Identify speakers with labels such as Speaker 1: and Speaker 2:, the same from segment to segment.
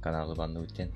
Speaker 1: каналы банны өткен.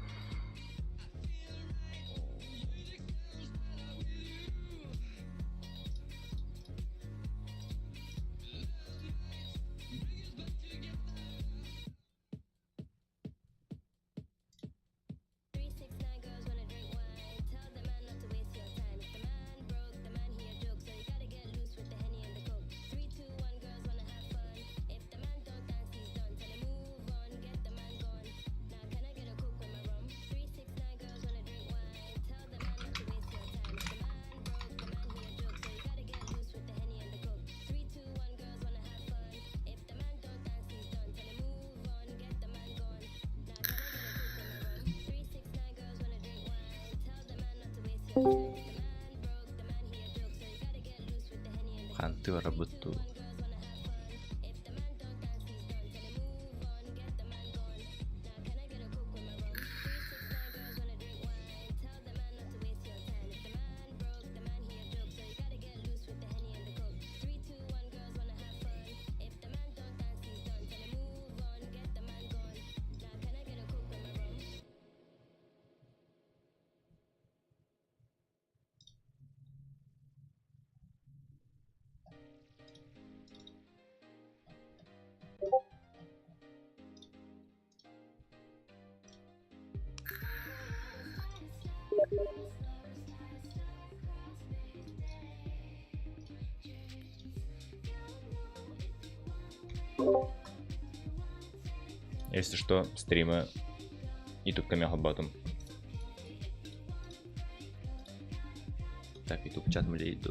Speaker 1: Ханты работу. Если что, стримы YouTube камеха ботом. Так, YouTube чат млеет.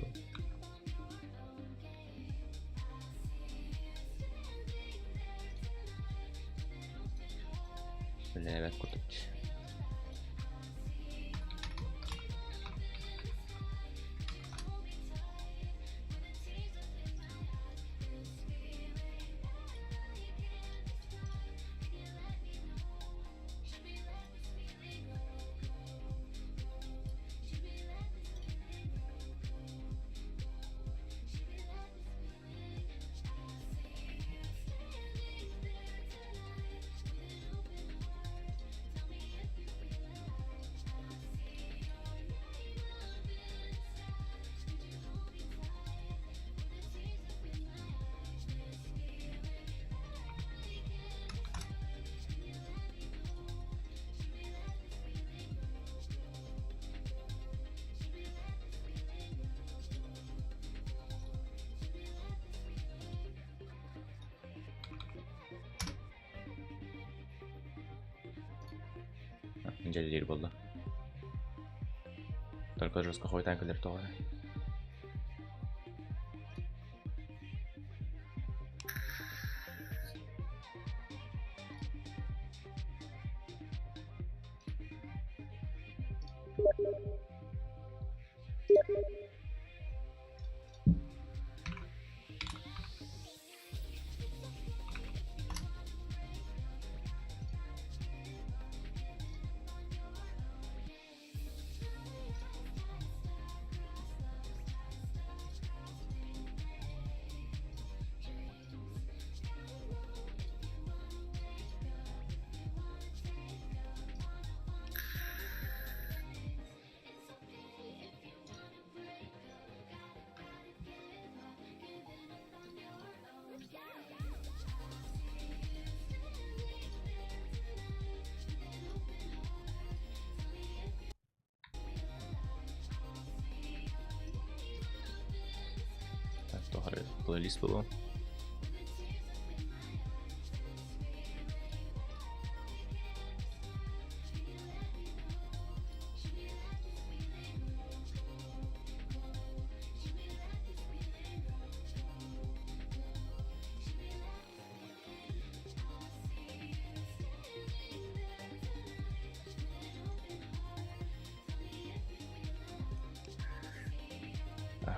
Speaker 1: Бля, кутать. Инжелер болды. Только жестко ходит анкелер тоже. Плейлист было.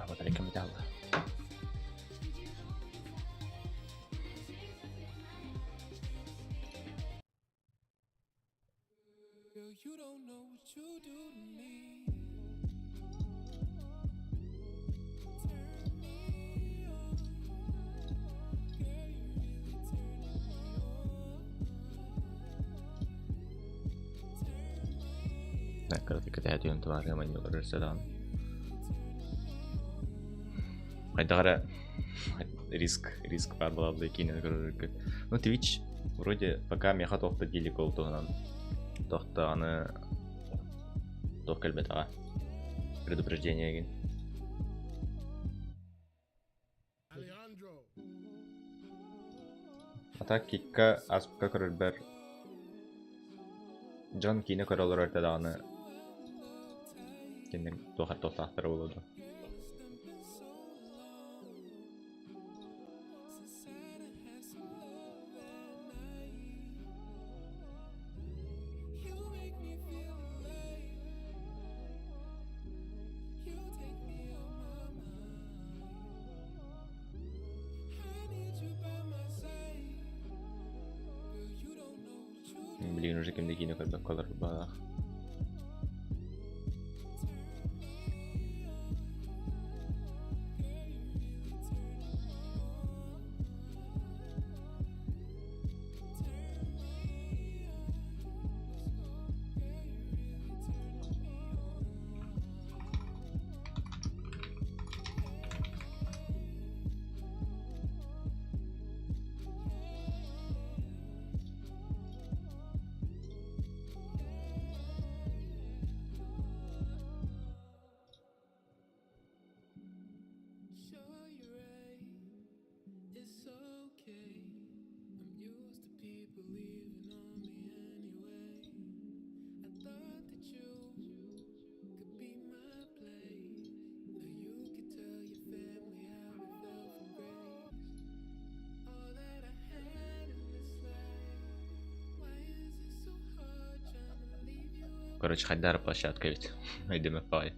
Speaker 1: Вот рекомендовал.
Speaker 2: You don't know what you do to me. Turn me on. Girl, you really turn me on.
Speaker 1: Näkkärätikö täytyy nyt vähän hieman juuri Хайдагара риск бар болады екенін көріп. Ну, Twitch вроде пока меха тоқты делик olduğundan тоқты аны тоқ келбет аға. Предупреждение еген. Ата кикка аспка көрір бәр. Джон кейіне көрі олар ортада аны кенден тоқар тоқтақтары болады. Bilgin уже кемде кейіне көрбек қалар бағақ. Короче, Хайдар площадка ведь. Найдем пай.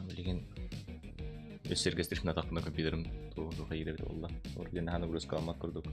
Speaker 1: Bilgin өссерге стрихна тақпына компьютерім туға еребеді олда. Орген ханы бүріскі алмат көрдік.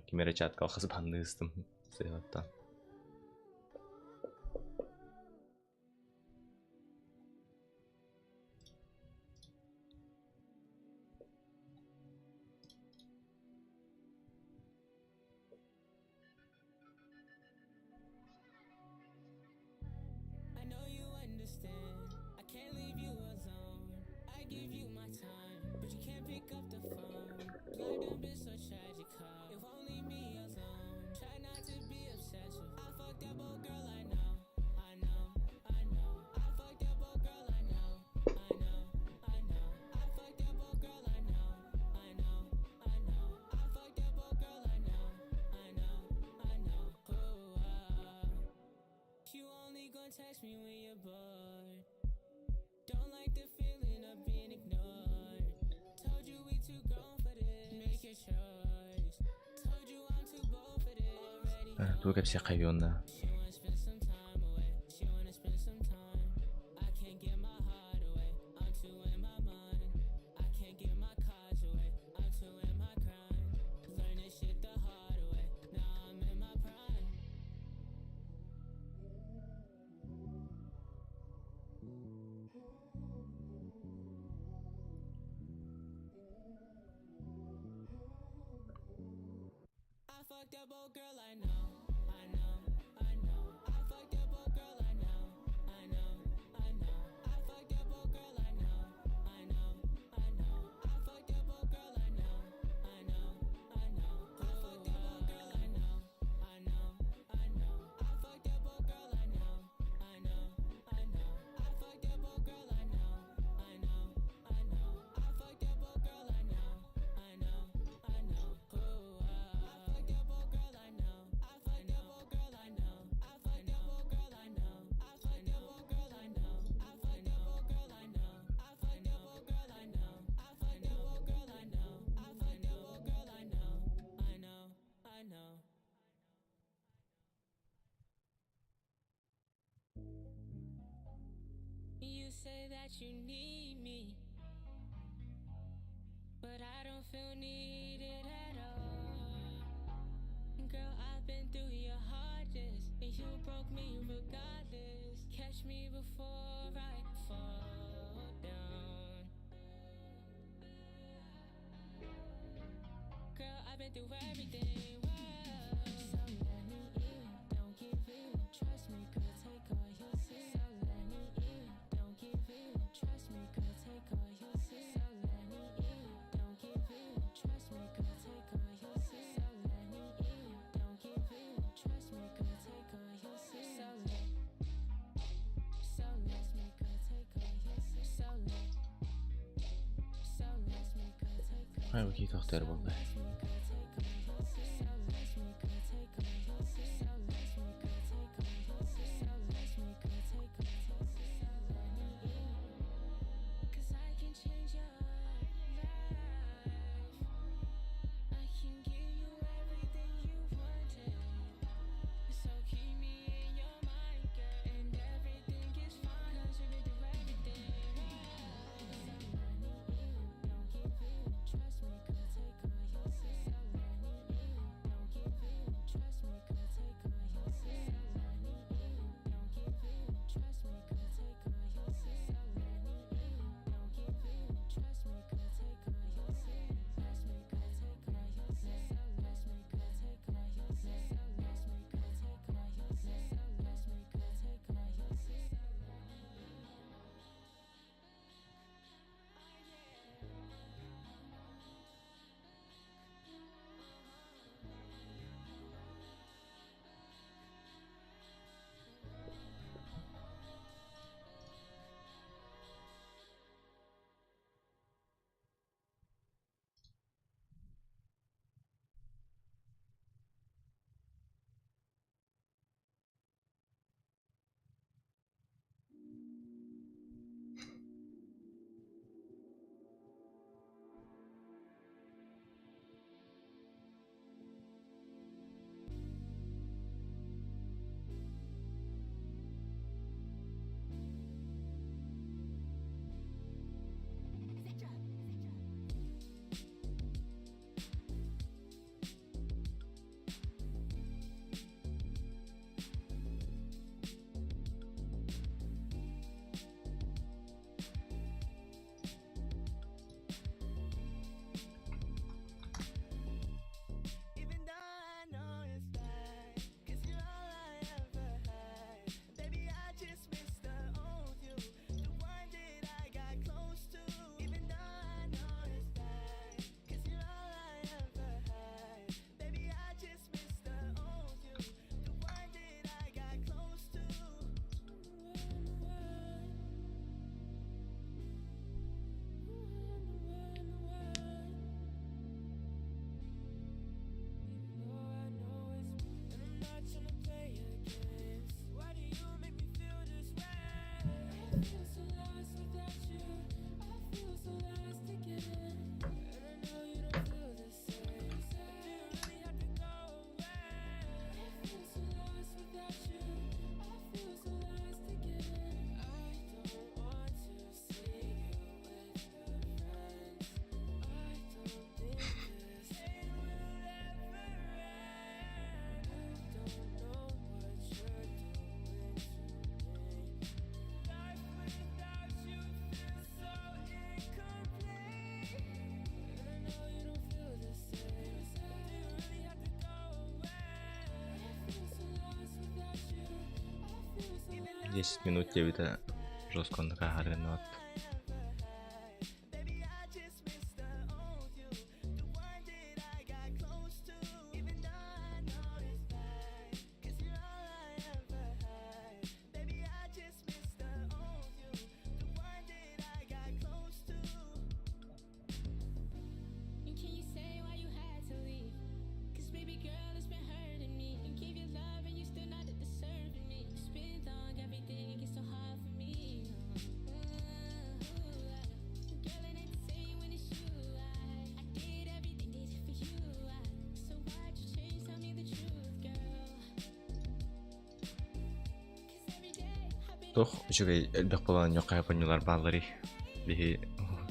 Speaker 1: Кемере чат колхоз бандыстым. Сыйлаттан.
Speaker 2: I know you understand. I can't leave you alone. I give you my time, but you can't pick up the phone. Life done been so tragic, huh? If only me alone. Try not to be obsessive. I fucked up, old girl, I know. I know, I know. I fucked up, old girl, I know. I know, I know. I fucked up, old girl, I know. I know, I know. I fucked up, old girl, I know. I know, I know. You only gon' text me when you're bored. Don't like the feeling of being ignored. Told you we too grown for this. Make your choice. Told you I'm too bold for this. Already
Speaker 1: Туга все кайонна.
Speaker 2: she wanna spend some time away. She wanna spend some time. I can't get my heart away. I'm too in my mind. I can't get my cards away. I'm too in my grind. Learn this shit the hard way. Now I'm in my prime. I fucked up, old girl, I know. I know, I know. I fucked up, old girl, I know. I know, I know. I fucked up, old girl, I know. I know, I know. I fucked up, old girl, I know. I know, I know. I fucked up, old girl, I know. I know, I know. I fucked up, old girl, I know. I know, I know. I fucked up, old girl, I know. I know, I know. I fucked up, old girl, I know. I know, I know. I fucked up, old girl, I know. I fucked up, old girl, I know. I fucked up, old girl, I know. I fucked up, old girl, I know. I fucked up, old girl, I know. I fucked up, old girl, I know. I fucked up, old girl, I know. I fucked up, old girl, I know. I know, I know. You say that you need me, but I don't feel needed at all. Girl, I've been through your hardest, and you broke me regardless. Catch me before I fall down. Girl, I've been through everything. Whoa. So let me in, don't give in. Trust me, girl, take all your sins. So let me in, don't give in. Trust me, girl, take all your sins. So let me in, don't give in. Trust me, girl, take all your sins. So let me in, don't give in. Trust me, girl, take all your sins. So let me, girl, take all your sins. So let me, girl, take all.
Speaker 1: Ай, окей, тахтер болды.
Speaker 2: Trust me, girl, take all your
Speaker 1: 10 минут дебита жестконда кахарен вот.
Speaker 2: And can you say why you had to leave? 'Cause baby girl, it's been hurting me. And give you love and you still not deserving me. Spent on everything, it's so hard for me. Girl, it ain't the same when it's you. I did everything, did it for you. So why'd you change? Tell me the truth, girl. 'Cause every day I've been
Speaker 1: Тох үчүгэй элбэх болан ёкка японьюлар баалари. Бихи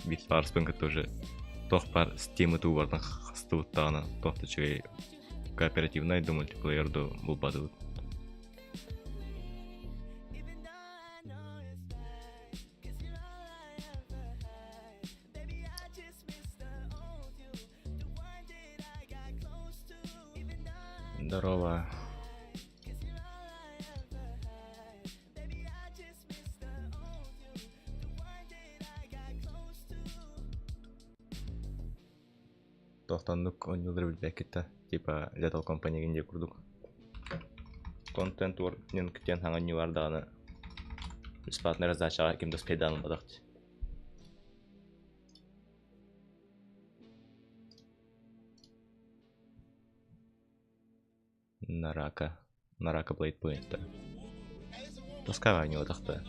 Speaker 1: бит барс бэнгэ тоже. Тох бар стимы тууардан хастыбыттааны. Тохты үчүгэй кооперативный ду мультиплеерду булбадыбыт. Здорово. Тохтандык он жылдар билбек кетти. Типа летал компанияге курдук. Контент ворнен күтен хаңан юардаганы. Бесплатный раздачага кимдес педан бадакты. Нарака Blade Point. Тоскава не отахта.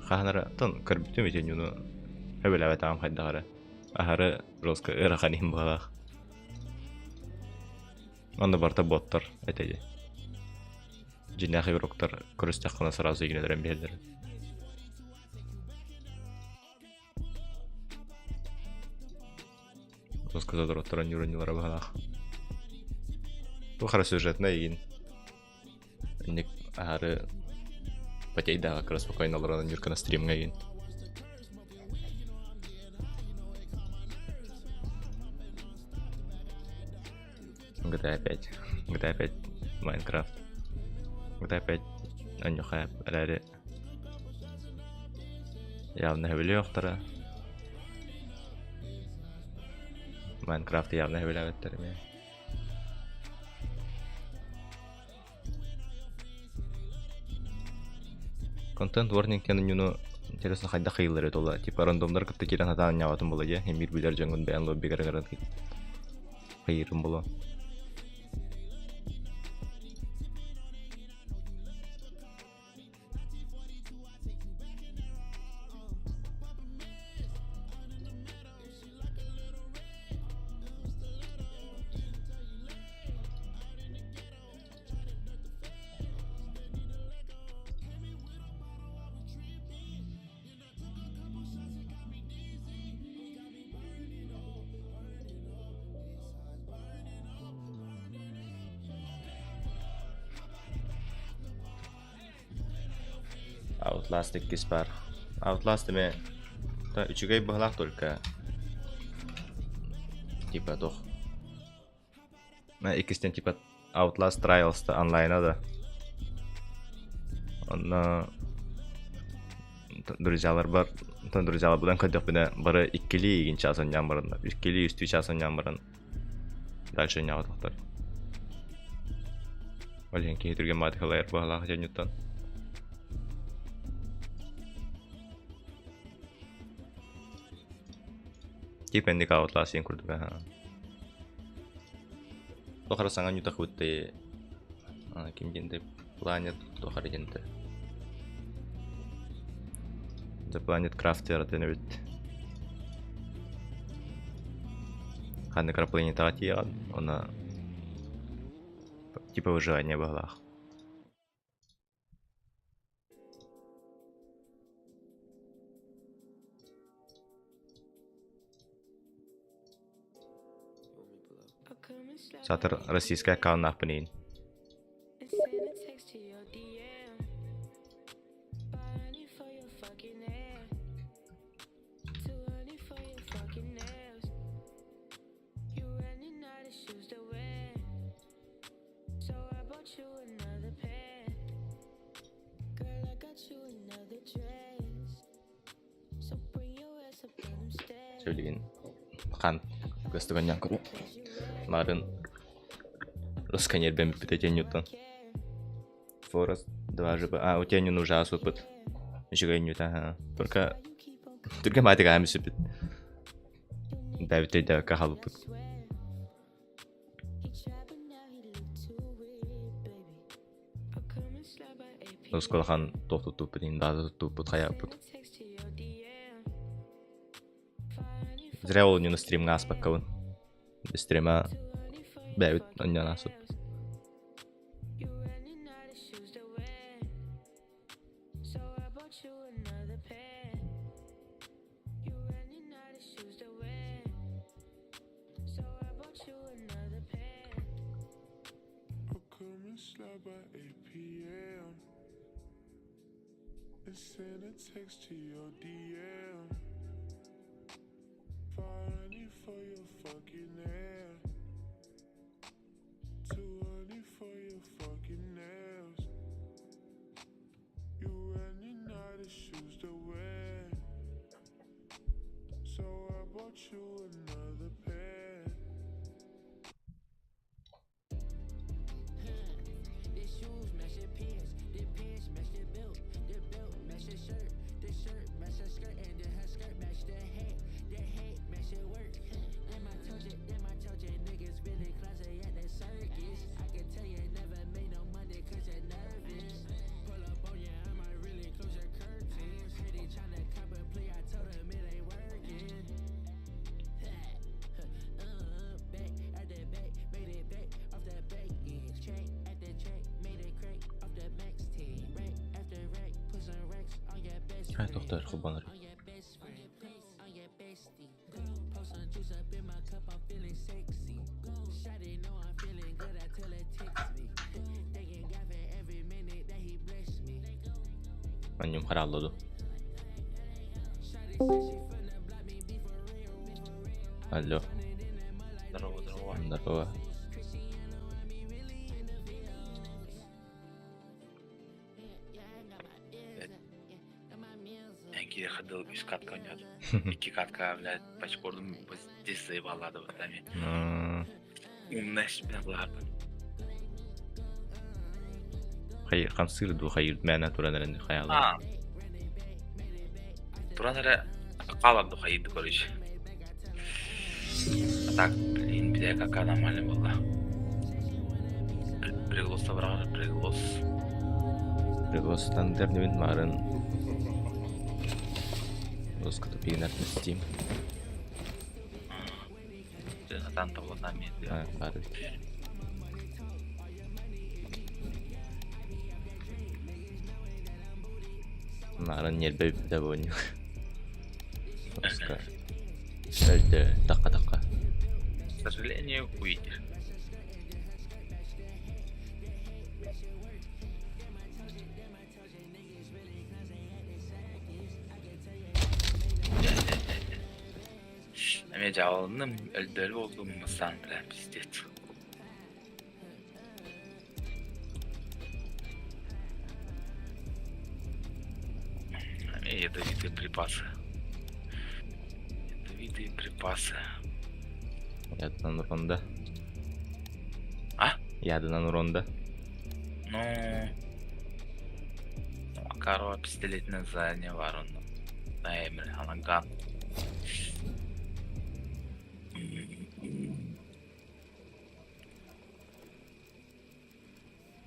Speaker 1: Ханара тон карбитем этенюну. Эбелаве таам хайдагара. Ахары роска эраханим балах. Анда барта боттар этеди. Жинахи бироктар көрөстөккана сразу игенедерен белдер. Роска задороттар нюронилара балах. Тухара сюжетна игин. Ник ахары потейдага как раз спокойно лорана нюрка на стрим гайин. GTA 5, GTA 5, Майнкрафт, GTA 5, Анюхайп, Рари. Явно хевелиохтара. Майнкрафт явно хевелиохтара. Контент warning кені нүні интересно хайда хейлері тола. Типа рандомдар кітті керен атан няватын бола же. Хемир билер жөнгін бәйін лобби гарагарын хейрін бола. Outlast 2 бар. Outlast ме та үчүгэй быһалаах только. Типа тох. На икистен типа Outlast Trials та онлайна да. Онна друзьялар бар. Та друзьялар будан кадак бине бары 2-ли игин часын ямбарын. 2-ли үстү часын ямбарын. Дальше не атактар. Олен кейтирген матхалар быһалаах жанюттан. Типа индика Outlast ин курдуга. Тохара саңа нютах бутте. Ким денде Planet тохара денде. The Planet Crafter денебит. Ханны крапление тагатия, она типа выживание в углах. Сатыр российская аккаунт напнин.
Speaker 2: You another
Speaker 1: Söyleyeyim. Kan göstergen kuru. Maren расканер бем питать Ньютон. Форест даже бы. У тебя не нужен опыт. Жирай Ньютон. Только мать играем себе. Да, ведь это как опыт. Сколхан тохту тупин, да, тупут хаяпут. Зря он не на стрим нас пакован. Без стрима бэвит он не нас.
Speaker 3: Send a text to your DM. $5 for your fucking hair. $200 for your fucking nails. You running out of shoes to wear, so I bought you another pair.
Speaker 2: The shoes match your pants, the pants match the belt match the shirt match her skirt, and then her skirt match the hat match your work. Damn, I told you, niggas really classy at the circus. I can tell you never made no money 'cause you're nervous. Pull up on you, I might really close your curtains. Hey, they tryna cop and play, I told them it ain't working. Back at the back, made it back off the back end. Track at the track, made it crack off the max 10. Rack after rack, put some racks on your best
Speaker 1: Ay
Speaker 2: friend.
Speaker 1: doktor kurbanları.
Speaker 2: On your best friend, on your bestie. Post some juice up in my cup, I'm feeling sexy. Shawty know I'm feeling good, I tell her text me. Thanking God for every minute that he blessed me.
Speaker 1: Annem haralladı.
Speaker 2: Shawty said she finna block me, be for real.
Speaker 1: Алло.
Speaker 4: Здорово, здорово.
Speaker 1: Здорово.
Speaker 4: Әнке ходил из катка нет. Iki катка, блядь, почкордым здесь заебалады вот там. Умная себе лапы.
Speaker 1: Hayır, kan sırdı hayır. Мәне туранырын хаялы.
Speaker 4: Туранары қалады қайды короче. А так, блин, бля, какая нормальная была. Приглас собрал, приглас.
Speaker 1: Пригласtan дерневин марын. Доска тупинат на Steam.
Speaker 4: Натан табылдан мен.
Speaker 1: Пары. Марын нербе довольно. Доска. Öldü. Dakika.
Speaker 4: К сожалению, увидишь. Мен жабылдым, өлдөл болдум, мыстан билем пиздет. Ядовитые припасы. Ядовитые припасы.
Speaker 1: Ядынан уронда.
Speaker 4: А?
Speaker 1: Ядынан уронда.
Speaker 4: Ну, Макарова пистолетный задний ворон. На Эмре, Анаган.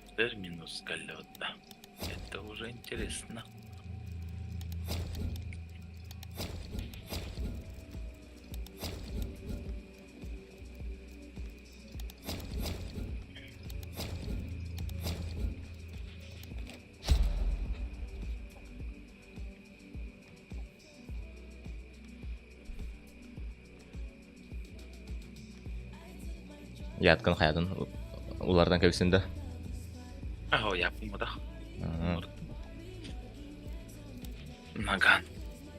Speaker 4: Теперь минус колёта. Это уже интересно.
Speaker 1: Яткан хаятын улардан кебисинде.
Speaker 4: Ага, я помню, да. Наган.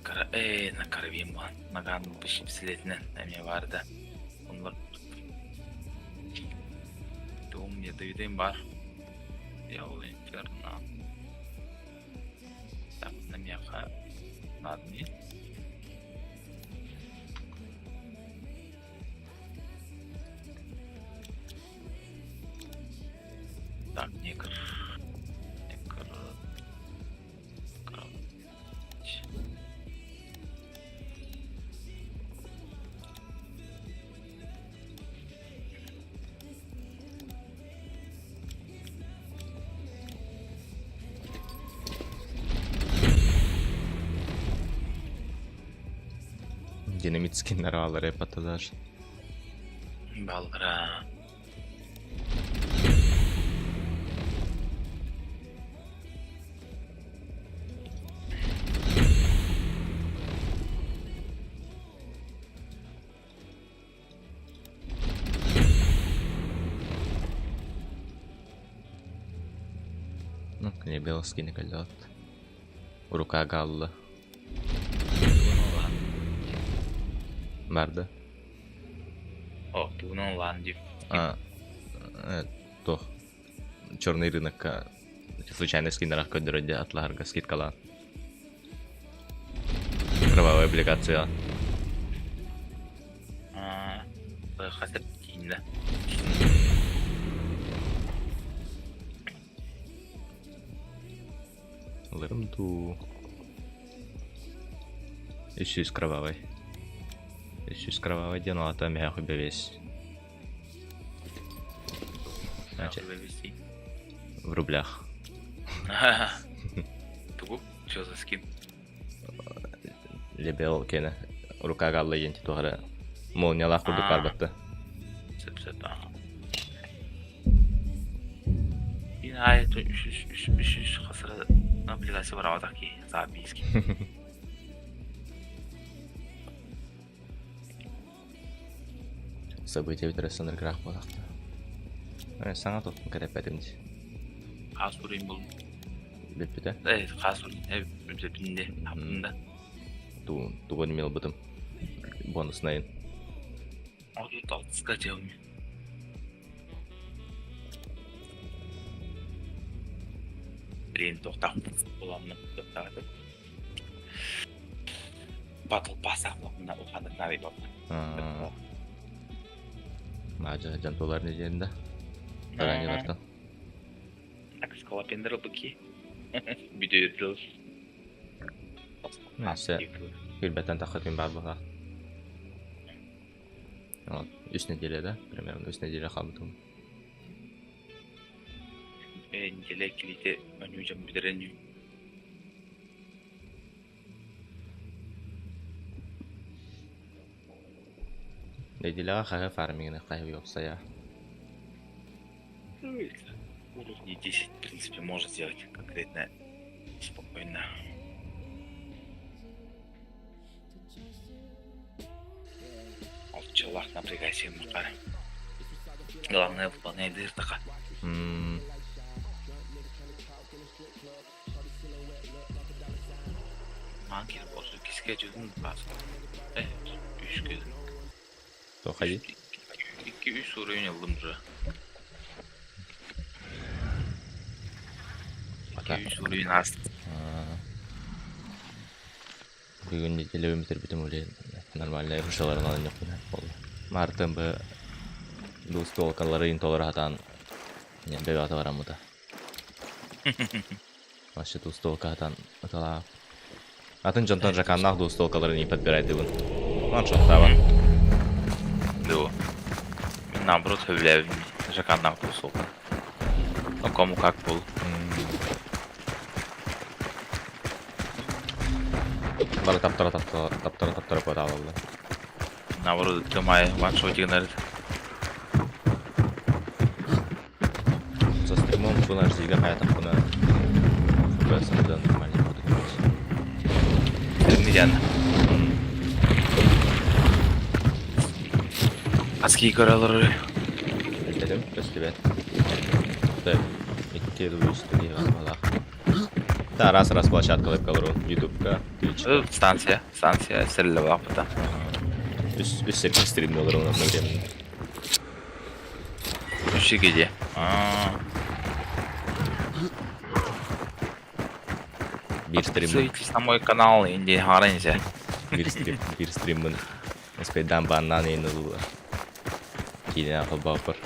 Speaker 4: На карвим бар. Наган бишип силетинен эме бар да. Onlar Doğum ядовитым бар. Я ол инферно. Так, на мяха надо.
Speaker 1: Динамит скиннер алар епатта даже.
Speaker 4: Балдыра.
Speaker 1: Ну, не бел скины калят. Рука галла. Барда.
Speaker 4: О, тугунун лан деп.
Speaker 1: То. Черный рынок. Случайно скиннерах көндөрөдө атларга скидкалан. Кровавая облигация.
Speaker 4: Хасыр тиинде.
Speaker 1: Лырым ту. 300 кровавой. 300 кровавой ден ата мяху бевесь. Значит, в рублях.
Speaker 4: Тугу? Чё за скин?
Speaker 1: Лебел кене. Рука галла енти тугара. Молниялах курдук барбатты.
Speaker 4: Сөп-сөп, Ай, то үш хасыры облигация бар аватак ки, забийский.
Speaker 1: События бітіресін іргірақ болақты. Саңа тоқтың кәреп әдімді.
Speaker 4: Қасурин бұл.
Speaker 1: Беппіті?
Speaker 4: Қасурин, беппінде, аптында.
Speaker 1: Туғын мел бұдым. Бонусынайын.
Speaker 4: Тут скачал мне. Блин, тоқтап боламын, тоқтап. Батыл басақ боламын, оғанды навей боламын.
Speaker 1: Мажа жантолар недерінде. Тарани бартан.
Speaker 4: Скалапендер бұки. Видео
Speaker 1: Нәсе, күлбәттен тақытын бар бұға. Үш неделе, да? Примерно үш неделе қалбытым.
Speaker 4: Неделе келейте өню жам бідіреню.
Speaker 1: Неделеға қағы фармингіні қайы өпса я.
Speaker 4: Уровни 10, в принципе, может сделать конкретно спокойно. В челах напрягайся, мухара. Главное, выполняй дыртака. Манки, боже, киске жүзін басқа. Үш көзін.
Speaker 1: То ходи.
Speaker 4: 2-3 уровень алdım уже. 2-3 уровень астı.
Speaker 1: Бүгін неделе өмітір бітім өлейін. Нормальный рушаларын алын жоқ болды. Мартын бұ досты олқалары интолары атан бәу аты барамыда. Вообще досты олқа атан атала. Атын жантан жақаннақ досты олқалары не подбирайды бұн. Ман шоқтаван.
Speaker 4: Да. Наоборот, хөвләу. Жақаннақ досты олқа. Ну, кому как был.
Speaker 1: Бары таптара көді алылды.
Speaker 4: Наоборот, тымай ваншотигін әрді.
Speaker 1: За стримом бұна ждейге қаятақ бұна фпс-ді нормальный буду делать.
Speaker 4: Стримден. Аски көрелері.
Speaker 1: Білдедім, өстібет. Құдай, икке дұйысты дейған балақ. Да, раз-раз площадкалап қалыру. Ютубка, Twitch'ка.
Speaker 4: Станция сірілі бақ бұта.
Speaker 1: Үс серпін стримді олар оны времени.
Speaker 4: Үші кеде.
Speaker 1: Bir stream.
Speaker 4: Сөйтіс на мой канал, енді ғарайынся.
Speaker 1: Bir stream'ın. Espeden bandan yayınladılar. Yine akıl bağpır.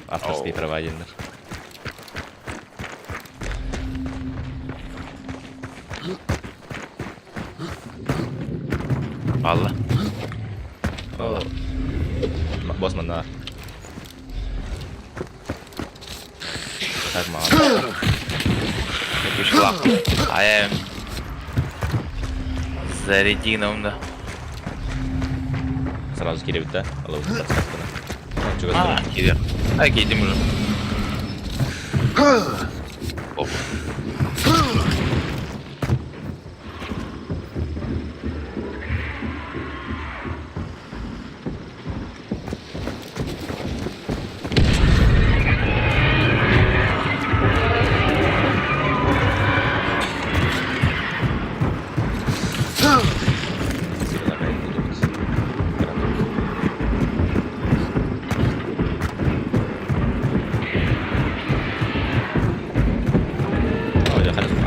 Speaker 1: Авторские права единler.
Speaker 4: Valla.
Speaker 1: Bosman da var. Takma abi.
Speaker 4: Якийсь флаг. А я зарядіном, да.
Speaker 1: сразу киреют, да? Алло, подсказка.
Speaker 4: А, келем. А, келдім уже. Оп.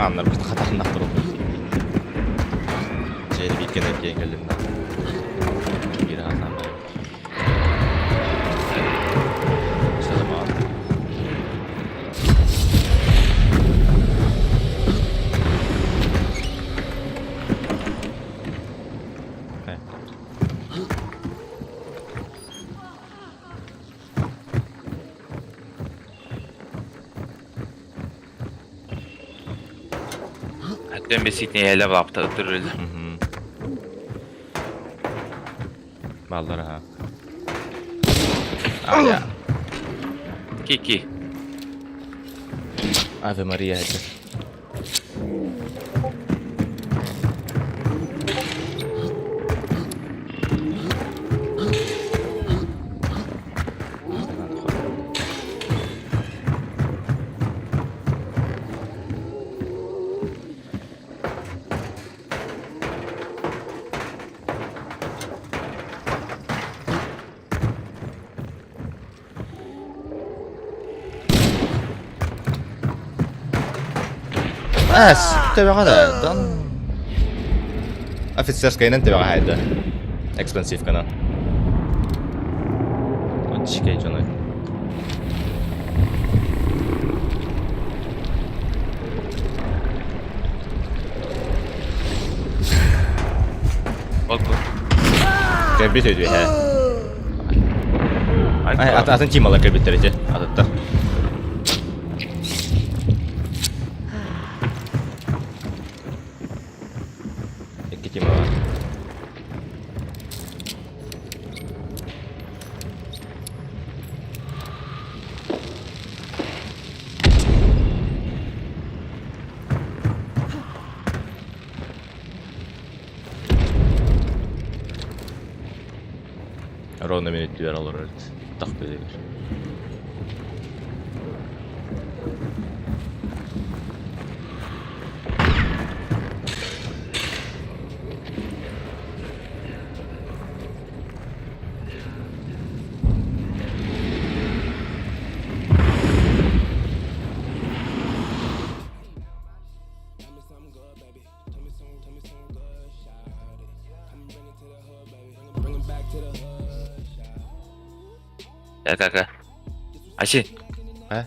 Speaker 1: Anlar bir hatarından duruldu. Şeyde bir kere diye geldim ben. Bir hatam var. Selam abi. Okay.
Speaker 4: Hatta besikne yerle yaptı dururdu.
Speaker 1: Vallahi ha. Ah ya.
Speaker 4: Ki.
Speaker 1: Ave Maria hadi. Төвөг хаа дан. Офицерская нэн төвөг хаа да. Экспенсив кана. Очкей жоной.
Speaker 4: Oldu.
Speaker 1: Кабит өйдү хаа. Ай атын тимала кабиттерди. Ататта. Ровно минут две алар так белер.
Speaker 4: Kaka. Aşi.
Speaker 1: Ha?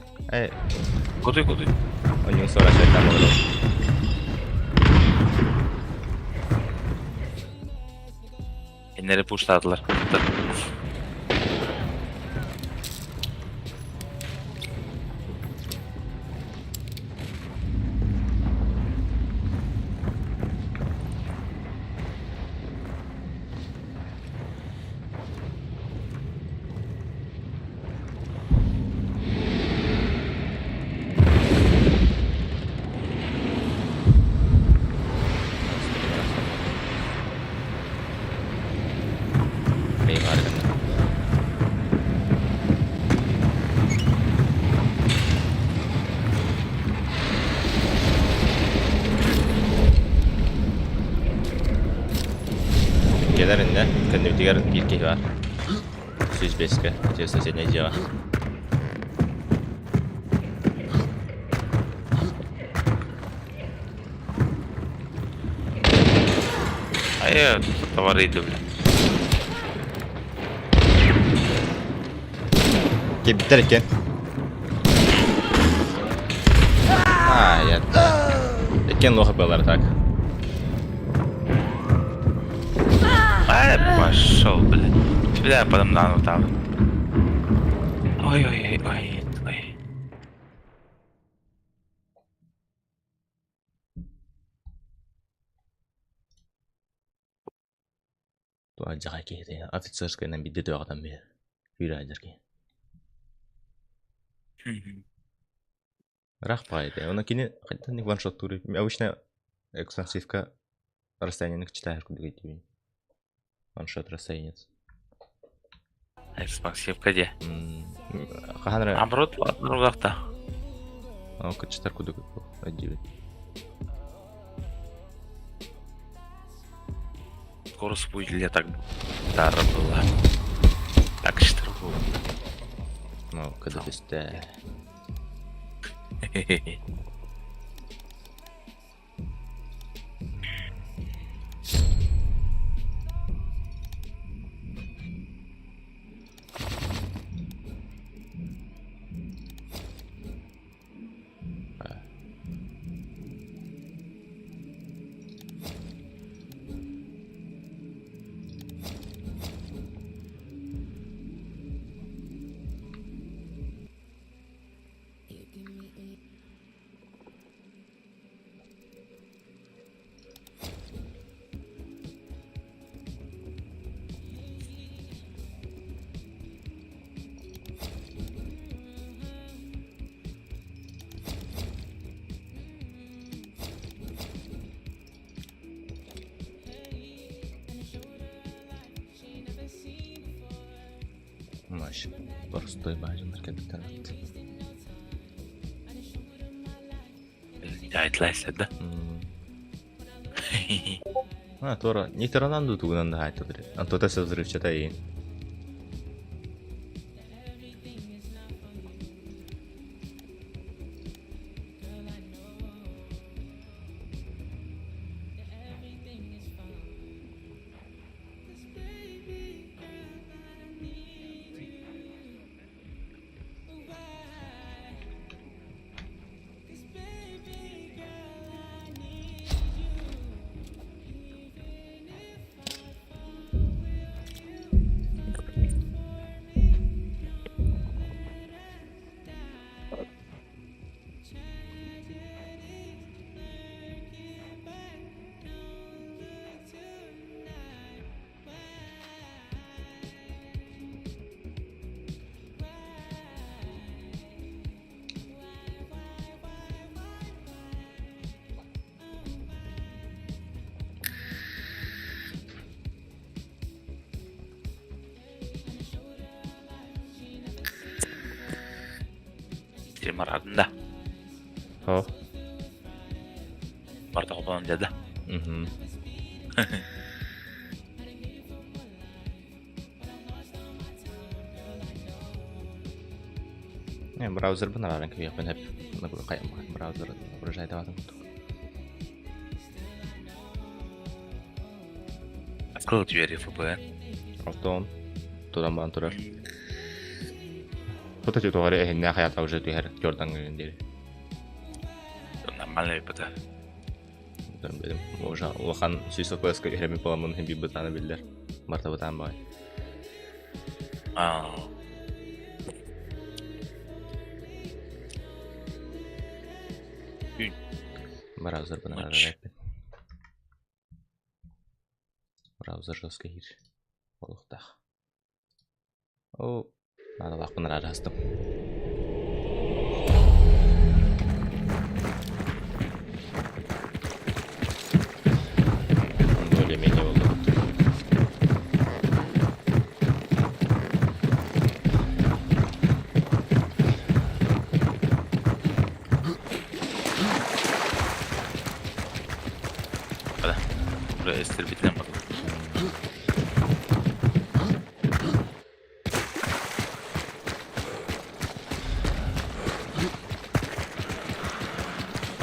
Speaker 4: Koduy.
Speaker 1: Ondan sonra şeytan olur.
Speaker 4: Enleri puşladılar.
Speaker 1: Gelerinde kendimdiğer bir kez var. 105'e, diyor соседнее дело.
Speaker 4: Ay, tavardıydı bile.
Speaker 1: Gel biterken. Ya da. Eken loh balar tak.
Speaker 4: Ay, пошел, блядь. Тебя подо мной вот там. Ой.
Speaker 1: Acığa kehdi. Офицерскайнан бидде төгөтөн бер. Үйрәдерге. Рахпайды. Оны кини кайдан ваншот туры. Обычно экстенсивка расстояние читаешь куда идти. Ваншот расстояние.
Speaker 4: Экспансивка де.
Speaker 1: Каханра.
Speaker 4: Наоборот, другакта.
Speaker 1: А кычтар куда идти.
Speaker 4: Скорость будет так тара была. Так что было.
Speaker 1: Ну, когда ты ста. Маш, простой бажандар кебиттен атты.
Speaker 4: Айтлайсың да.
Speaker 1: Тора, нейтерананду тугунан да айтты бир. Антотасы взрывчата и.
Speaker 4: Темір адында.
Speaker 1: О.
Speaker 4: Барда қолан деді.
Speaker 1: Браузер бына раран кебек мен hep браузер бұржайды ватым.
Speaker 4: Открыл двери VPN.
Speaker 1: Автон. Тудан бан турар. Фото тету гари эхинне хаята уже түйер көрдан гендери.
Speaker 4: Нормальный VPN.
Speaker 1: Benim уже улахан сүйсі класска үйрәмей боламын хем бі бұтаны білдер. Марта бұтан бай. Браузер бына рарайпен. Браузер жесткий хир. Олықтақ. О, надо лақ бына рарастым. Более-менее oldu.
Speaker 4: Hadi. Buraya estir bitiren bak.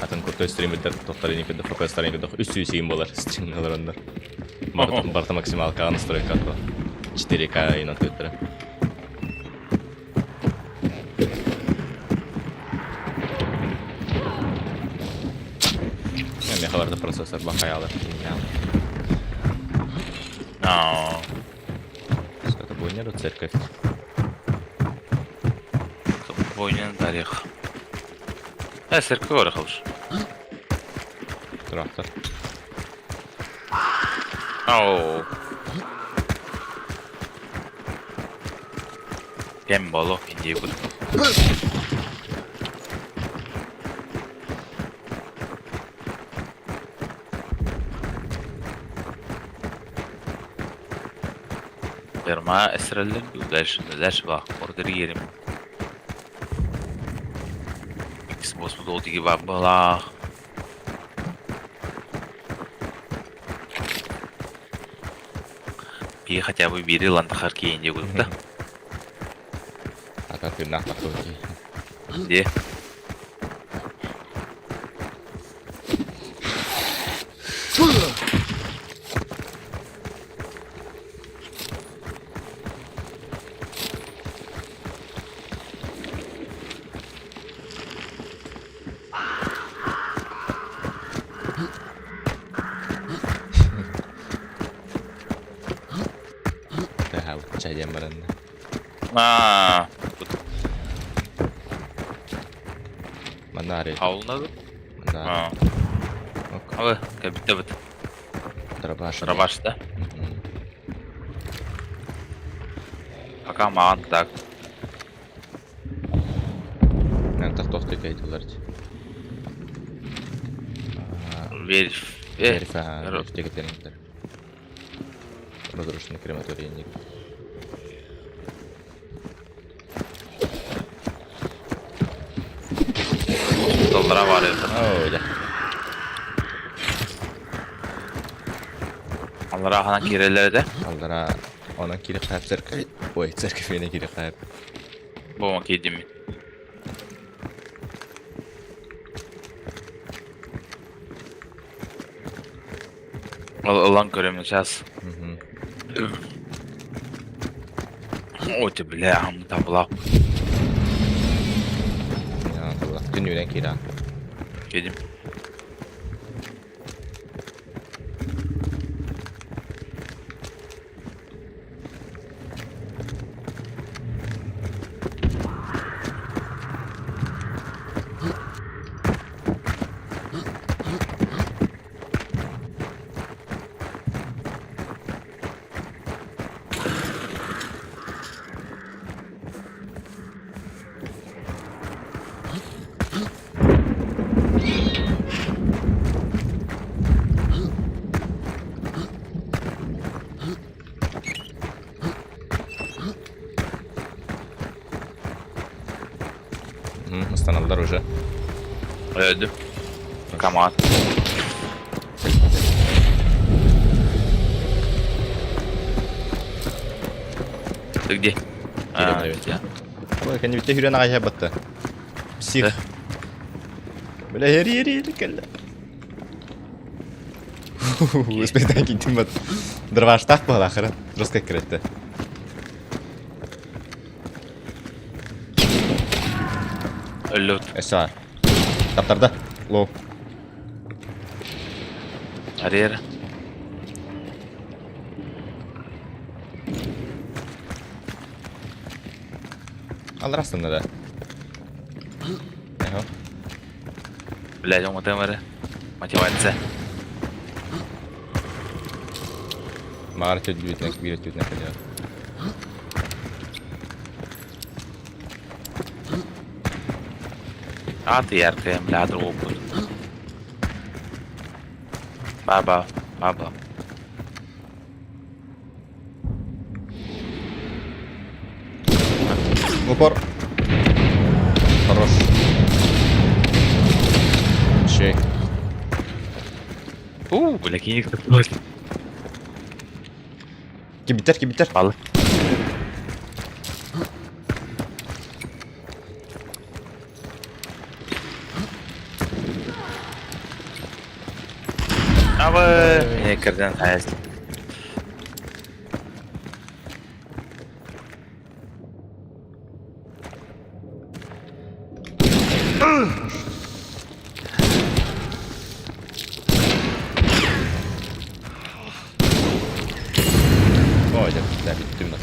Speaker 1: Атын крутой стример тоқтарыны кеді, фокустарыны кеді, 300 болар стримнелер onlar. Барта максималка настройка то 4К и на Твиттере. Я мехаларда процессор бахаялар. Сколько бойня до церковь.
Speaker 4: Бойня дарих. Церковь орахалыш.
Speaker 1: Трактор.
Speaker 4: Ау. Kem bolo indiye kudu. Yarma esreller ders bak orada yerim. İkisi bosmu doldu gibi bala. Bir хотя бы biri lan takar ki indiye kudu da.
Speaker 1: Akan kena takut lagi.
Speaker 4: Dia.
Speaker 1: Tahu cahaya malam.
Speaker 4: Aa,
Speaker 1: Mana ada?
Speaker 4: havlunadı.
Speaker 1: Mana?
Speaker 4: Ha.
Speaker 1: Ok.
Speaker 4: Abi, bitti bitti.
Speaker 1: Terbaş.
Speaker 4: Sıra başta. Bakalım mağan tak.
Speaker 1: Ben tak tohtu kaydılar.
Speaker 4: Verif.
Speaker 1: Herif ha.
Speaker 4: Ro-
Speaker 1: Herif ceketlerini. Разрушенный крематорий ник.
Speaker 4: Dolara var ya.
Speaker 1: Oh ya.
Speaker 4: Onlara hanan kireleri de.
Speaker 1: Aldara onun kiri kayıp zerk. Oy zerk fene kiri kayıp.
Speaker 4: Bu maki dimi. Allah'ın göremeyeceğiz. O bile hamı tabla.
Speaker 1: Ya tabii. Dünüden kira.
Speaker 4: Kedim.
Speaker 1: Останалдар уже.
Speaker 4: Öldüm. Kaman. Ты где?
Speaker 1: наверное. Ой, kan bitti hüren ağaca battı. Psik. Böyle yeri kelle. Uspeden gittim bat. Dırvaş tak bala ahire. Rızka kiretti.
Speaker 4: Öldü.
Speaker 1: Esar. Taptarda. Low.
Speaker 4: Her yere.
Speaker 1: Alır aslında da. Eho.
Speaker 4: Блядь, он темere. Мотивация.
Speaker 1: Mağara çözdü bitmek bir çözdü ne kadar.
Speaker 4: أعطي يا رقم لا دروب. بابا بابا.
Speaker 1: Упор. Хорош. Şey.
Speaker 4: ولكن يكتب
Speaker 1: Ki biter.
Speaker 4: Balık. Abi yine kırdan hayal.
Speaker 1: Ой, да, bitti mi?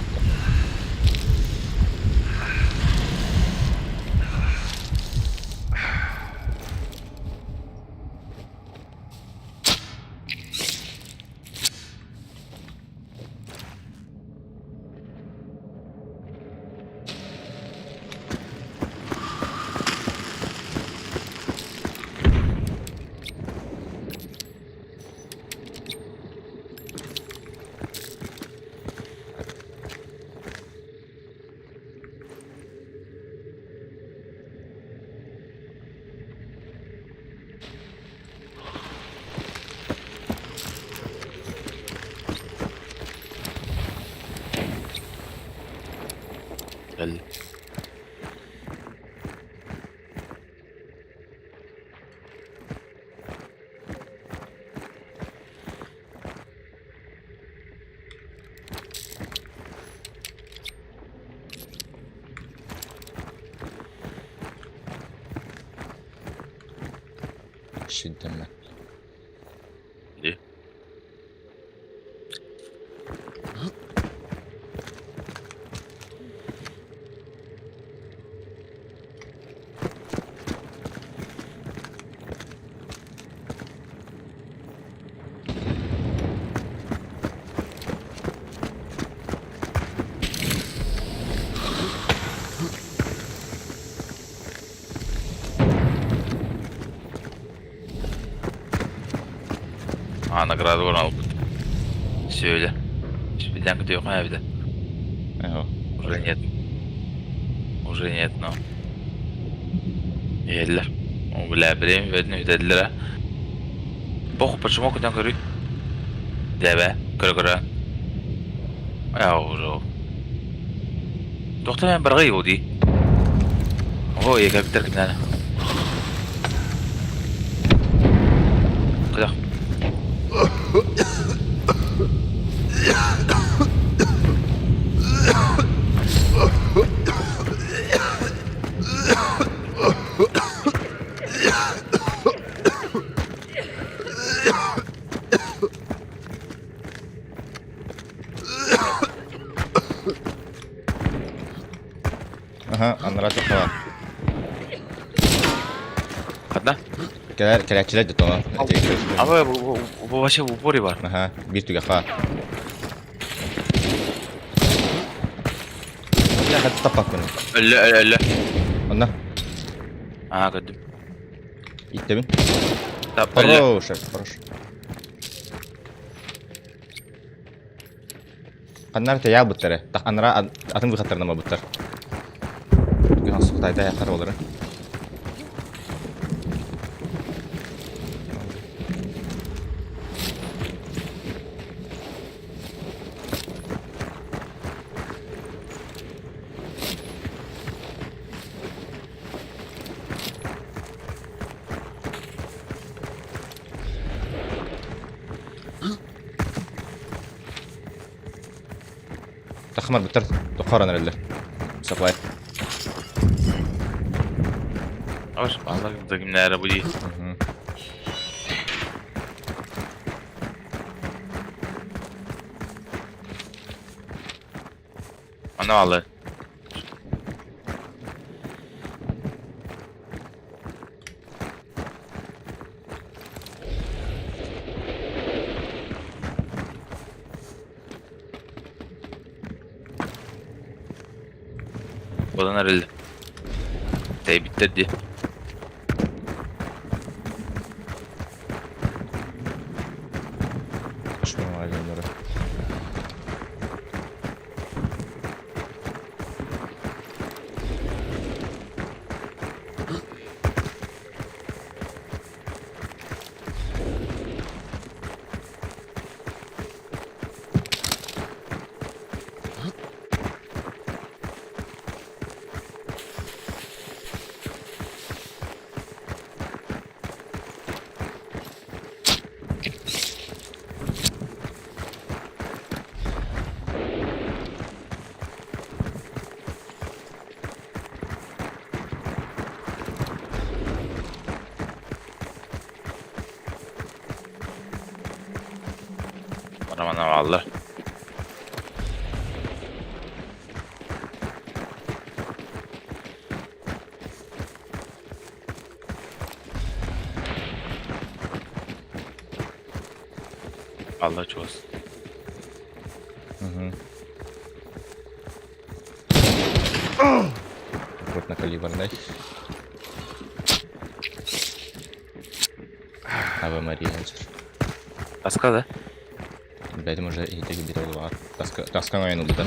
Speaker 4: belli.
Speaker 1: Şiddetle.
Speaker 4: İyi. Nagраду alıp söyle. Birden gidiyor ha evde.
Speaker 1: Eho.
Speaker 4: Уже нет. Уже нет, но. Еллер. Бля, время верно dediler ha. Бог, почему куда говорю? Дебе, кыргыра. Ya уже. Doktor ben bargayı o di. O iyi kapiter kimden? Kıdak.
Speaker 1: Aha, anlara tıkla.
Speaker 4: Kadına?
Speaker 1: Kelepçeler de tamam.
Speaker 4: Ama bu başı bu bori var.
Speaker 1: Aha, bir tüge ha. Ya hadi tapak bunu.
Speaker 4: Ölle.
Speaker 1: Ondan.
Speaker 4: Aha gördüm.
Speaker 1: İtti bin.
Speaker 4: Ölle.
Speaker 1: Хорош. Kanlar ya butları. Tak anlara atın gıhatlarına mı butlar? Gün asıktayda yakar olur. Takmar butlar. Dokar anarlar. Supply.
Speaker 4: Hoş, Allah'ım da kimlere bu değil. Ana vallahi. Buradan ayrıldı. Bitti diye.
Speaker 1: Kaçmam var onlara.
Speaker 4: Aman vallahi. Allah çoğuz.
Speaker 1: Крупнокалиберный. Ave Maria.
Speaker 4: Başka da.
Speaker 1: Benim уже iyi bir oldu var. Taskan oyun oldu da.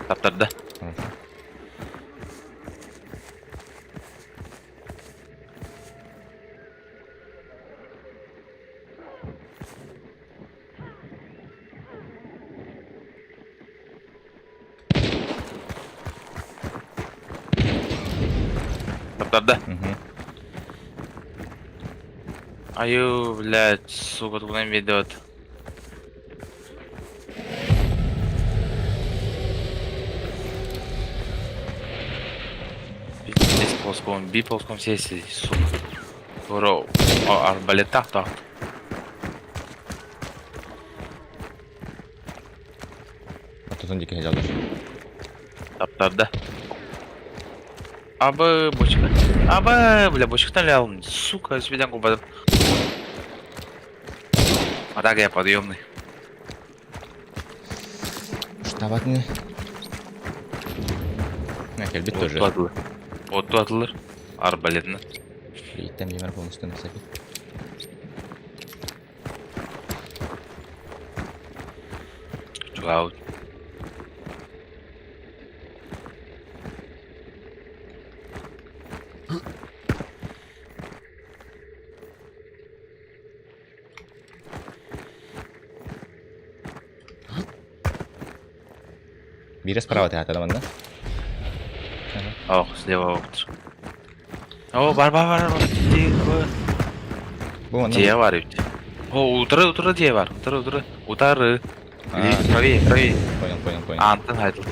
Speaker 4: Taptarda. Таптарды.
Speaker 1: Мгм.
Speaker 4: Аю, блядь, сука, туда ведет. Здесь ползком, би ползком сесть, сука. Ура, арбалет так.
Speaker 1: Ототон дике хежалдар.
Speaker 4: Таптарды. Абы, бочка. Абы, бля, бочка-то лял, сука, свидан купадым. А так я подъемный.
Speaker 1: Штабатны. Келбит тоже.
Speaker 4: Оту атылыр. Арбалетini.
Speaker 1: Биттен бемер полностью насапит.
Speaker 4: Чугаут.
Speaker 1: Бири справа тяхат адаман да?
Speaker 4: Ох, слева отыр. О, бар. Тихо.
Speaker 1: Бұл анда
Speaker 4: Тие бар ведь. О, утыры тие бар. Утыры. Утары. Или правее.
Speaker 1: Понял.
Speaker 4: Антын айтыл.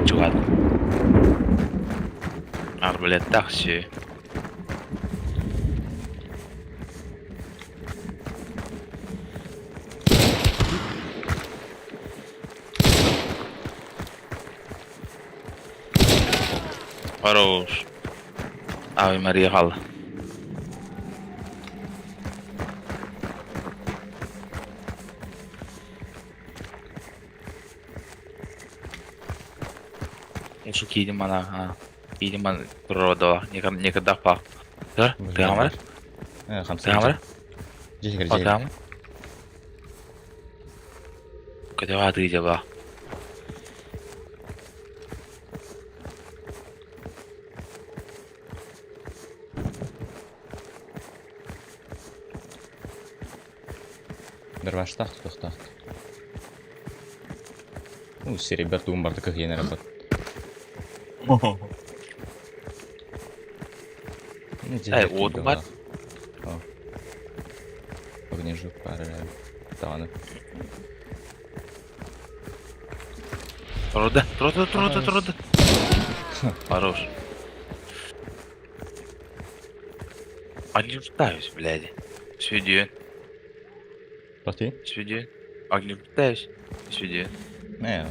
Speaker 4: Чугады. Арбалет тақшы. Хорош. Ave Maria қалды. Осы кейден мана, тұрады, некі дақпақ. Тұр, тыған бар? Тыған бар?
Speaker 1: Жекер
Speaker 4: О, тыған бар? Көте бағы тыйды ба.
Speaker 1: Дырбаштақ, тоқтақ. Ну, все ребята умбарды как я на работу.
Speaker 4: Эй, оту бар?
Speaker 1: Огнежу пары таны.
Speaker 4: Тұрды. Хорош. Они пытаюсь, блядь. Сведен.
Speaker 1: Плати?
Speaker 4: Сведен. Огню пытаюсь. Сведен.
Speaker 1: Не.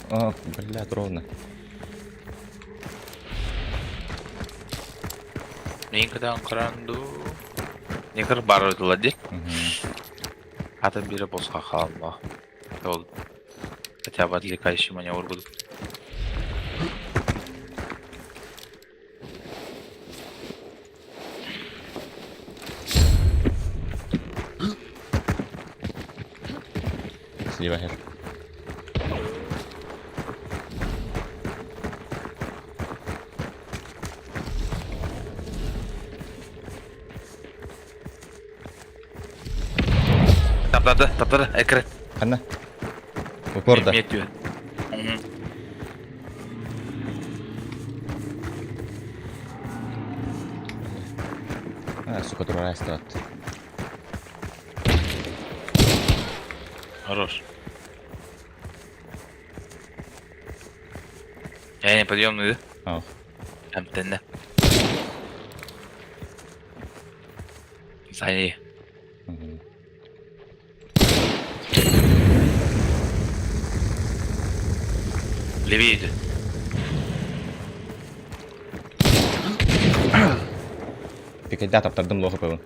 Speaker 1: О, блядь, ровно.
Speaker 4: Никогда қаранду. Некір бар өтілді. Ата бері босқа қалма. Ол хотя бы отвлекающий маневр будет.
Speaker 1: Слева хер.
Speaker 4: Таптады, экрет.
Speaker 1: Қанна? Упорда.
Speaker 4: Метью.
Speaker 1: Сука, другая стат.
Speaker 4: Хорош. Я не подъемный, да?
Speaker 1: Ау.
Speaker 4: Там тенде. Сани. Левее иди.
Speaker 1: Пикайда таптардым лохы пөвін.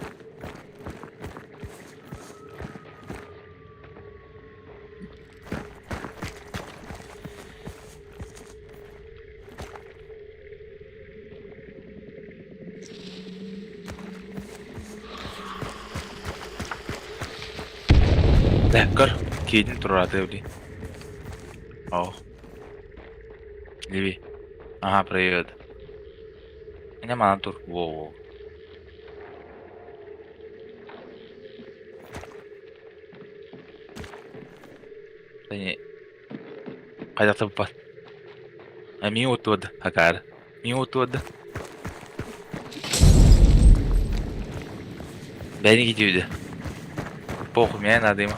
Speaker 4: Көр. Кейден тұрады өли. Ау. Левее. Ага, привет. Меня мана тур. Воу. Да не. Қайда табып бар. Минуту, Акар. Минуту. Beni gidiyordu. Bokum ya nadayım.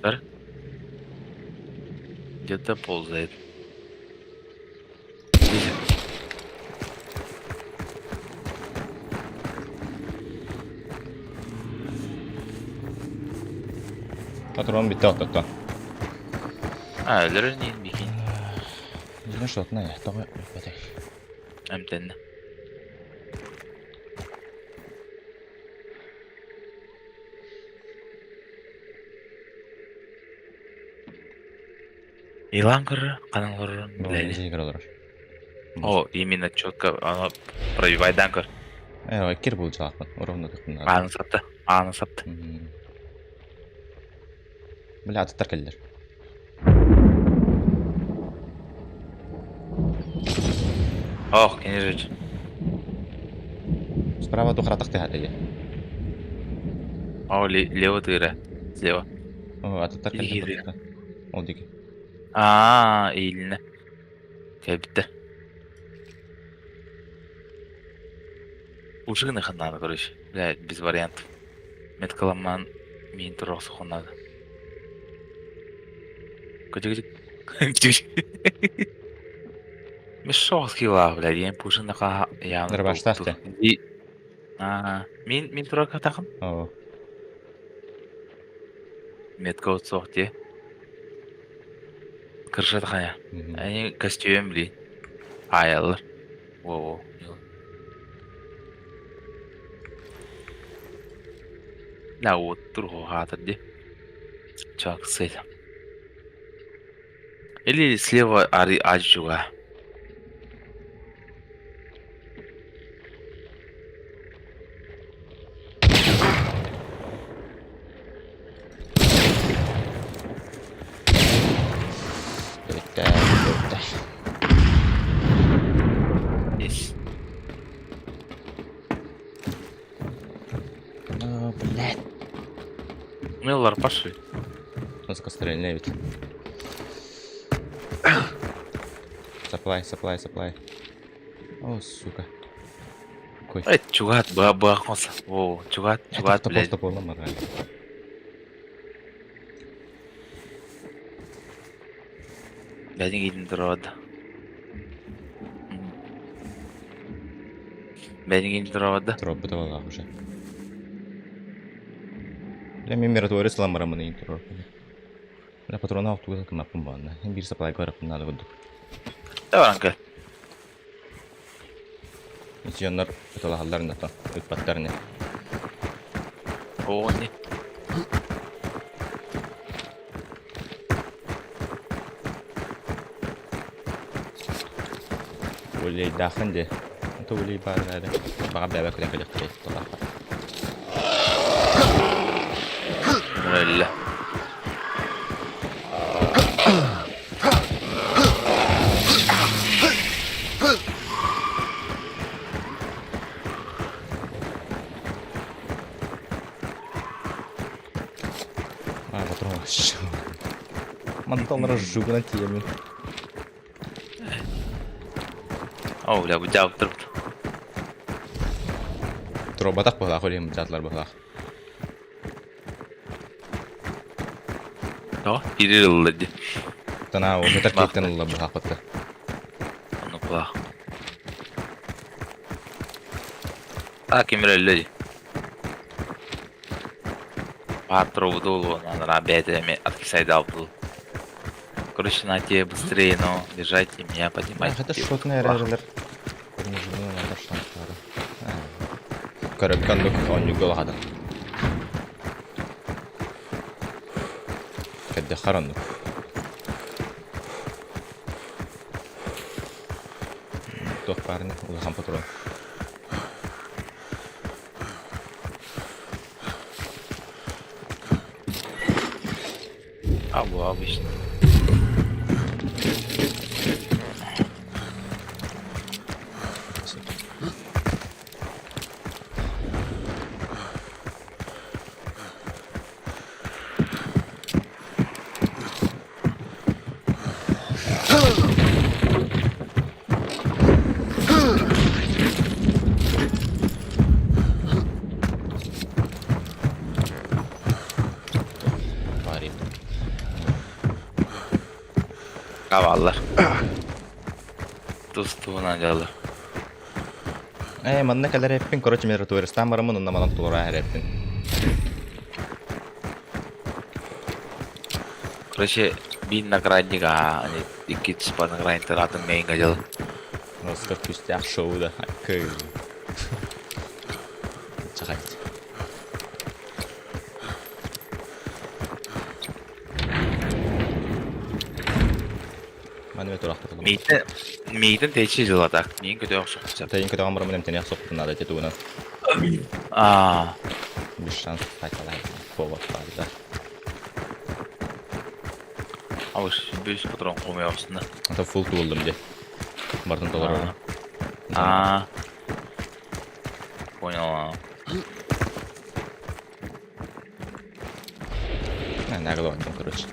Speaker 4: Dur. Где-то ползает.
Speaker 1: Патрон bitti atlattı.
Speaker 4: Ha ölür neyin bikin.
Speaker 1: Yine şu atına ya. Tamam. Hadi.
Speaker 4: Әмтәнне. Илан кыры, канан кыры,
Speaker 1: Böyle
Speaker 4: блядь.
Speaker 1: игр olur.
Speaker 4: О, именно четко, оно пробивайдан кыр.
Speaker 1: Кир bulacak. Oranı tutun.
Speaker 4: Аны сапты.
Speaker 1: Бля, аттар келдер.
Speaker 4: Ох, кенежеч.
Speaker 1: Справа до хратах ты хатые.
Speaker 4: О, лево тыра. Слева.
Speaker 1: О, аттар
Speaker 4: Иги.
Speaker 1: келдер. Ол диги.
Speaker 4: Ийліне. Кәбітті. Ушығын иқын короче. Блядь, без вариантов. Меткаламан мен тұрақсы қонады. Күдік. Мен шоқ скилла, блядь, ен пушын нақа яғын.
Speaker 1: Дырбаштақты.
Speaker 4: Мен тұраққа тақым.
Speaker 1: О.
Speaker 4: Метка от соқ де. Кыршады қая. Әне костюм, блин. Аялыр. Воу. Да, вот тұрғы қатыр де. Чак сейді. Или слева Аджуга. Есть.
Speaker 1: О, блядь.
Speaker 4: Меллар, пошли.
Speaker 1: Насколько стреляет. Supply. О, сука. Кой.
Speaker 4: Чугат, бахмаса. Воу, чугат, блядь.
Speaker 1: Просто полно мораль.
Speaker 4: Бәден кейден тұрады.
Speaker 1: Троп бытовала уже. Бля, мен миротворец ламарамын ең тұрор. Бля, патрона автуға кімаппын бағына. Бір supply көріппін нады күдік.
Speaker 4: Даваранка.
Speaker 1: Жонлар быталағаларын ата. Өтпаттарыны.
Speaker 4: О, не.
Speaker 1: Өлей дақын де. Это өлей бар әрі. Баға бәбә көден көлек кірейді.
Speaker 4: Öyle.
Speaker 1: Патрон. Манталары жугына тиемін.
Speaker 4: О, бля, bu cevap тұрыпты.
Speaker 1: Тробатақ бұғлақ өлеймін, жатылар бұғлақ.
Speaker 4: О, ирилді.
Speaker 1: Тана осы тәркеттен ұлы бұғлақ бұтты.
Speaker 4: Onu kulak. Hakim öyle. Патров дулу, надо на бедами откисать долбу. Короче, на тебе быстрее, но бежайте меня поднимайте.
Speaker 1: Это шотный әрәлер. Көріпкандық он югылғады. Кәдді қарандық. Тоқ барыны, ұлған патрон.
Speaker 4: А, было обычно. Kavallar. Tustuğuna çalır.
Speaker 1: Man ne kadar hepin korоче мен туристан барамын, онда маған тура хәрәптин.
Speaker 4: Короче, bin наградника, они икки спа наградник таратын мейн гажал.
Speaker 1: Оскар пустяк шоуда. Акы. Чагайт. Мане турак турдум.
Speaker 4: Мейден течи жылатак. Мейн көтө окшоп.
Speaker 1: Тәйин көтөгөн барамын, эмтене яқсоқтун ада тетуына. Без шанс қайталай. Повод барда.
Speaker 4: Ауш, бес патрон қомай астында.
Speaker 1: Ата фул тулдым де. Бардым толар.
Speaker 4: Понял.
Speaker 1: Нагыл ондым, короче.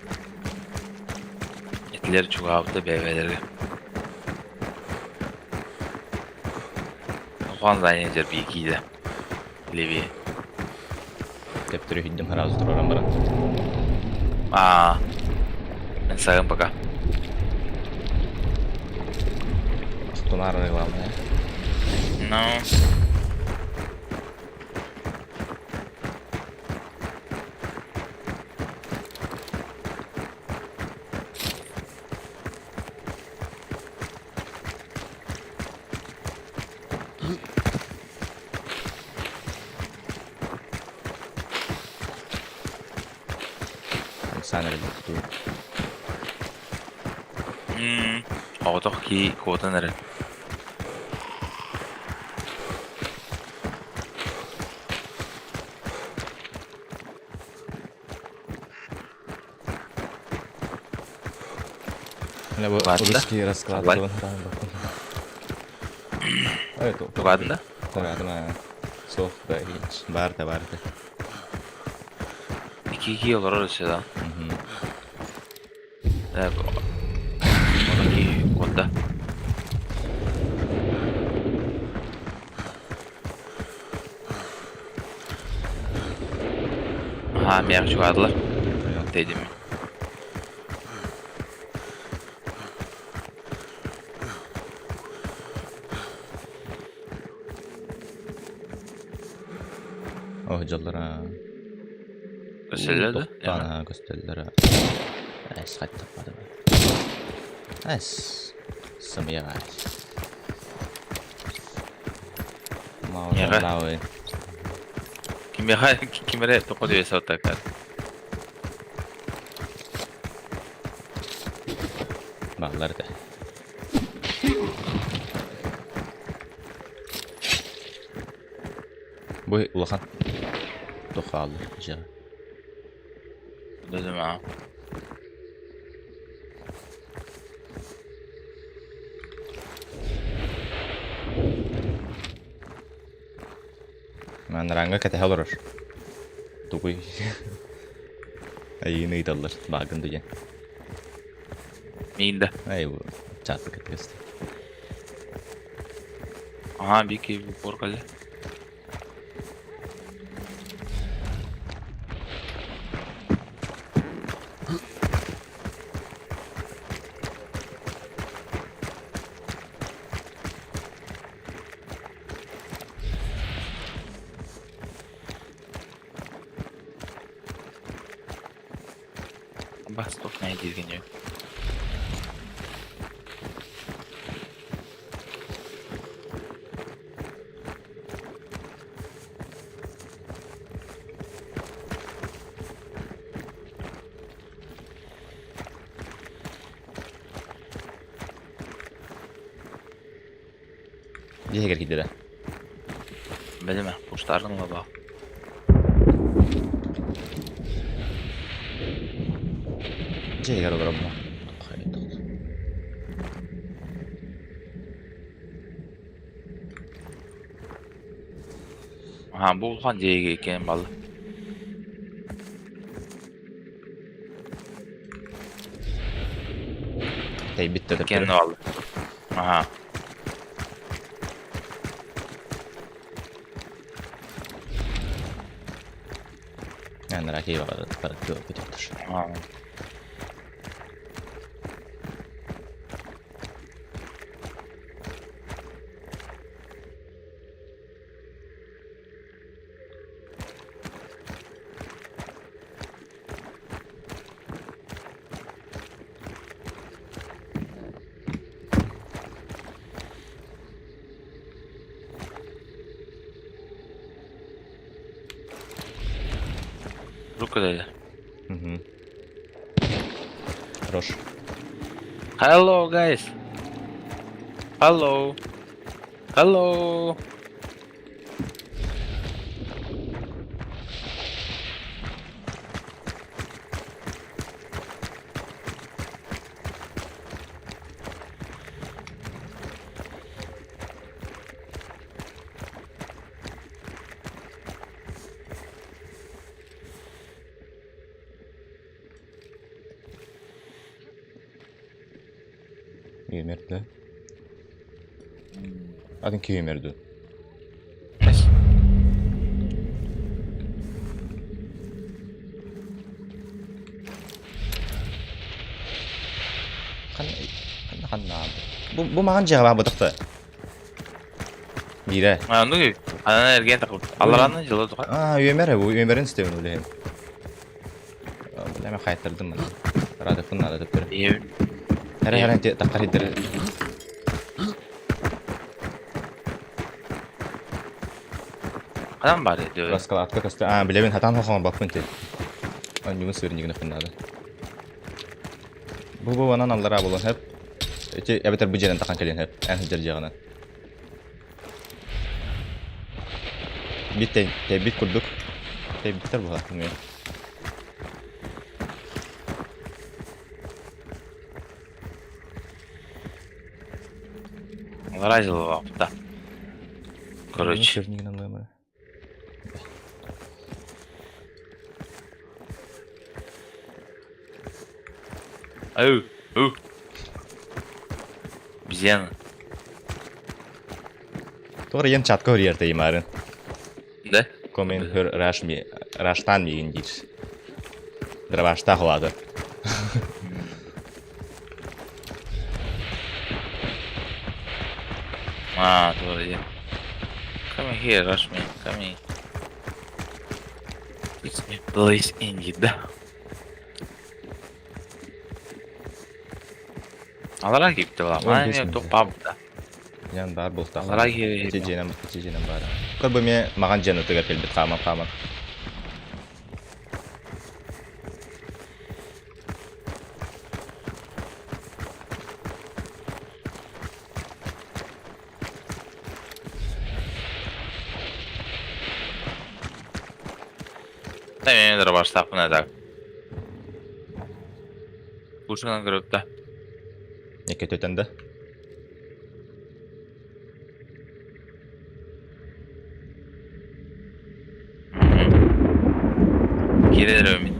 Speaker 4: Etler çuğabdı BV'leri. Oğan zannediyor bir ikiydi. Levi.
Speaker 1: Teptiri hiddim harazı durarım bana.
Speaker 4: Ben sağım baka.
Speaker 1: Tunar reklamı ya.
Speaker 4: No.
Speaker 1: Sen öyle tuttu.
Speaker 4: Otoq ki kodan nere.
Speaker 1: Ne bu русский расклад. Evet o.
Speaker 4: Tugadın da?
Speaker 1: Tugadın ha. Sof da hiç. Barda.
Speaker 4: 2-2 olur orası da. Evet. Oradaki kodda. Aha, meyak çıkardılar. Dedim mi?
Speaker 1: Oh jallara.
Speaker 4: Gösterildi.
Speaker 1: Bana gösterildi. Es kaç tapmadı. Es. Samaya var. Mau lawe.
Speaker 4: Kimere topu diye sautakar.
Speaker 1: Bağlar da. Bu ulakan. Toxalı. Ja.
Speaker 4: Dedim ha.
Speaker 1: Ben ranga kete olur. Tuğuy. Ayını idallar. Bağın diye.
Speaker 4: Meyinde.
Speaker 1: Ay bu. Çatlı kete.
Speaker 4: Aha, bir ki bu korkalı. Bas tokmaya girgin yok.
Speaker 1: Diye gider.
Speaker 4: Bilmem, kuşlardan mı bak?
Speaker 1: Diye olur ama.
Speaker 4: Aha, bu hancıya gelen balı.
Speaker 1: Hey bitti de.
Speaker 4: Kendi aldı. Aha.
Speaker 1: Yani rakibi var. Para yok bir tuttur.
Speaker 4: Aha. Руку дайда.
Speaker 1: Угу. Хорош.
Speaker 4: Hello, guys. Hello. Hello.
Speaker 1: Ömerdi. Adın ki Ömerdi.
Speaker 4: Yes.
Speaker 1: Kan abi. Bu mağan cevabı bıdıktı. Mire.
Speaker 4: Anladın mı? Ana ergen takıl. Allah'ın yılı tutar.
Speaker 1: Aa Ömer bu. Ömer'in isteyen öyle hem. Lama kayıttırdım bunu. Radyo fınna da tıptırı.
Speaker 4: İyi.
Speaker 1: Her ente takkar eddir.
Speaker 4: Adam var ya diyor.
Speaker 1: Raskala atka kastı. Aa bilevin hatan hoşuma bakın te. Anjımı sığırıncıgını fınna da. Bu bana nallara bulun hep. Eti ebeter bu jenen takan kelen hep. En hıcır jağına. Bitti. Tebrik kurduk. Tebrikler bu hakkında.
Speaker 4: Allah yılı vakıfta. Короче.
Speaker 1: Сырнигин анламай.
Speaker 4: Ау. Ау. Обезьяна.
Speaker 1: Doğru yan çatka hür yerde imarın.
Speaker 4: Да?
Speaker 1: Komen hür raştan miyin dir. Dravaşta havadı.
Speaker 4: А, тоже. Come here, rush me. Come here. It's me, please, indeed. Да. Алара гипті ла. Мана мен тоқпабда.
Speaker 1: Yan bar bolta.
Speaker 4: Алара гипті.
Speaker 1: Çejenem var. Kır bu me magan canı tıgar kelbet kaman.
Speaker 4: Да, мен дұрбаштақ бұна да. Бұшынан көріпті.
Speaker 1: Неке tötende.
Speaker 4: Келер өмін.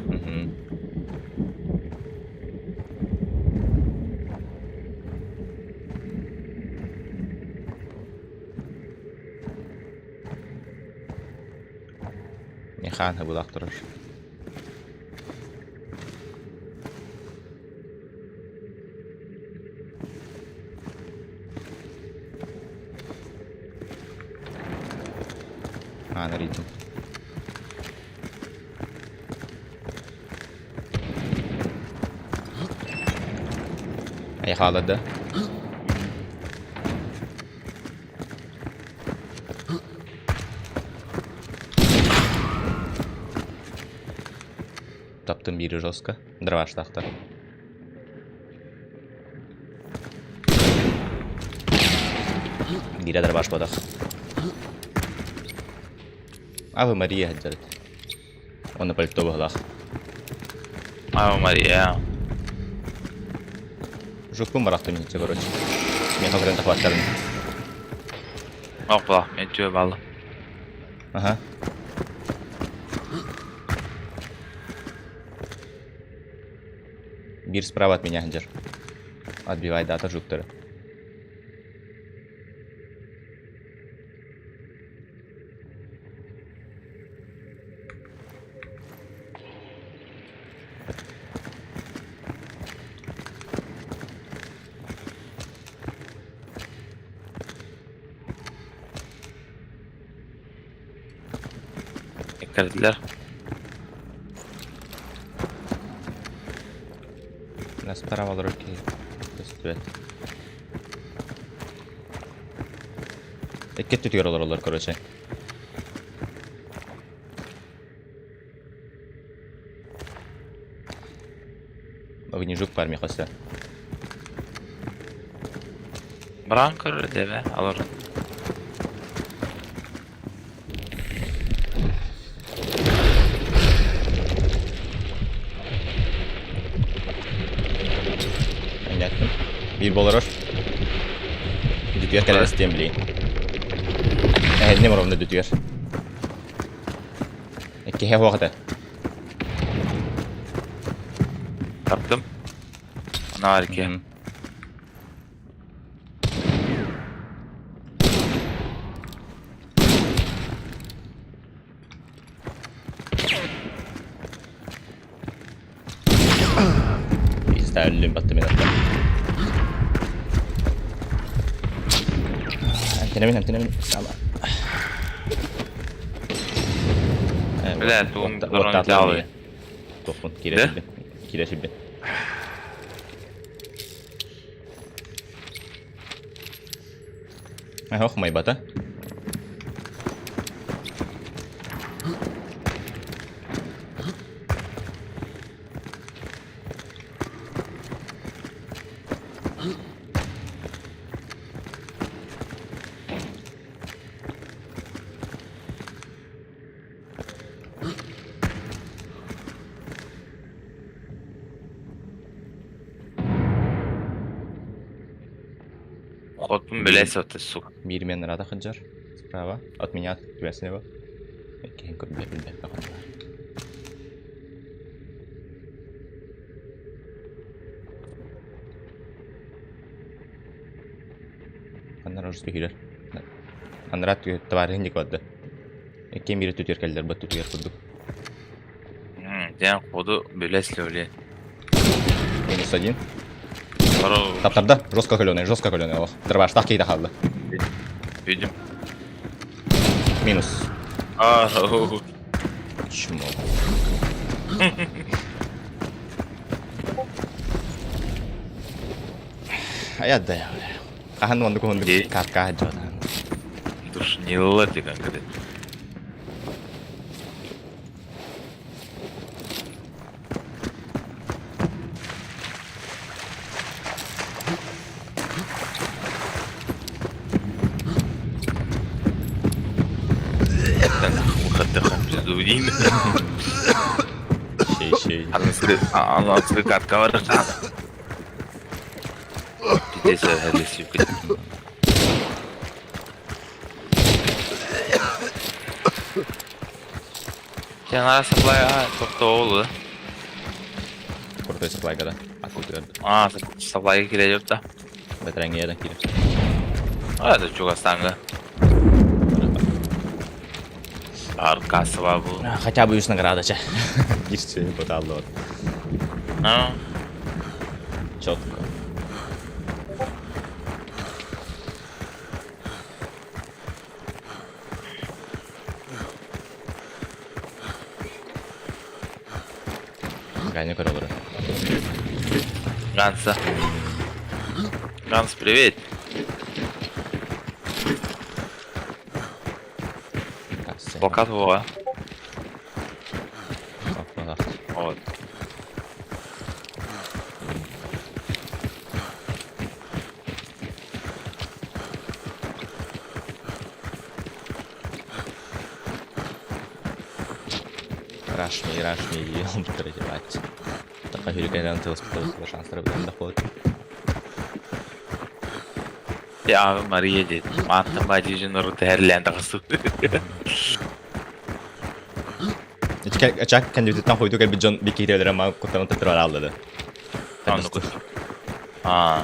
Speaker 1: Ne xan ha bulaq durur. Ana ritim. Ay xaladı. Таптым бiri жестко. Дроваштахта. Бiri дроваш подах. Ave Maria hajjaret. Onu пальто бахлах.
Speaker 4: Ава Мария.
Speaker 1: Жукпу марахтым нече, короче. Мен хазырын тахваттарын.
Speaker 4: Оқла, мен түйе балы.
Speaker 1: Ага. Бир справа от меня, Ханджер. Отбивай дата жуктора.
Speaker 4: Кірділер.
Speaker 1: На справа руки. Төстүбет. Экке түтүгөр олар, короче. Огнежук бар мехоса.
Speaker 4: Бран көрür debe alır.
Speaker 1: Ben yattım. Bir bol var. Dütüyer kadar isteyeyim bileyim. Ne var onda dütüyer? İki hev vakti.
Speaker 4: Taptım. Ana var ki.
Speaker 1: İsterlim battı beni hatta. Antena bin. Tamam.
Speaker 4: Bilen, tuğum duran çalıyor.
Speaker 1: Topun kireçli. Kireçli. Okumayı bata.
Speaker 4: Хотпун билесе өтті сук.
Speaker 1: Бир мен рада хыджар. Справа. От меня тебя слева. Кейн көрбе билбе. Аннар ожус бекилер. Анрат товарын дик вадды. Кейн бири түтер келдер, бат түтер курдук.
Speaker 4: Ден коду билесле өле.
Speaker 1: Минус один.
Speaker 4: Бару
Speaker 1: Таптарда. Жестко каленый. Ох. Дырбаш, так кейда қалды.
Speaker 4: видим.
Speaker 1: Минус.
Speaker 4: Ау.
Speaker 1: Чмо. Аядда я. Кахан онды көнді
Speaker 4: Ей.
Speaker 1: катка жада.
Speaker 4: Душ не лады как-то. Выходом бездумный.
Speaker 1: Şey.
Speaker 4: Anlatsı katka var. Bir de söyledi yok. Жаңа supply тоқтау oldu.
Speaker 1: Крутой supply kada. Akıl gördü.
Speaker 4: Supply'ga kire yok da.
Speaker 1: Betrengi yerden kiri.
Speaker 4: Öyle çok astanga. Arkası var bu.
Speaker 1: Хотя бы южно градача. Girse bakalım orada.
Speaker 4: Ha?
Speaker 1: Четко. Ганя королора.
Speaker 4: Ганса. Ганс, привет. Блокад его. Вот.
Speaker 1: Рашми, он переодевать. Такая хиликайдан телеспиталистика шансları bilen доходит.
Speaker 4: Ya Maria dedi. Mantım bacı junior değerlendi kızı.
Speaker 1: Açak kendisinden koyduğu gibi John bir kere ama kurtarın tekrar aldı.
Speaker 4: Anladım. Aa.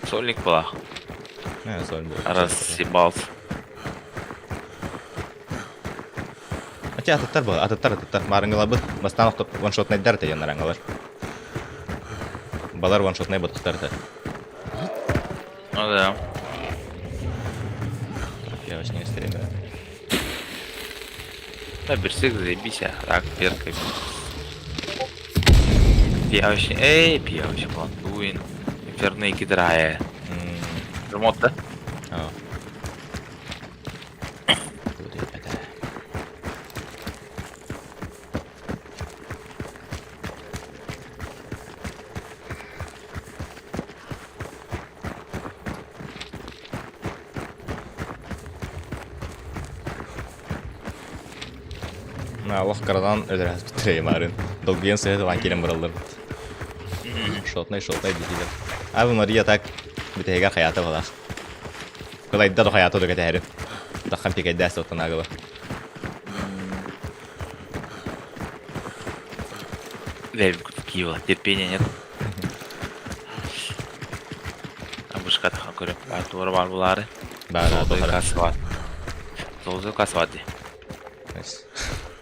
Speaker 4: Solnik bula.
Speaker 1: Ne sorun bu.
Speaker 4: Arası bal.
Speaker 1: Açak atıttar. Marıngalar bu. Bastan oktup one shot ne der diyen arangalar. Balar one shot ne batıklar da.
Speaker 4: O da.
Speaker 1: Yavaş ne isterim ben.
Speaker 4: Да, берсик заебись, рак, перка. Пьявощий, пьявощий, плантуин. Инферные гидрая. Ремонт, да?
Speaker 1: Allah qaradan ödərəz bitirəyim arın. Dolguyan səhət olan keləm buralar. Şotnay deyiləm. Abi Maria tak bitəgər həyatı var. Qolay da həyatı da qədəri. Daxam pek dəst otdan ağıla.
Speaker 4: Левик Киева, терпения нет. Абушка тахан көрөм. Артур бар булары. Золотой касват. Золотой касват.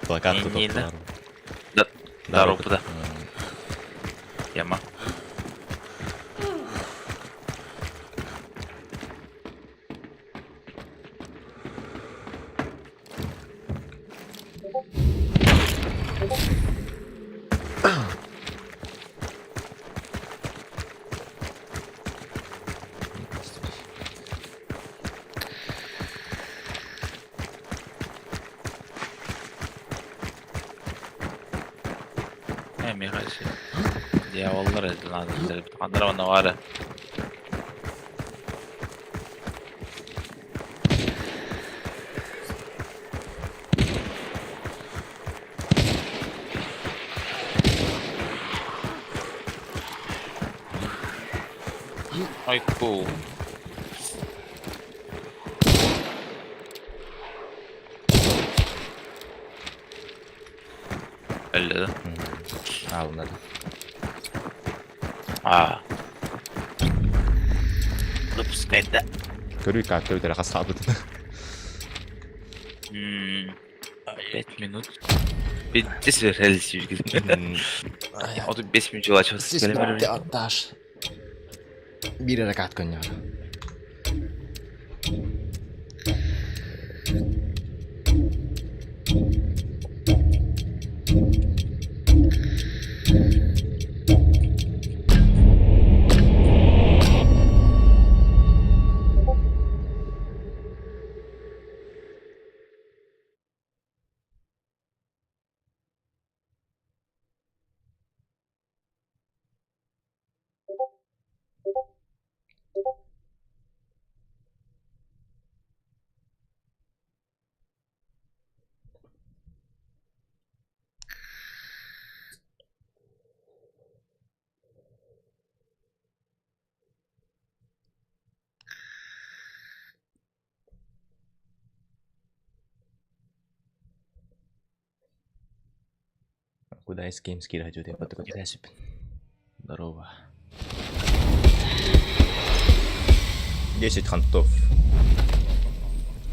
Speaker 1: Плакат
Speaker 4: Не,
Speaker 1: тут.
Speaker 4: не, да. Дорогу да. Яма. Мне кажется, дьяволlar это надо сделать. Андра Навара. Ой, cool. Öyle.
Speaker 1: Alınır.
Speaker 4: Aa. Допускай, да.
Speaker 1: Görüyor ki aklı ödərə xasabıdır.
Speaker 4: 5 минут. Bitti süreliz yüzgün. O da 5 minut yol açıyoruz.
Speaker 1: Siz bitti arkadaş. Bir rekat gönüyor. Куда из Games радио я потом рецепт. Здорово. 10 хантов.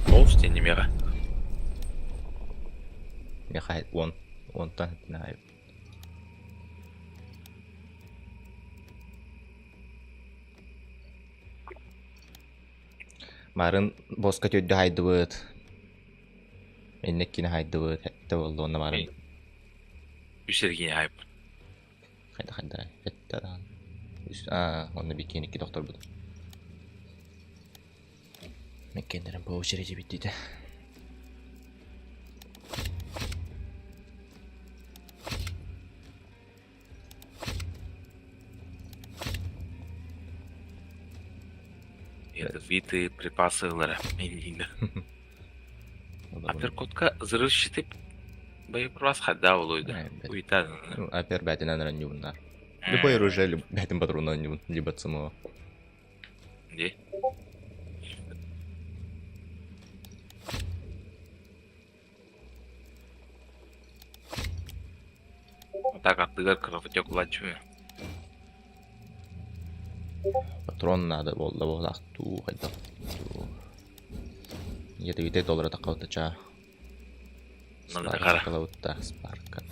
Speaker 4: Полсти не мера.
Speaker 1: Я хай он там знаю. Марын боска төдді хайды бұд. Меннеккені хайды бұд. Хәтті болды онна марын.
Speaker 4: Үсергене айып.
Speaker 1: Хайда. Хәтті адан. Онны бекенекке доктор бұд. Меккендерін по очереди биттейді.
Speaker 4: Ядовитые припасы Лара. Аперкотка зыры шитip боеприпас хадда болойду. Уйтады.
Speaker 1: Апер бәтінен рәнне бұндар. Любой оружие бәтін патронын либо цымова.
Speaker 4: Де? Так, аттыгар кровотек лачуя.
Speaker 1: Патрон надо болды ақту қайда. $7 тақауытыча.
Speaker 4: Надо қара.
Speaker 1: Спарка. Спарка.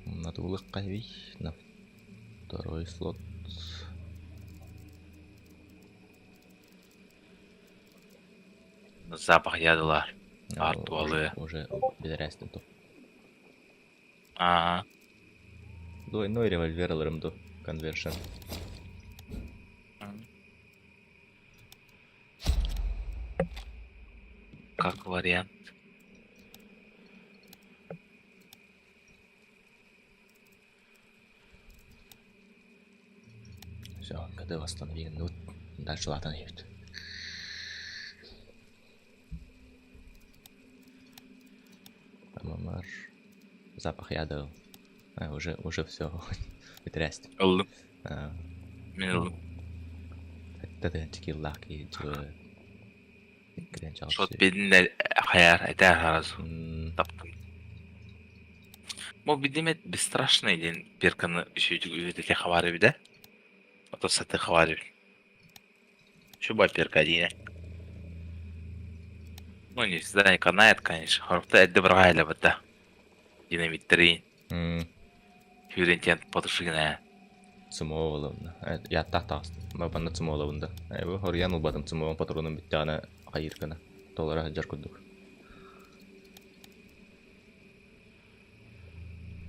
Speaker 1: Надулық қайби. Второй слот.
Speaker 4: Запах ядылар. Артуалы.
Speaker 1: Уже бедерәстен топ.
Speaker 4: Ага.
Speaker 1: Двойной револьвер алырым до. Конвершн.
Speaker 4: Как вариант.
Speaker 1: Все, когда восстановили, ну, дальше латан есть. Мамар. Запах яда. Уже все. Потрясть.
Speaker 4: Ылдым. Мен ылдым.
Speaker 1: Тогда такие лаки, типа.
Speaker 4: Шот бедінде қаяр, әйтәр аразу. Таптым. Бұл бедемет бесстрашный ден перканы үшейтік үйетеке хабары биде. Ото саты хабары бит. Шуба перка дейіне. Ну, не всегда не канает, конечно. Хорукта әдді бір ғайлы бітті. Динамиттерин. Фюрентен потушыгына.
Speaker 1: Цумоваловна. Я тахтаст. Бабанна Цумоваловна. Айбу хорьян улбадым Цумован патронын битті ана қайыркана. Толара жар күрдік.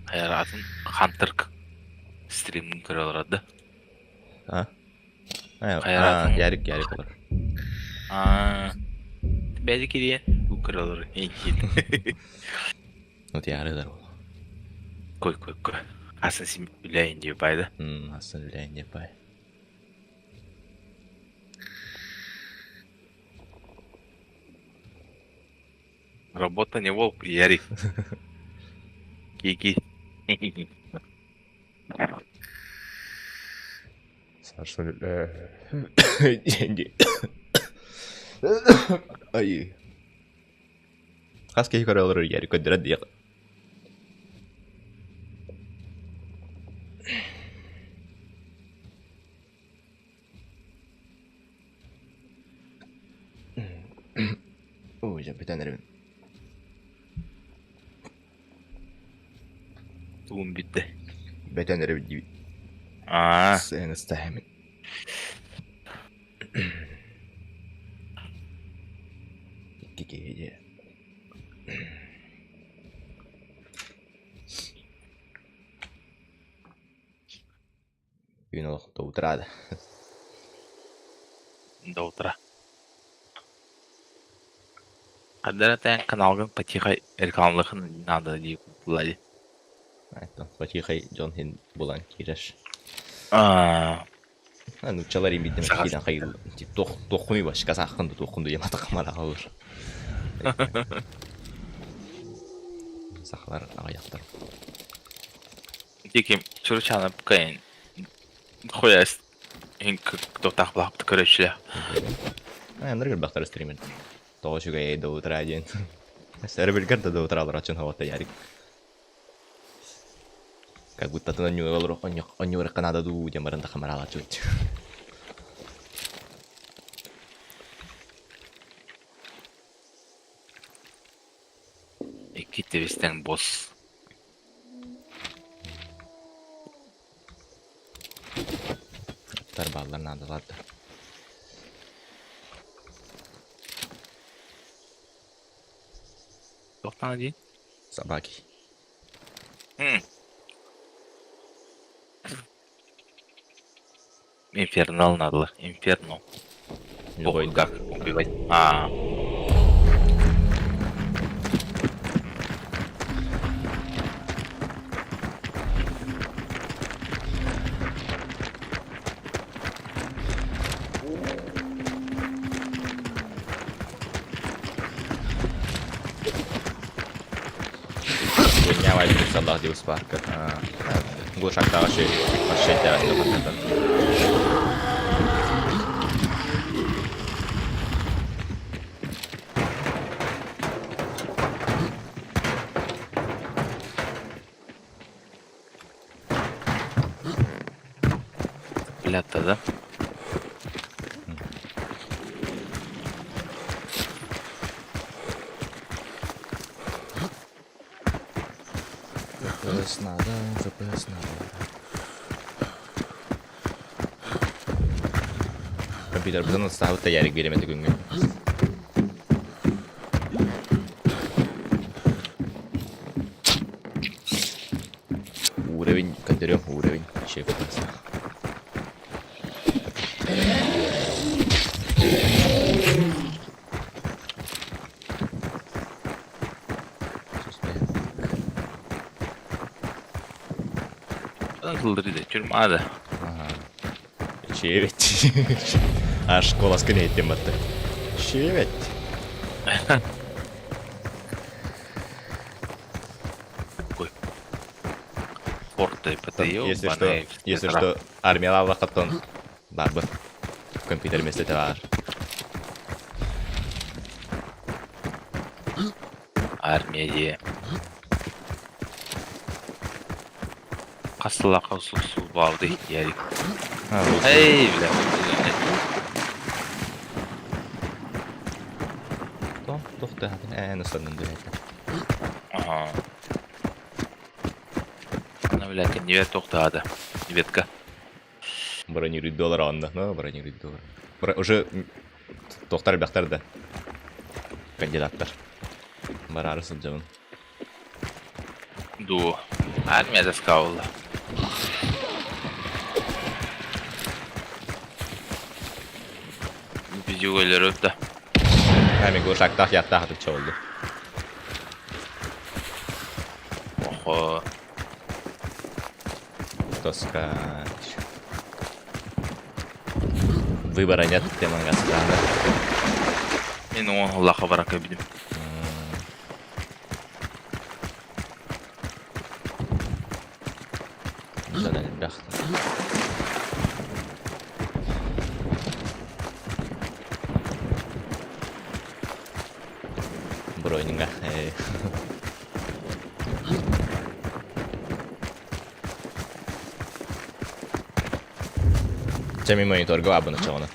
Speaker 4: Хайратын Хантырк стримін көрі олырады.
Speaker 1: Ярик олар.
Speaker 4: Бәді керейін бұл көрі олыр.
Speaker 1: Вот ярыдар ол.
Speaker 4: Көй. Асын сен үләйін деп байды.
Speaker 1: Асын үләйін деп бай.
Speaker 4: Работа не волк, Ярик. Кики.
Speaker 1: Сарсын деньги. Ай. Қас кей көрі олар Ярик өдірі дейік. Ой, жа бітен әрбін.
Speaker 4: Туым бітті.
Speaker 1: Бітен әрбін дейбін. Сәң істәймін. Кекеге. Үйін олықта отырады.
Speaker 4: Да утра. Когда таян каналгын потихай рекламлыхын надо дейіп бұлады.
Speaker 1: Айтты, потихай Джон Хин болан кереш. Ну, чаларим бидем хидан хайыл. Тоқуми башка сақынды тоқунду ямата қамара қалыр. Сақлар аяқтар.
Speaker 4: Декем чурчаны бұқайын. Қойас. Ең тоқтақ бұлақты көрепшілі.
Speaker 1: Нұргір бақтар стример. Тоғышуға ейді отыра дейін. Сервергерді да отыралар ачын хаватта ярик. Как будто ты на нее лрох, он не Канада ду, где маранда хамарала чуть.
Speaker 4: Iki twisten boss.
Speaker 1: Тарбаллар надо, ладно.
Speaker 4: Тоқтан один?
Speaker 1: Собаки.
Speaker 4: Инфернал надо, инферно.
Speaker 1: Любой
Speaker 4: Как убивать?
Speaker 1: Поднявай при садах Дилспарка. Глушак таваши. Пошедя, что это.
Speaker 4: Лято, да?
Speaker 1: ЗПС надо. Компьютер біздің ұстағы тәйярик береметі күнге. Уровень, контерем уровень. Чек.
Speaker 4: Kıldırıydı, çürüm adı.
Speaker 1: Шевет. Аж голос кінейтен батты. Шевет.
Speaker 4: Порты ПТИ.
Speaker 1: Если что, армияла вақыттан бабы. Компьютер местете бар.
Speaker 4: Армия. Қасылаққа су барды, ярик. Эй, бля.
Speaker 1: Тоқты, нұстанын дөйті.
Speaker 4: Ага. Ана, бля, кәневе тоқтады. Неветка.
Speaker 1: Бронирует доллар анда, ну, бронирует доллар. Уже тоқтар бяқтар да. Кандидаттар. Бар арысын жамын.
Speaker 4: Ду. Армияда скаулы. Видео өлер өтті.
Speaker 1: Әмін көшақтақ яттақ атып чауылды.
Speaker 4: Охо.
Speaker 1: Тоскач. Выбора нет, теман гастанда.
Speaker 4: Мен оң лақа барақа білім.
Speaker 1: Задали бяхты. Бронинга. Чами монитор глаба начала.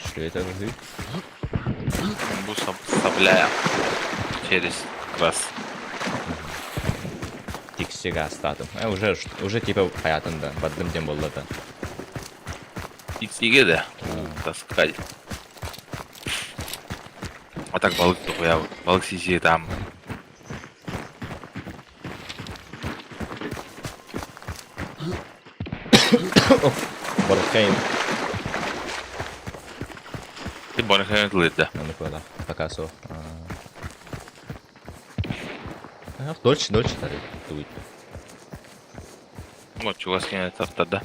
Speaker 1: Что это лежит?
Speaker 4: Бу сабляя через крас.
Speaker 1: Тиксига остатым. Уже типа хаятында. Баддым дем болды да.
Speaker 4: Иксиге да. Таскать. А так балық қоя. Балық сисе там.
Speaker 1: Борхейн.
Speaker 4: Ты Борхейн тылыды да.
Speaker 1: Ну, куда? Пока сов. Дольше тарит.
Speaker 4: Вот чувак скинет автода.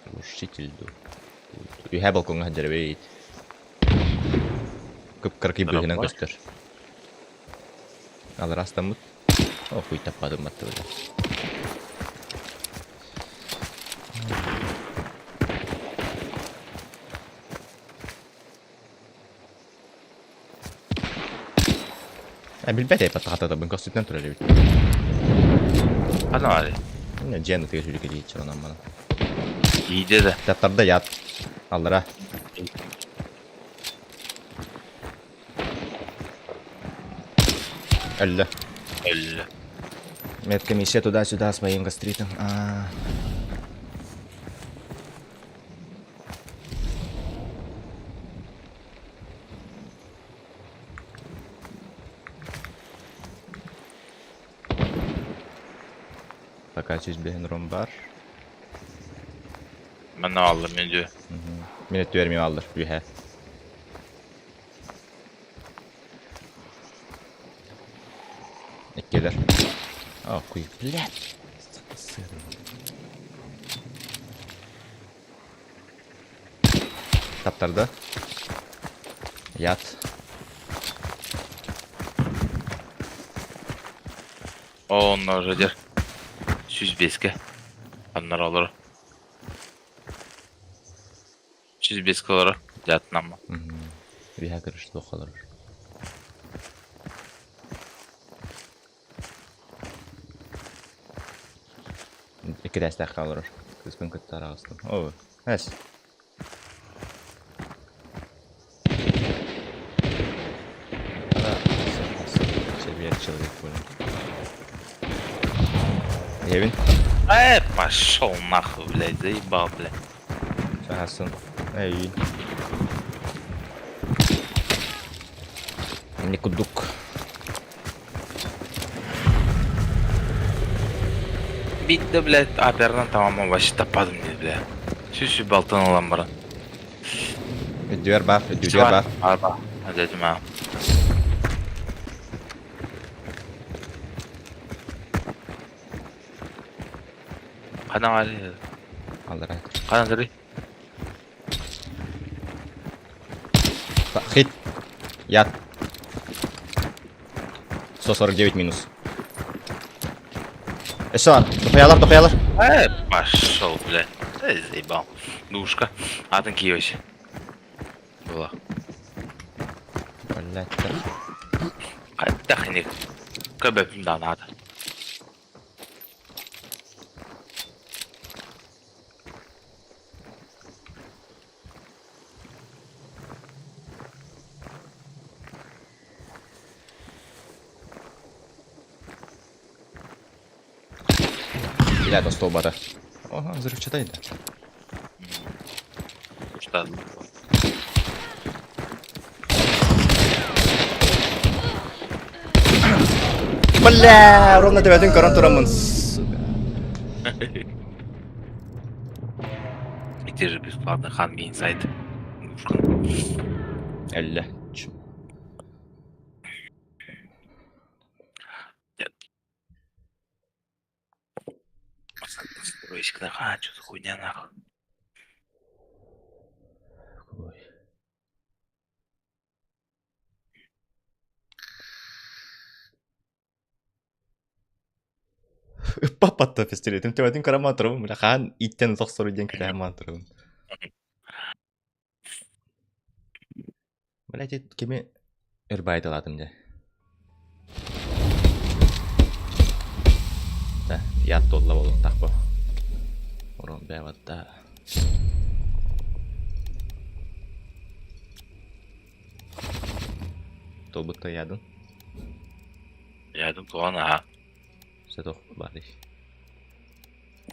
Speaker 1: Глушитель ду. Үйә балконға жарбейт. Көп кырки бөлінен көстер. Ал растан мұт. О, хуй таппадым матты бөлі. Білбәт әйпатты қатады бұн көстетінен тұрар ебіт.
Speaker 4: Қана ғали?
Speaker 1: Дженді тіге жүріке дейт шығынан бана.
Speaker 4: Ейде да.
Speaker 1: Тәттарда ят. Аллара. Әлі.
Speaker 4: Әлі.
Speaker 1: Медкомиссия туда-сюда с моим гастритом. Пока чиз бен бар.
Speaker 4: Мәні алды мен де.
Speaker 1: Минет вермей алды. Үйә. Еккелер. О, куй. Блядь. Таптарды. Ят.
Speaker 4: О, онна уже дер. 105-ке. Аннар алыр. 105-ке алыр. Жатынан ма?
Speaker 1: Үйә кірішті оқалар. İki dəstək qalır. Qızqın qıtlar ağızdım. O, əs. Çeviyə человек понял. Евин?
Speaker 4: Пошел нахуй, блядь, заебал, блядь.
Speaker 1: Часын. Эй. Не кудук.
Speaker 4: Bitti, блядь, апердан tamamı başı tapadım dedi, блядь. Şu baltan olan bana.
Speaker 1: Düver var, düver var.
Speaker 4: Arba. Hadi dedim ha. Kadan ari.
Speaker 1: Aldır aydır.
Speaker 4: Kadan ari.
Speaker 1: Hit. Yat. 149 минус. Еще var. Dokuyalar.
Speaker 4: Пошел, бля. Заебал. Душка. Атын киевич. Была.
Speaker 1: Блять.
Speaker 4: Қайда хинек. Көбөпүм да надо.
Speaker 1: Блять, до столбата. Ага, взрывчатый, да.
Speaker 4: Что?
Speaker 1: Бля, ровно 9 корон турамын. Сука.
Speaker 4: И те же бесплатно Ханби Инсайд.
Speaker 1: Әллә.
Speaker 4: Стройщик, а, что за хуйня нахуй?
Speaker 1: Папа-то фестили. Тим тем карама турам. Бля, хан иттен зок сору ден килә ман турам. Блять, кеме өрбай дадым да. Да, я толла болдум так бу. Урон бәватта. Толбутта ядын.
Speaker 4: Ядым туан, ага.
Speaker 1: Сетох бari.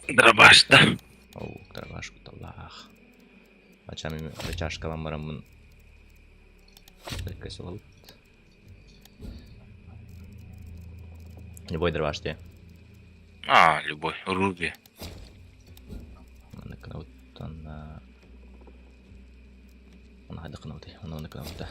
Speaker 4: Дробашта.
Speaker 1: Оу, дробаш куталлах. Ачами чашкалан барамын. Только сылып. Любой дробаш те.
Speaker 4: А, любой. Руби.
Speaker 1: Оны кнауттан. Оны хады кнауты. Оны кнаутта.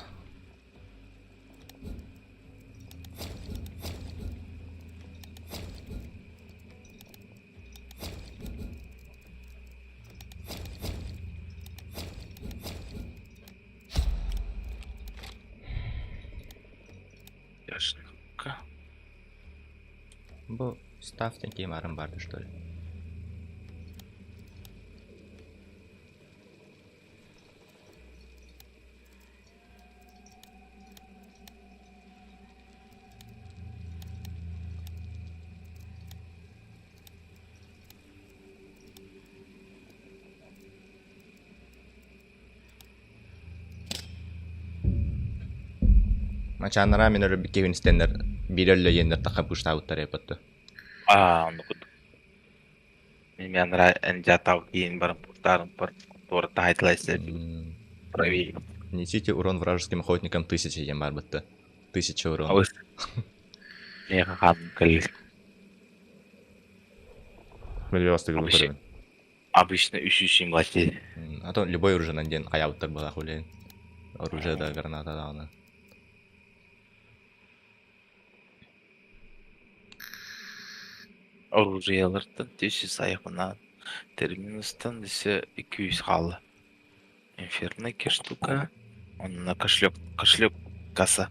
Speaker 4: Яшненько.
Speaker 1: Бу ставтен кеймарым барды, что ли? Мачанара мен өрбі кевіністендер бірөлі ендер таққа бұшта ауыттар епатты.
Speaker 4: А, onu kudum. Мен жатау кейін барым пустарым бар. Торта айтылайсы. Проверим.
Speaker 1: Несите урон вражеским охотникам 1000 ем бар бітті. 1000 урон.
Speaker 4: Ауыз. Мен ханым кіл. Обычно 300 властей.
Speaker 1: А то любой оружие ден қаяуыттар бала хулен. Оружие да граната да оны.
Speaker 4: Оружиялардан 300 аяқынан. Терминустан десе 200 қалды. Инферно 2 штука. Онына кошелек касса.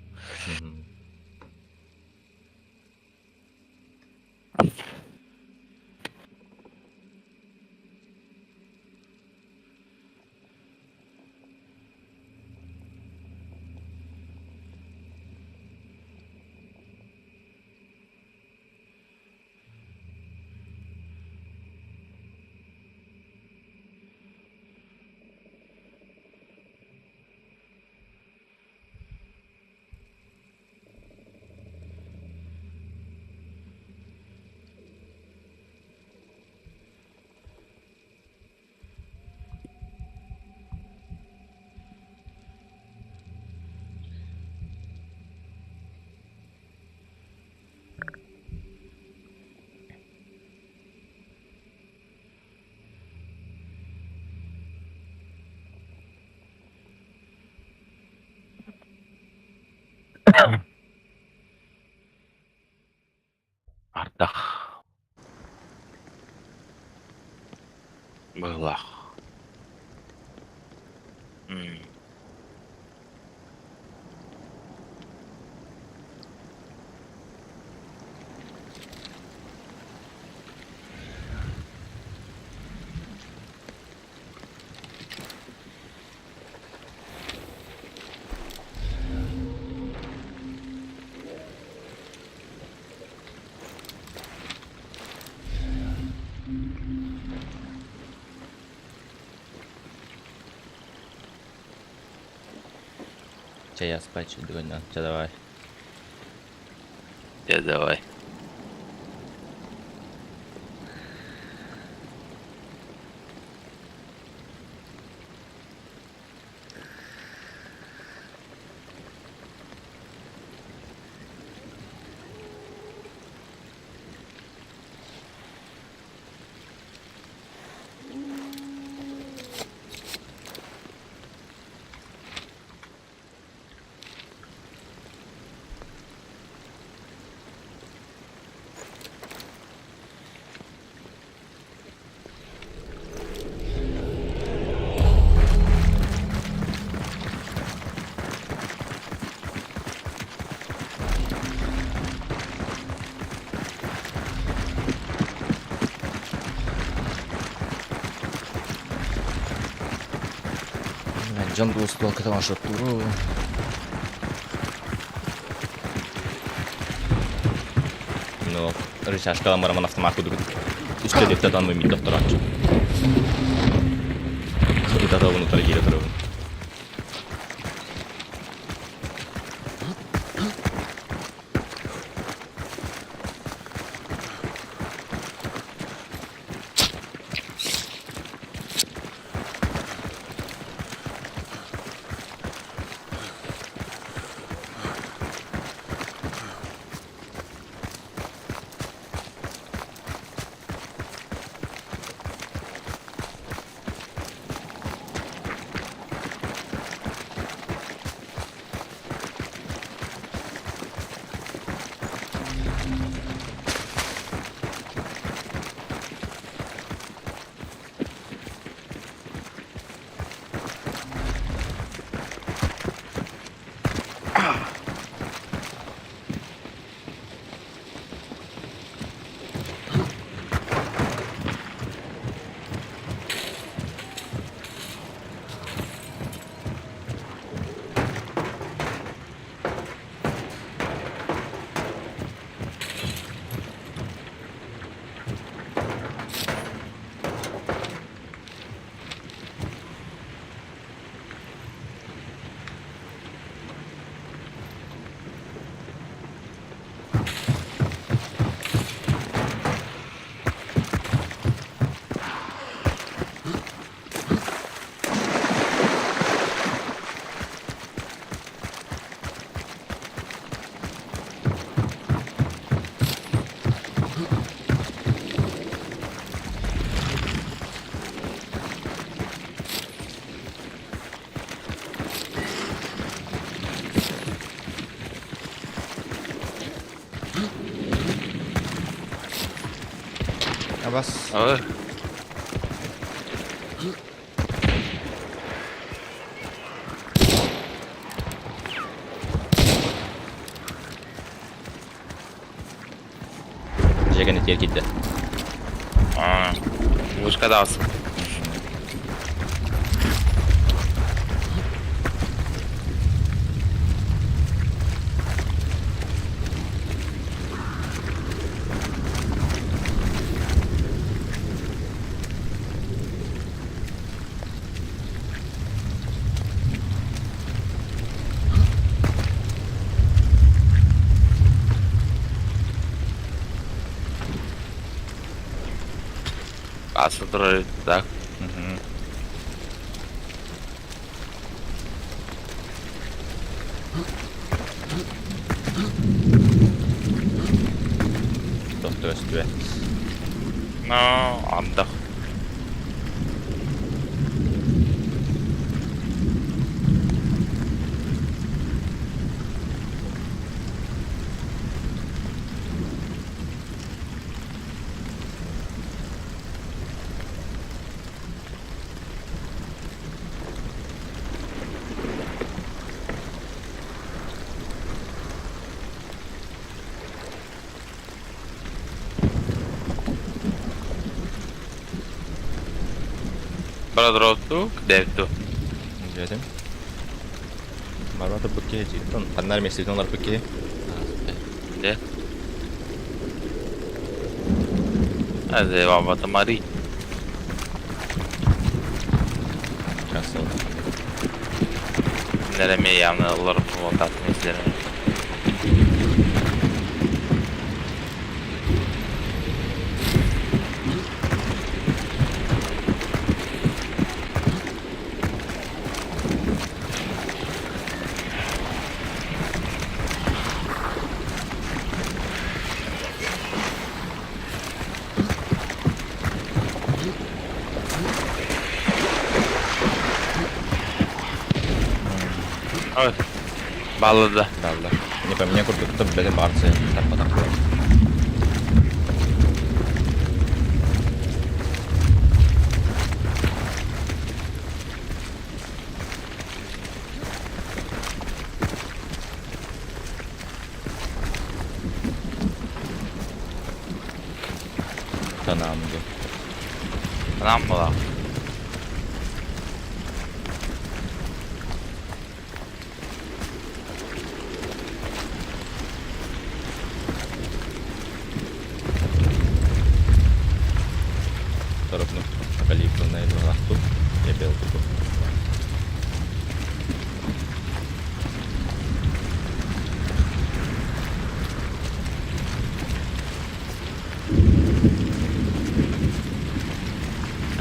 Speaker 4: Ардақ.
Speaker 1: я спать, догонял. Все, давай.
Speaker 4: Давай.
Speaker 1: Can dostu hakikaten aşağı doğru. Ну, рычажка ламарман автомат кудук. Üstte de tadan mı midde doktor açı. Bir daha bunu tarih geri tarafı. Bas.
Speaker 4: Ağır.
Speaker 1: Жегені тер кетті.
Speaker 4: Вышкада алсын. Asıl durur, так.
Speaker 1: Doktor üstüve.
Speaker 4: No, андах. Брадроту, девту.
Speaker 1: Gördüm. Marmata bukki çıktın. Panlar mesleği onlar bukki.
Speaker 4: De. Hadi baba tamari.
Speaker 1: Nasıl?
Speaker 4: Kimlere mi yanına alırım bu tatlı izlerim. Evet. Bağladı.
Speaker 1: Ладно. Не по мне круто, кто блин барцы. Так вот такое. Танамду.
Speaker 4: Tamam mı lan?
Speaker 1: Торопну. Калифу на эту ласту. Я бел тут.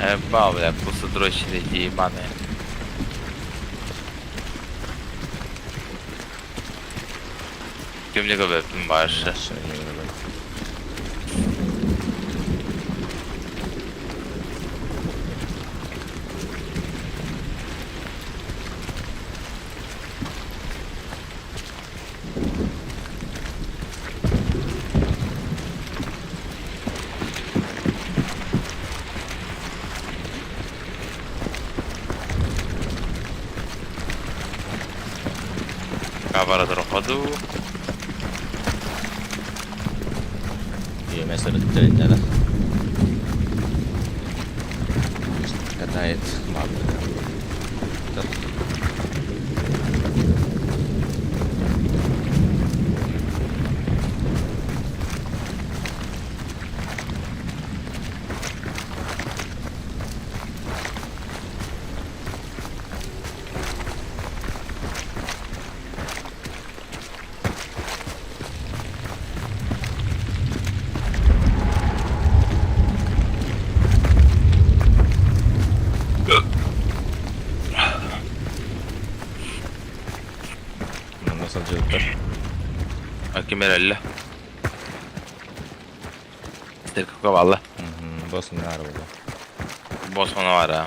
Speaker 4: Ебал, бля, пустодрочили эти ебаные. Kimle göbeptim başı.
Speaker 1: Şimdi yine böyle.
Speaker 4: Кабара дропаду.
Speaker 1: И место расстрелять катает мапы. Так. Ну, насıl cılıklar.
Speaker 4: Hakim herhalde. Sirkuk valla.
Speaker 1: Boss ne arabada?
Speaker 4: Bosman'a var ha.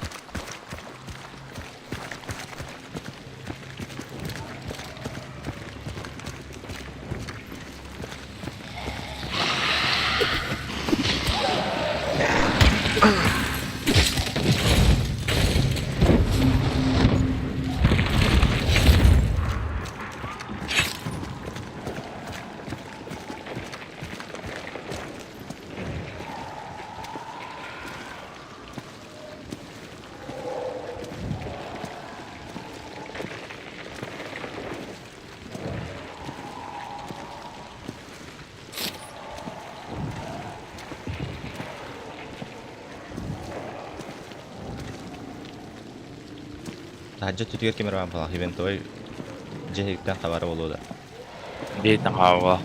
Speaker 1: Tahajjud tütüyor kemer var falan. Event oy cehikten haberi oluyor da.
Speaker 4: Deyten hava.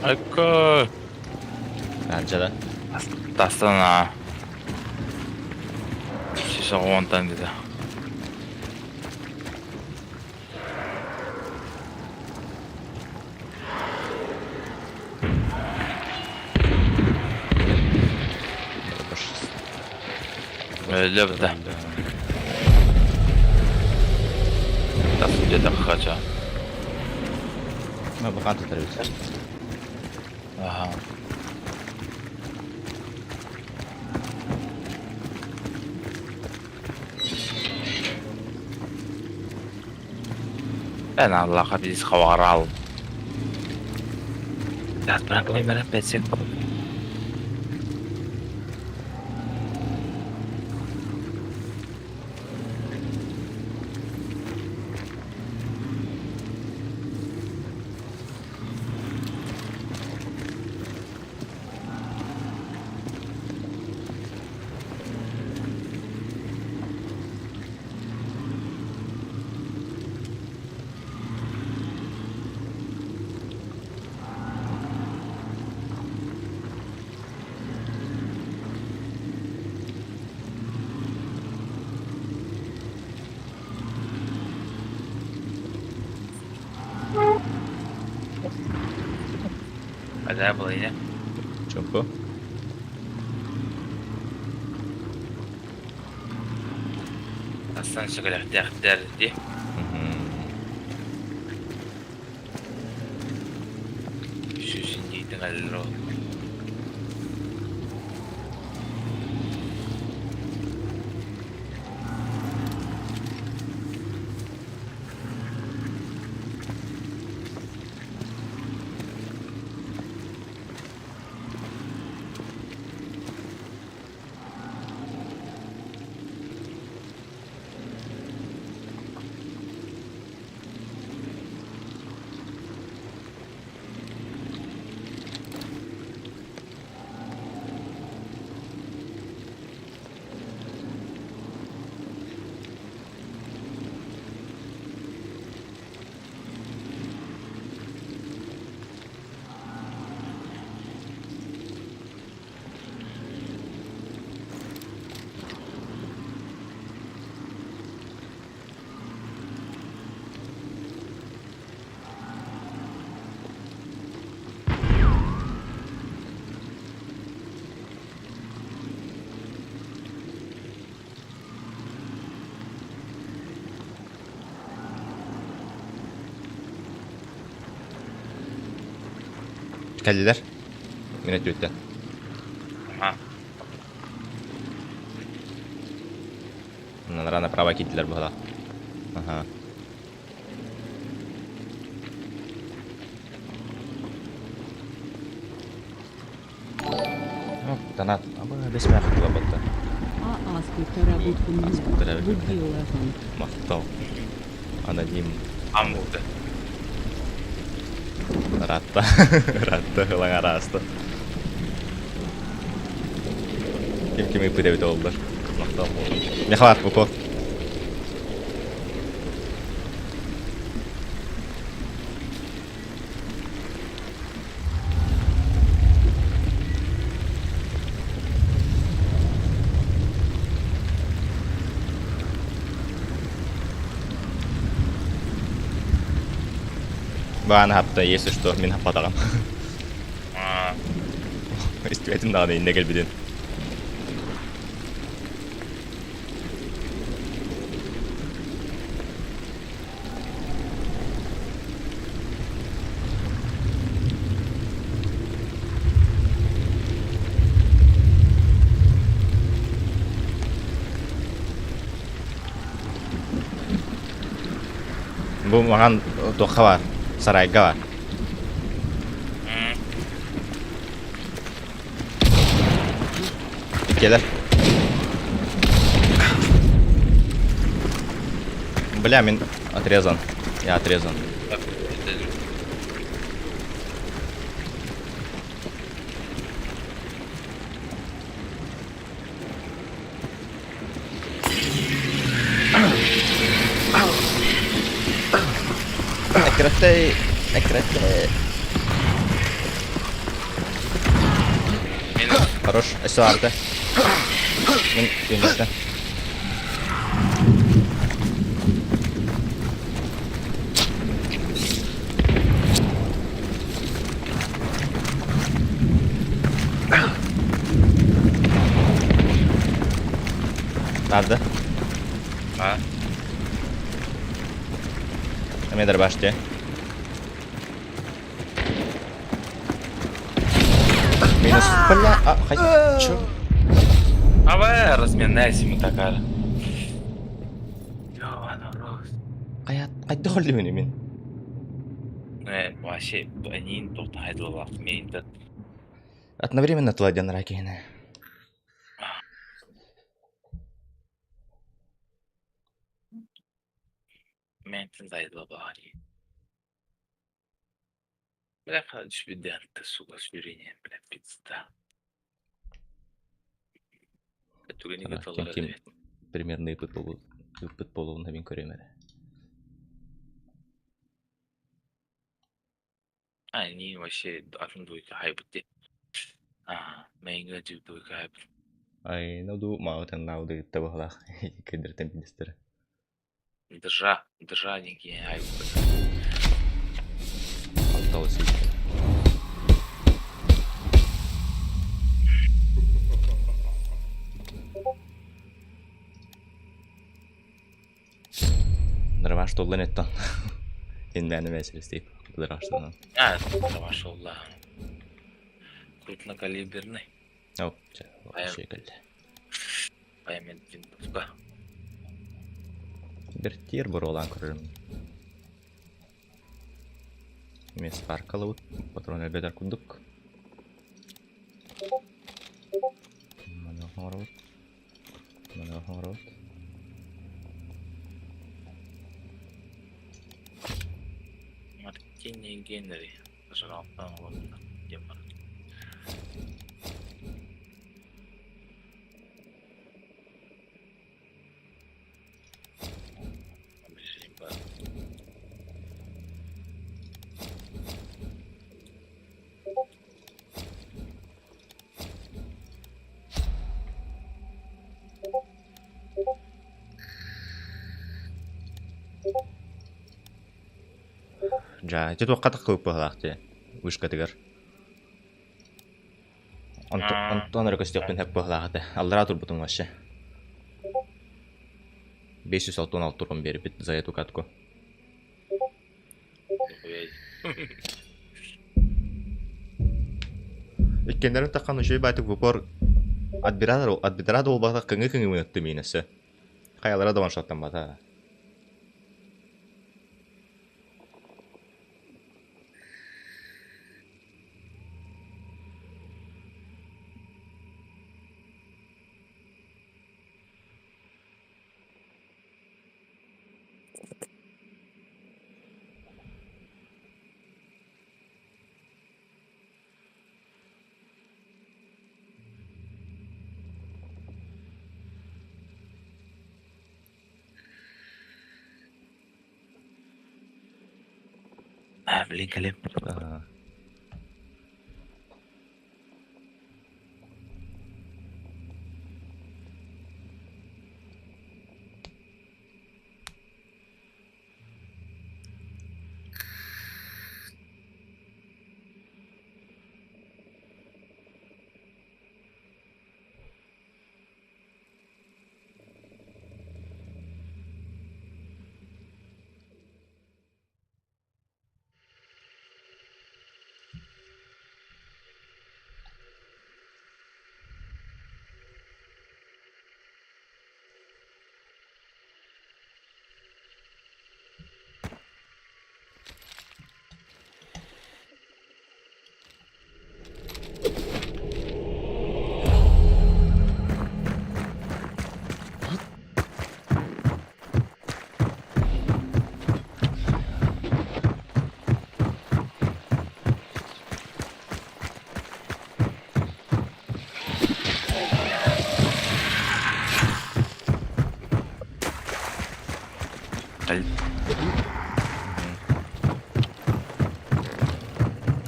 Speaker 4: Aykı.
Speaker 1: Bence de.
Speaker 4: Dastana. Şişe ondan dedi. Öyle bir de. Nasıl dedi kaça?
Speaker 1: Ma bakan tutarız.
Speaker 4: Aha. Ben Allah'a biz havara al. Ya bırakmayın beni pesek. Ada boleh ya.
Speaker 1: Чонко.
Speaker 4: Aslan segala derdi. Şu şimdi tinggal lo.
Speaker 1: Geldiler. Minnet bitti.
Speaker 4: Aha.
Speaker 1: Bunlar направо gittiler bu hala. Aha. Oh, tanat. Apa ada semak gua bata.
Speaker 5: Скульптора будут
Speaker 1: Скульптора
Speaker 5: меня.
Speaker 1: будут.
Speaker 5: Будилован.
Speaker 1: Мактау. Аноним.
Speaker 4: Ammuda.
Speaker 1: Ratta. Ratta hılan arasta. Kim kimi pidevde oldular. Maqtav oldu. Ne xalat bu ko? Bana hatta если что, мен хапатагам.
Speaker 4: Aa.
Speaker 1: Истебетин дагы инде келбидин. Bu mаған тоққа бар, сарайға бар. Келер. Бля, мен отрезан. Я отрезан. Экрете.
Speaker 4: Minus.
Speaker 1: Хорош, SR'de. Мен үйместі. Nerede?
Speaker 4: Ha.
Speaker 1: Медер баште. Минус. Бля, чё?
Speaker 4: Давай разминайся, такая. Ёбаный рот.
Speaker 1: Қайда қолды мен?
Speaker 4: Вообще, они тут хайдылар. Мен тут.
Speaker 1: Одновременно тладен ракейны.
Speaker 4: Мен тыңдайды бari. Бля, ходишь видянты, сука, с юрением, бля, пизда. Который не готов
Speaker 1: Кем примерный опыт болуына мен көремін.
Speaker 4: Они вообще должны быть хайбыты. Мен гажу дуй хайб.
Speaker 1: Ай, науду маутен науды табылақ. Кендіртен білістері.
Speaker 4: Держа, деньги, хайбыты.
Speaker 1: Алтау сөйті. Туллан еттан. Иннәне мәселесі дейп. Бұдар аштынан.
Speaker 4: А, машалла. Крупнокалиберный.
Speaker 1: Оп, шекілді.
Speaker 4: Паймент винтовка.
Speaker 1: Bir тир бұр olan көрірім. Мес арқалы бұд. Патрон әлбедар күндік. Мана ғарауд. Мана ғарауд.
Speaker 4: Мартини Генри. Пожалуйста, вот. Где Мартини?
Speaker 1: Жа, жет уаққаты қылып бағылақты. Үш кәтігір. Онтан рөкөстіқпен әп бағылақты. Аллара тұр бұтын вашы. 566 тұрғын бері біт за эту катку. Иккендерін таққан үшей байтық бұпор адбирады ол бағда қыңы өнетті мейнесі. Қайалара да ваншаттан бата.
Speaker 4: Блин, Калим.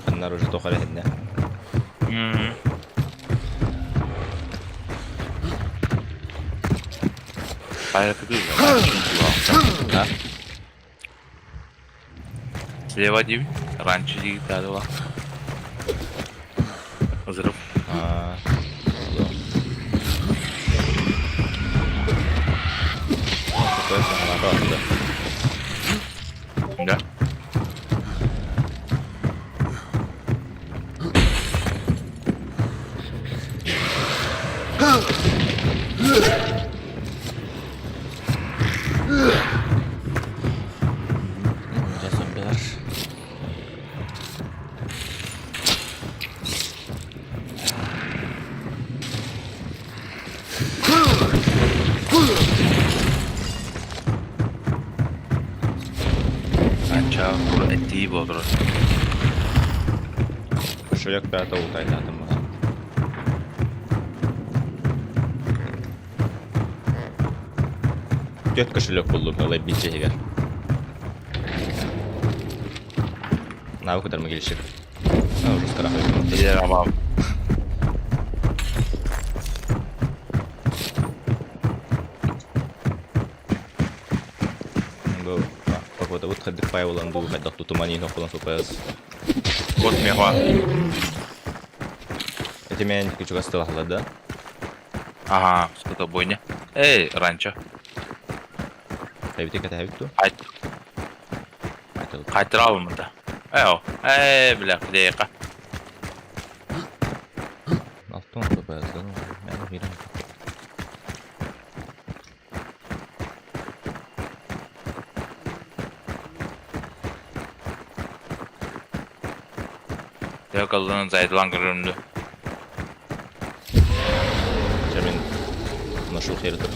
Speaker 4: Ханнар уже тохары хенне. Hayır, ты
Speaker 1: Да?
Speaker 4: Слева один, раньше дигитал была. Взрыв. Да.
Speaker 1: Zombiler.
Speaker 4: Anca bu ettiği boldur.
Speaker 1: Кошелек пятого утайда там. Төт кошелек булды былай бичегер. Навык кадәр мөгелчек. Уже скоро.
Speaker 4: Или рамам.
Speaker 1: Go. Погода вот ходит по Уланду, хотя тут тумани но колон ФПС.
Speaker 4: Вот мега.
Speaker 1: Эти меня не хочу гастала, да?
Speaker 4: Ага, что-то бойня. Эй, раньше.
Speaker 1: Haydi kata haydi.
Speaker 4: Ай. Кайтырабы мында? Бля, кудайка.
Speaker 1: Автоматта бәзді. Мәні қирам.
Speaker 4: Yakaldığın zaydılan görünümlü.
Speaker 1: Жәмен нашыл хері тұр.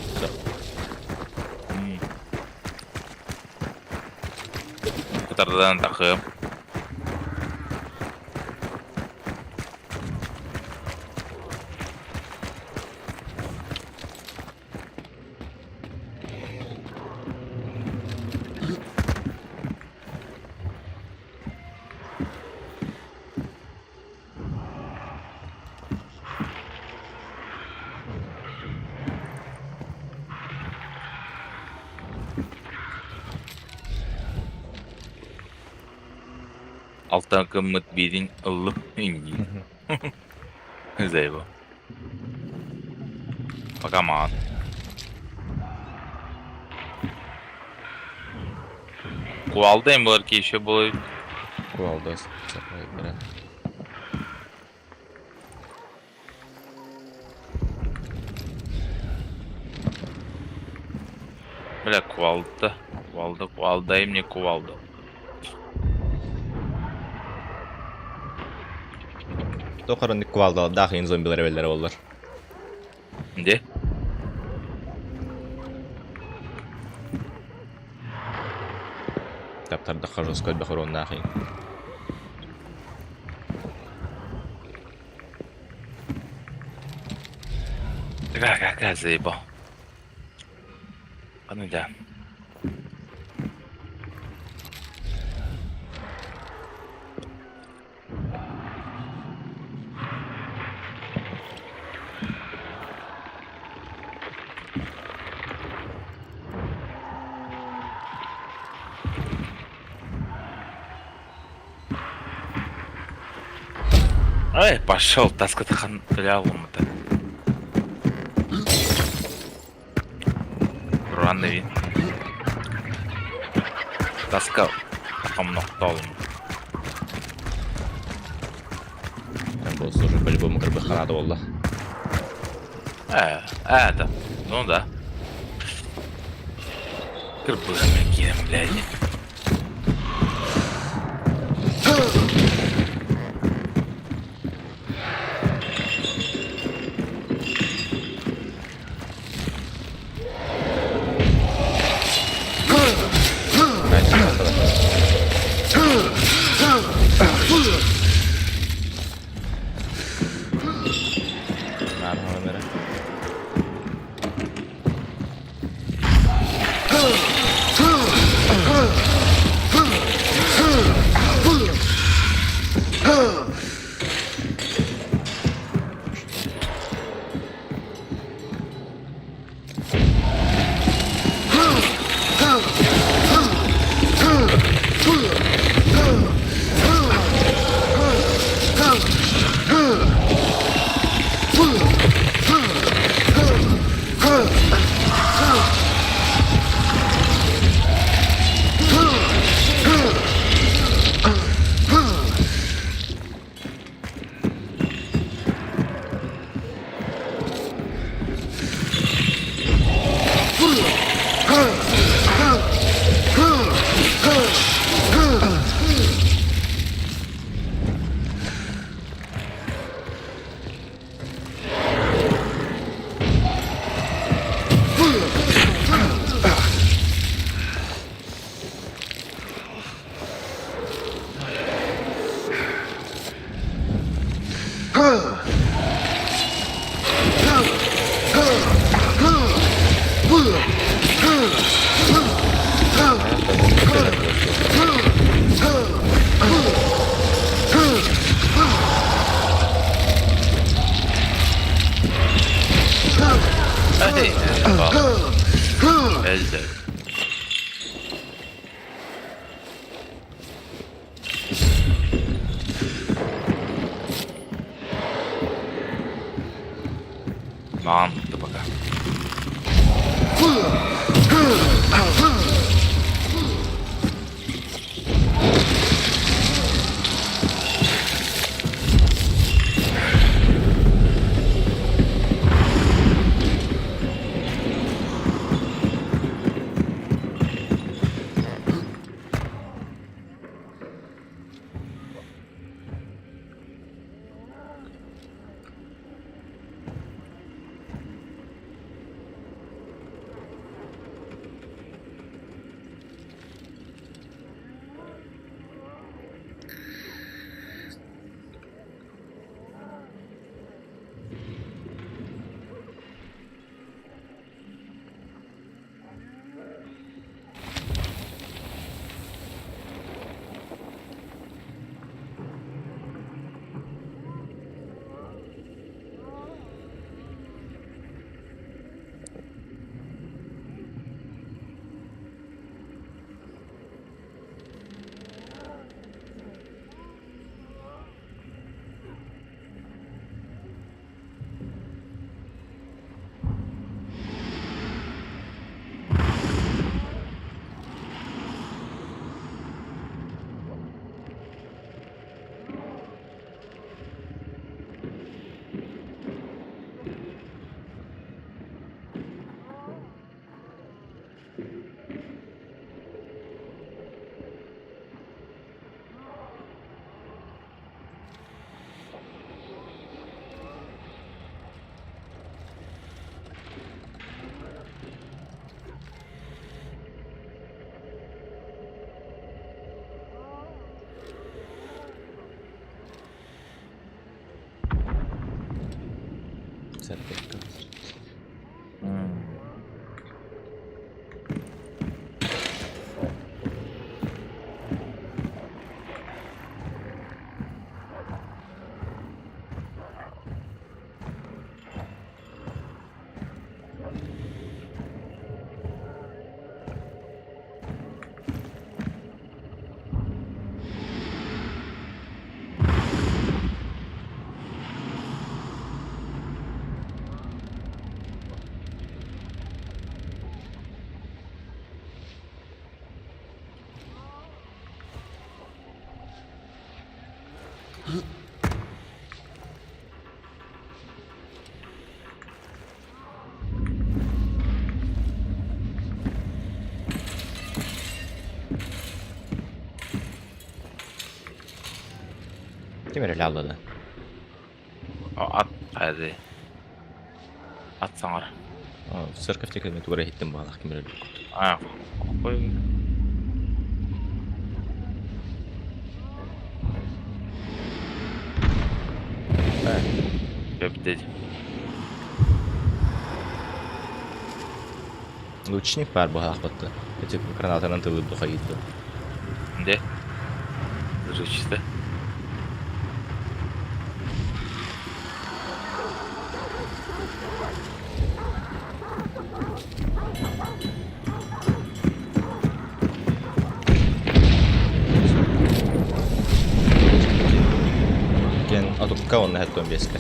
Speaker 4: Kıtardan takım. Alttan kımmet birin ılıp ingi. Zey bu. Bakaman. Kuvaldayım bu arki işe bu.
Speaker 1: Кувалда сақлай бері.
Speaker 4: Бля, кувалда. Кувалдayım ne kuvalda.
Speaker 1: Тоқарын кувалда дақиын зомбилер әвелдері олар.
Speaker 4: Ne?
Speaker 1: Таптарды қажыз көд бақырон нақиын.
Speaker 4: Какая заеба. А ну да. Ай, пошел, таскать халяву-то. Ранный. Таскал. Таком нохталым.
Speaker 1: Там бұл служит по-любому Кырбыханада болды.
Speaker 4: Да. Ну да. Кырбыхана кием, блядь. Elde. Mantıklı bak.
Speaker 1: Церковь. Kim öyle avladı?
Speaker 4: At hadi. At sanar.
Speaker 1: Церковьтеки мен тугара хиттим баалах kim öyle.
Speaker 4: Aa, koy. Köpteci.
Speaker 1: Лучник бар баалах батты. Эти гранатанын тылы духайды.
Speaker 4: Ne? Zırhçısı.
Speaker 1: Кен атукка онна хэттон беске.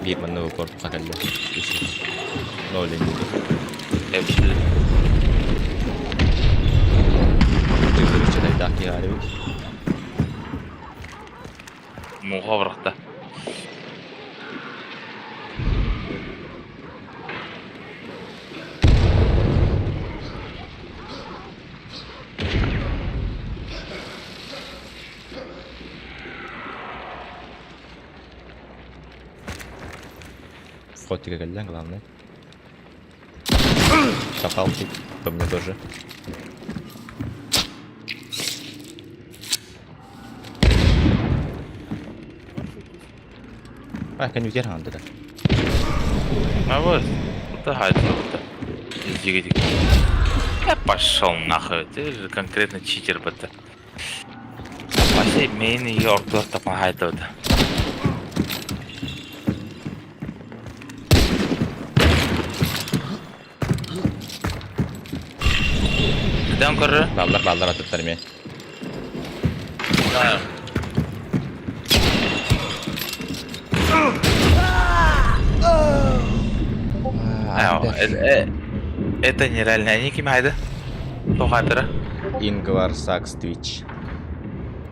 Speaker 1: Бир манна упорт хакаллы. Нолин.
Speaker 4: Hepsi.
Speaker 1: Тыгырыча дайдак яры.
Speaker 4: Muhavraqda.
Speaker 1: Фотика галля, главное. Попался. По мне тоже. Kan ju göra det.
Speaker 4: А вот. Это хайд. Иди. Я пошел нахуй. Ты же конкретно читер бата. Пошли мейн и ордуар тапан хайд. Neden korur?
Speaker 1: Ballar atıplar mı?
Speaker 4: Это нереально. Они кем хайда? Кто хайдера?
Speaker 1: Ingvar Saks Twitch.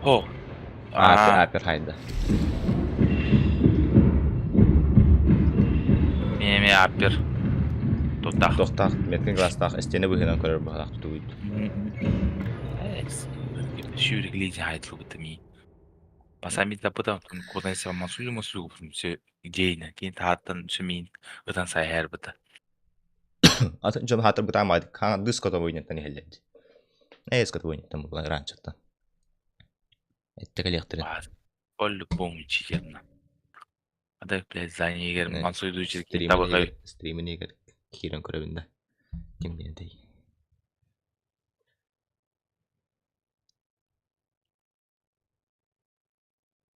Speaker 4: О.
Speaker 1: Апер хайда.
Speaker 4: Меме апер. Тотах.
Speaker 1: Тохтах, меткен гластах, стене выгинан көрөр бахтах туйт.
Speaker 4: Шүріглейді хайтлы бұтыми. Басамид лапыда кодан сева масулю все идейно. Кейін тааттан шымин ыдан сай хэр бұты.
Speaker 1: Атын жон хатыр бутамайды. Кан диското войнеттан хелледи. Эскот войнеттан була ранчатта. Этте коллекторы.
Speaker 4: Оллы помню читерна. Адай, блядь, зайне егер мансуйду чирки табы
Speaker 1: Стримин егер кирен көрөбүндө. Ким дендей.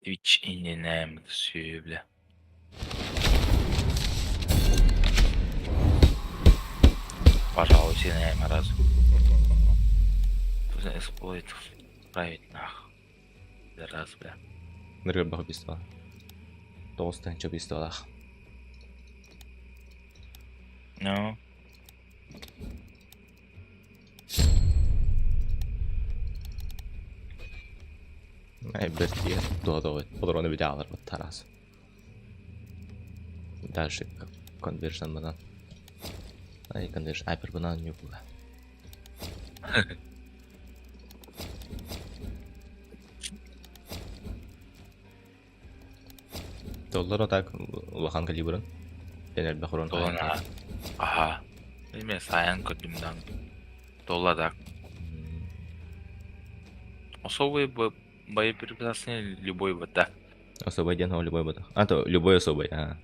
Speaker 4: Twitch иненем сөйле. Пожалуйста, иненем раз. Тут эксплойт править нахуй. Раз, бля.
Speaker 1: Ныргыр бахып бистала. Толстан чоп бисталах.
Speaker 4: Ну.
Speaker 1: Ай, бертие. Додовый. Подроны видеалар вот тарас. Дальше конвершн банан. Ай, конвершн. Айпер банан не было. Доллар так лохан калибрын. Genel bir horon
Speaker 4: Долана.
Speaker 1: hayatı.
Speaker 4: Aha. Эме саян көтүмдан долларда. Особый боеприпасы любой бота.
Speaker 1: Особый ден, любой батах. А, то любой особый, а.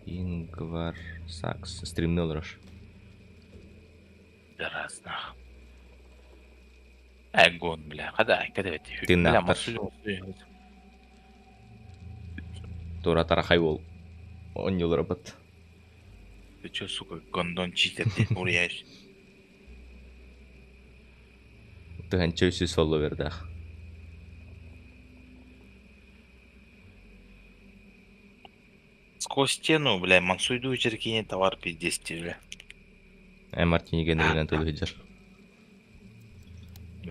Speaker 1: Ингвар Сакс. Стримный лрош.
Speaker 4: Разно. Гон, бля, когда ведь.
Speaker 1: Ты
Speaker 4: Бля,
Speaker 1: нахтар.
Speaker 4: масу.
Speaker 1: Тура тарахай ол. 10 yıl robot.
Speaker 4: Ты чё, сука, гондон чистят, уряешь?
Speaker 1: Тыган чөйсү солу бердах.
Speaker 4: Сквозь стену, бля, мансуйду черкине товар пиздец, бля.
Speaker 1: Мартини генерален тулу хиджар.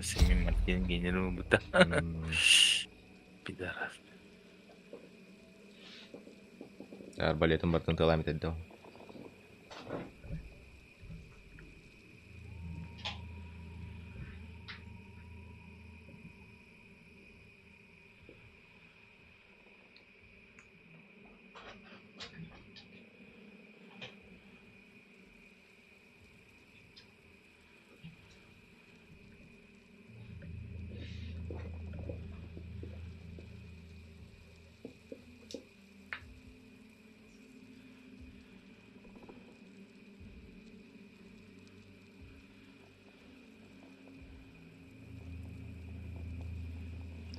Speaker 4: Семи Мартин генерал бута. Пидорас.
Speaker 1: Арбалетин бартын тыламет этди.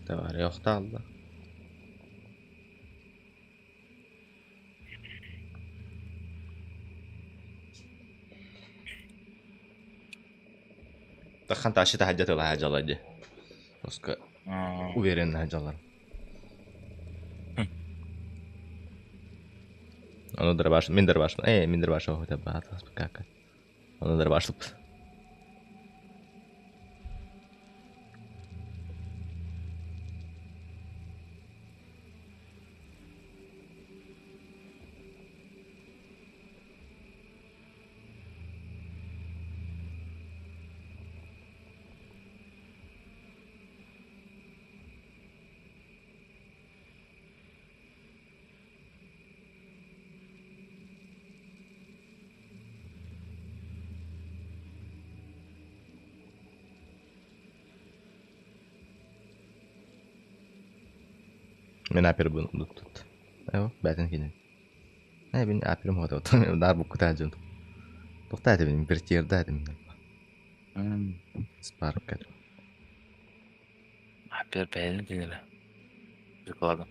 Speaker 1: Товар yoqta aldı. Tahan taşı da hacet ola hacalaydı. Oska uverin hacalar. Onu darbаш, min darbаш. Min darbаш o da bat kaka. Onu darbaşlıp. Men aper bunu tut. Evo, baten kine. Ben aperim hoda otum. Dar bu kuta jun. Toqta benim bir tierda edim. Spark kat.
Speaker 4: Апер бәлін денелі. Зыкладым.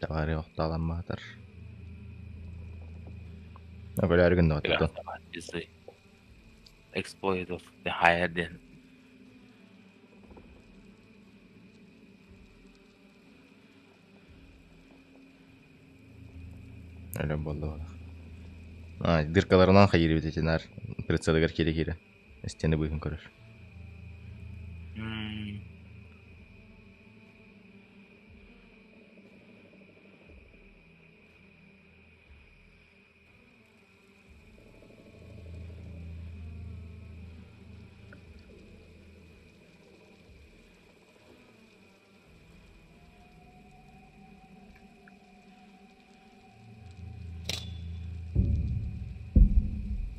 Speaker 1: Товар yoqta alanmadır. Böyle her gün de oturdu.
Speaker 4: Bizde exploit of the higher than.
Speaker 1: Öyle boldu ola. Dırkalarından hayır bitecekler. Pritsalıgar kere. Esteni buyurun görür.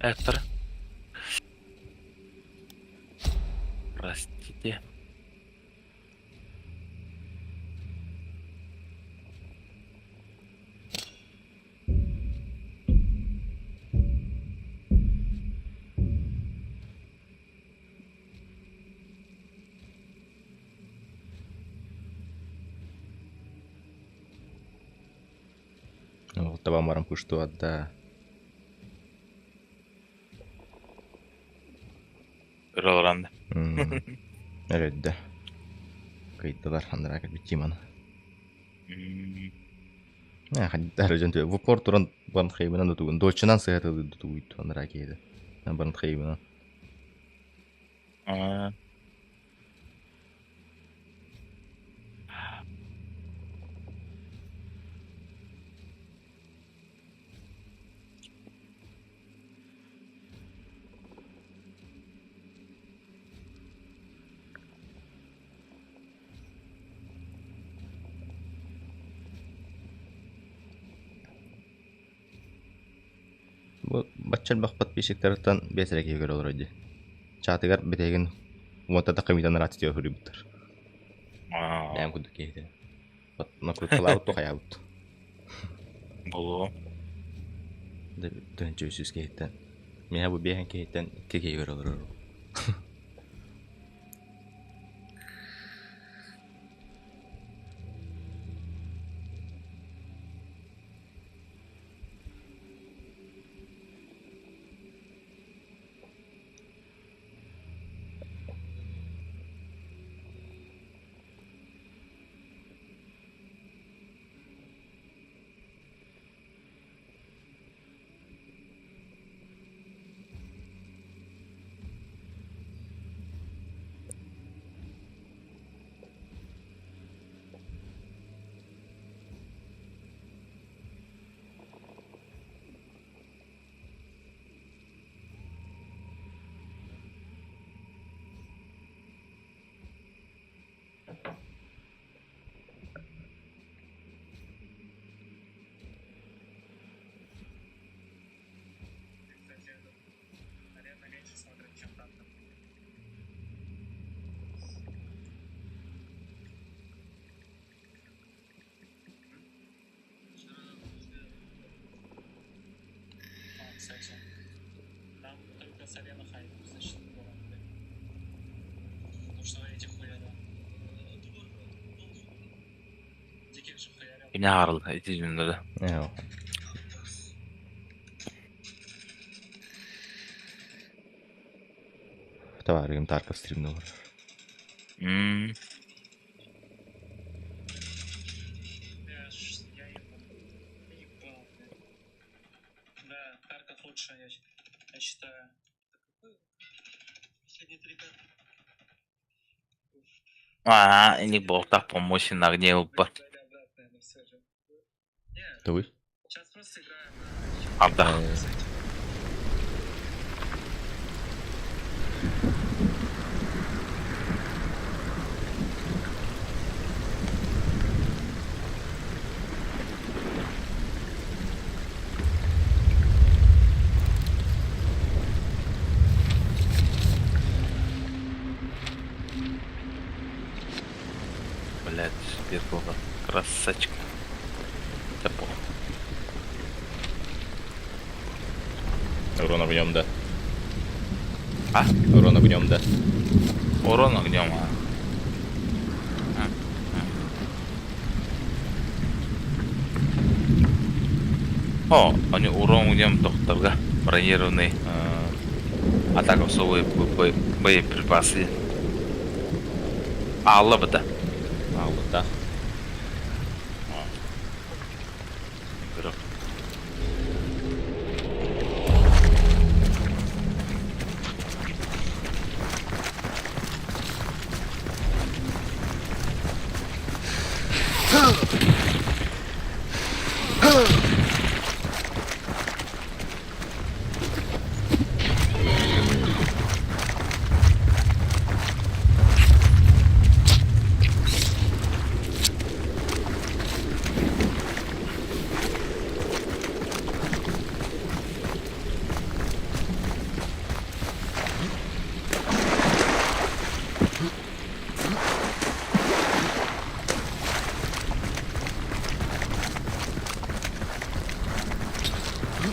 Speaker 4: Эктор. Простите.
Speaker 1: Tamam varım kuştu hatta.
Speaker 4: Ролранды.
Speaker 1: Evet de. Kayıtlılar handıra kadar biteyim ana. Hadi derece diyor. Bu porturan bana kaybına da tuğun. Dolçanan sıhhat aldı tuğuydu handıra kaydı. Bana kaybına. Bu bachal bakpat bişik taraftan besere ki olur hadi. Çatıgar betegin montada kamitan rahat ediyor hürübüttür. Ben kuduk kehdi. Nakut kalavut to hayavut.
Speaker 4: Болу.
Speaker 1: Da dönünce üsüz kehitten. Meha bu behen kehitten keke olur.
Speaker 6: Там только с арена хайп защитный город. Потому что эти хуяря. Диких же хуяря.
Speaker 4: Yine ağrılı. İti günde de.
Speaker 1: Ne o? Товарим Тарков стримнул.
Speaker 6: Я ебал. Ебал, блядь. Да, Харьков лучше, я считаю. Последние 3 карты.
Speaker 4: İni boltak помощи нагнел бы.
Speaker 6: Обратно, но все же. Не,
Speaker 1: Да вы?
Speaker 6: сейчас просто играем.
Speaker 4: Абда. Блять, Биркова. Красавчик. Топо.
Speaker 1: Урон огнем, да.
Speaker 4: А?
Speaker 1: Урон огнем, да.
Speaker 4: Урон огнем, О, они урон огнем докторга. Бронированный. Атаковые боеприпасы. Алла бы да.
Speaker 1: А, вот да.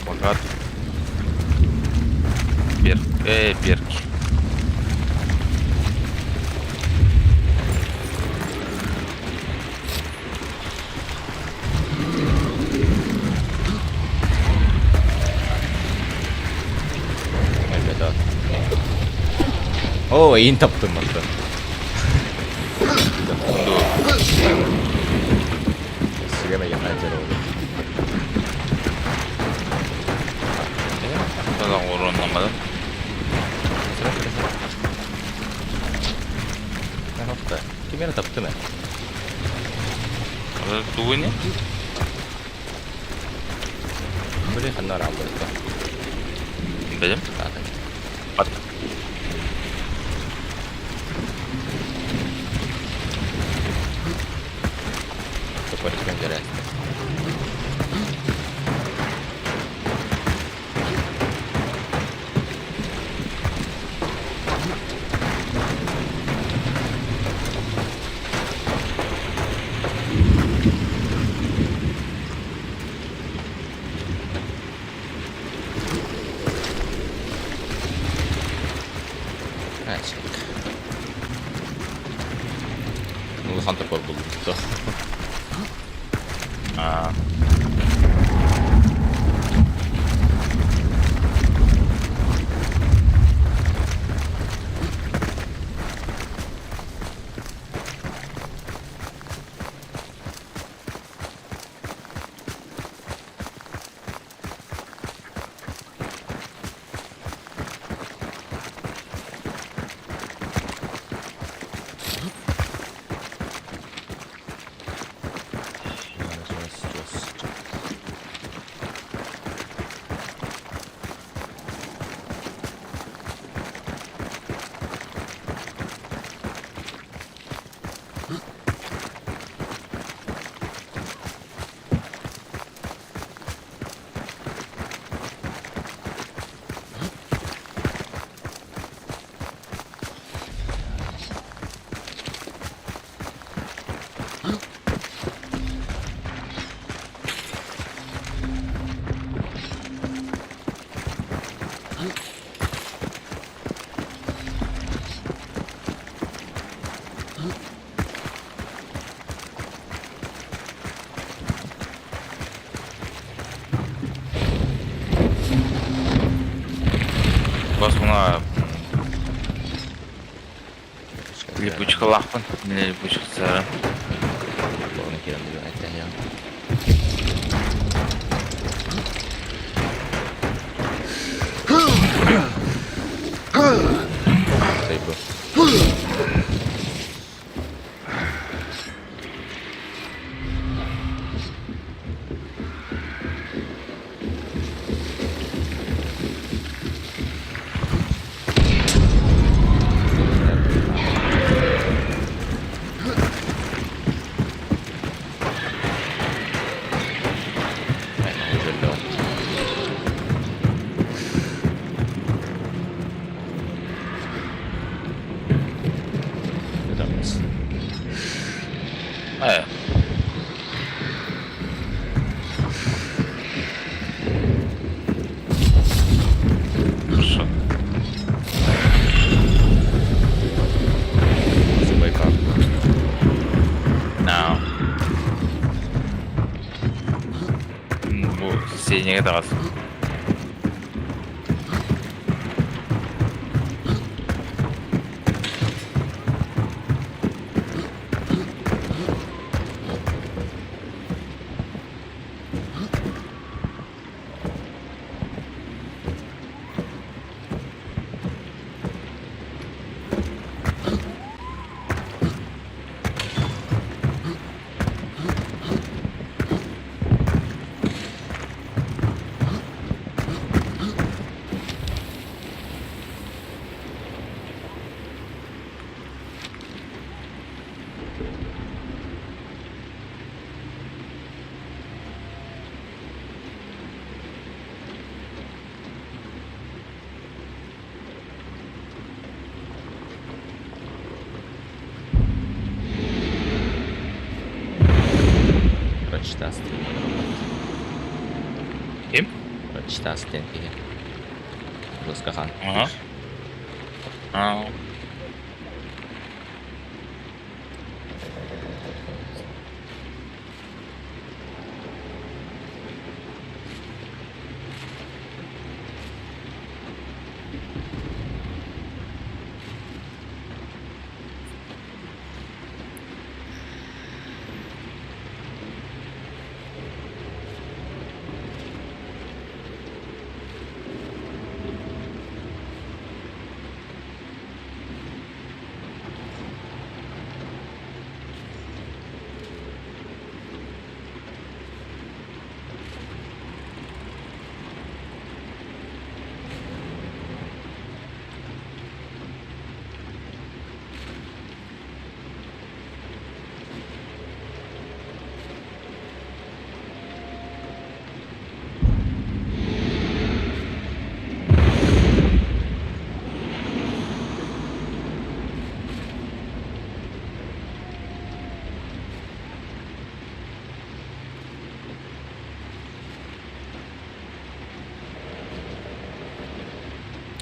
Speaker 4: Богат. Перки.
Speaker 1: Ребята. О, ин таптым ата. Sigara yanayacak oldu.
Speaker 4: Neden oranlamadım?
Speaker 1: Sıra. Ne hafta? Kim yana taptı mı?
Speaker 4: Дугуни?
Speaker 1: Böyle kanlar aldı.
Speaker 4: Benim?
Speaker 1: Zaten.
Speaker 4: At.
Speaker 1: Такой pencere. Kaçak. Ну, Хантер Кор был. Да.
Speaker 4: А, бас мына липучка лақпын. Міне липучка сары.
Speaker 1: Onu kerem diyor. Ayten ya. Say bu. Aynen güzel devam. Ne demez?
Speaker 4: Е, хорошо.
Speaker 1: Байкар.
Speaker 4: Ау. Bu сенеге тағасың.
Speaker 1: Прочитast.
Speaker 4: Kim?
Speaker 1: Прочитast den hier. Losgerannt.
Speaker 4: Aha. Ау.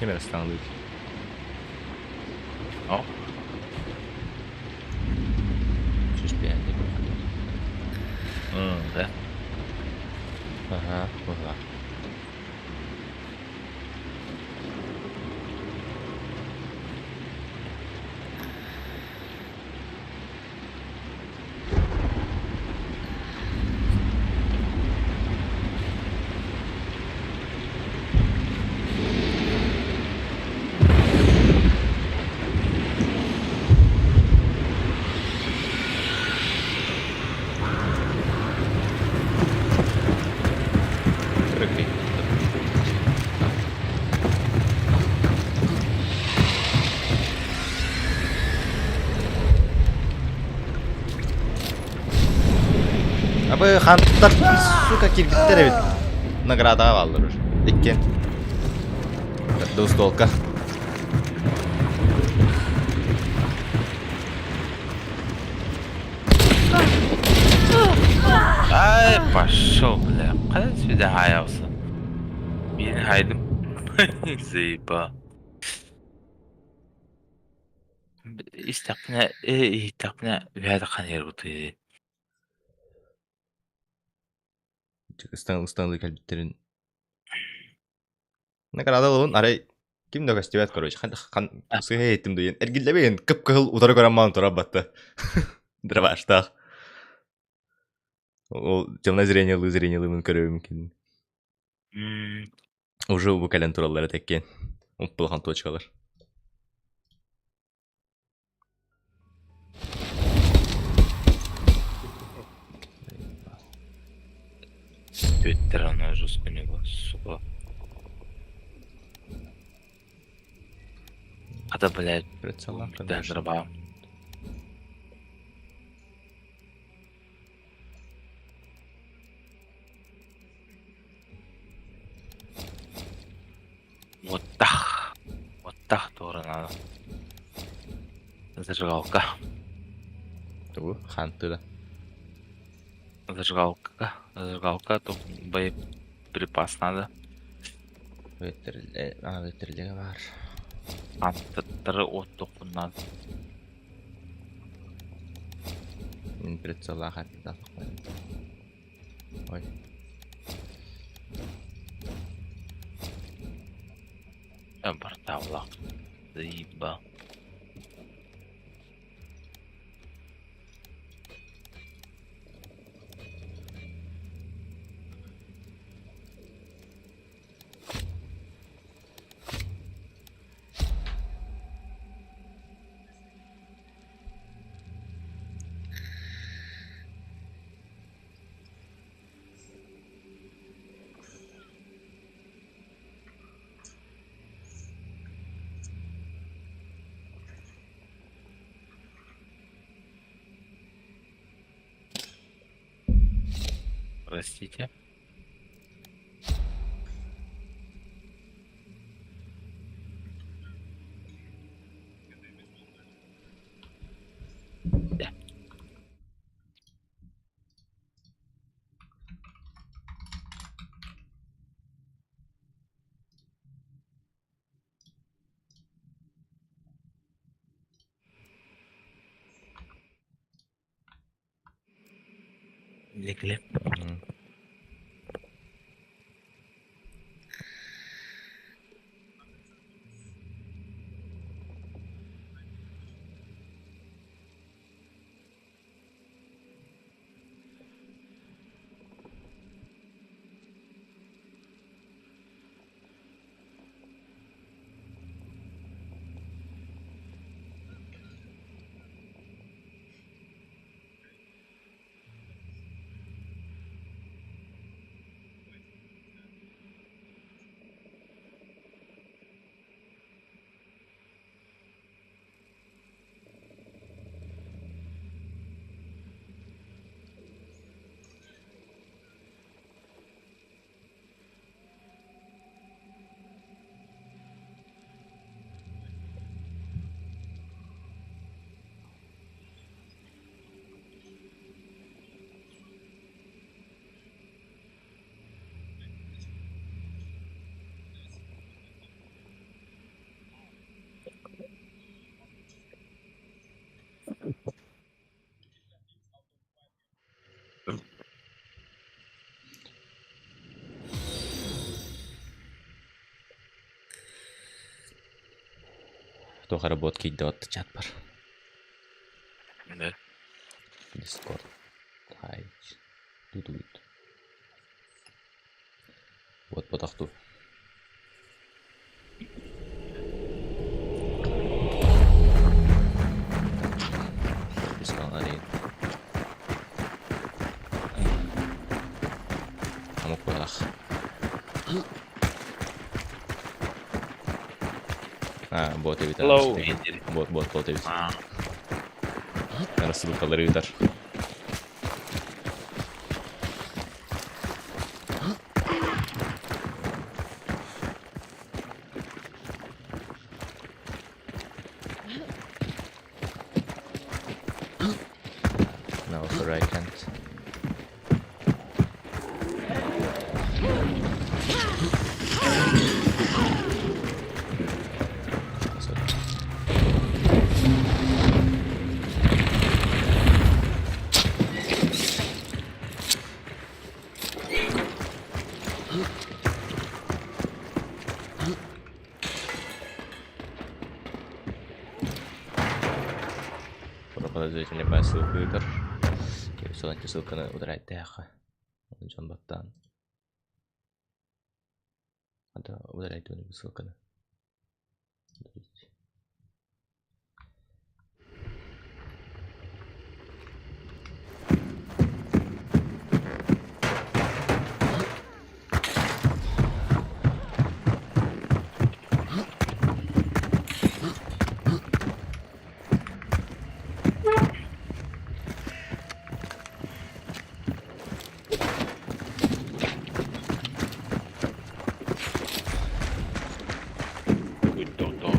Speaker 1: Kim arasından alıyor ki?
Speaker 4: Oh.
Speaker 1: Щось п'яні.
Speaker 4: Да.
Speaker 1: Ага, ага. Прикрий. Абы ханттар, сука, кирпиттер бит. Наградага калдыр уж. Иккен. Двустолка.
Speaker 4: Ай, пошел, бля. Когда сюда хаялся? Birini haydım. Zeyba. İstaqna, istaqna. Üyada kan yer bu tüyü.
Speaker 1: Станлы кальбиттерин. Награда болун, арай ким да гостевать, короче. Хан сыгай этим дуен. Эргиллебен кып-кыл удары көраман тура батта. Драваштах. Ол темное зрение мын көрөбү мүмкүн. Уже бу кален тураллары теккен. Умпулхан точкалар.
Speaker 4: Götter ona Rusku ne var? Сука. Kada, блядь,
Speaker 1: Прицелам,
Speaker 4: да,
Speaker 1: конечно.
Speaker 4: дрова. Вот так. Вот так тоже надо. Зажигалка.
Speaker 1: Ту, ханты да.
Speaker 4: Зажигалка. Зажигалка, тут боеприпас надо.
Speaker 1: Ветерлеге бар.
Speaker 4: Антыттыры от тоқын надо.
Speaker 1: Мен прицела хатта. Ой.
Speaker 4: Бір тавлақ. Заеба. Простите. Да. Легли.
Speaker 1: Кто работ кейді отты чат бар.
Speaker 4: Да.
Speaker 1: Discord. Хайт. Тут. Вот потахту. Пискал арейн. Амук барах. Бот evit.
Speaker 4: Hello.
Speaker 1: Bot evit.
Speaker 4: А,
Speaker 1: Рассылкалары yutar. Now for right hand. Sorry. Подозрительный по ссылку игр. Ссылки ссылка на ударять теха. Джон Баттан. Надо удалять его ссылка на.
Speaker 4: то.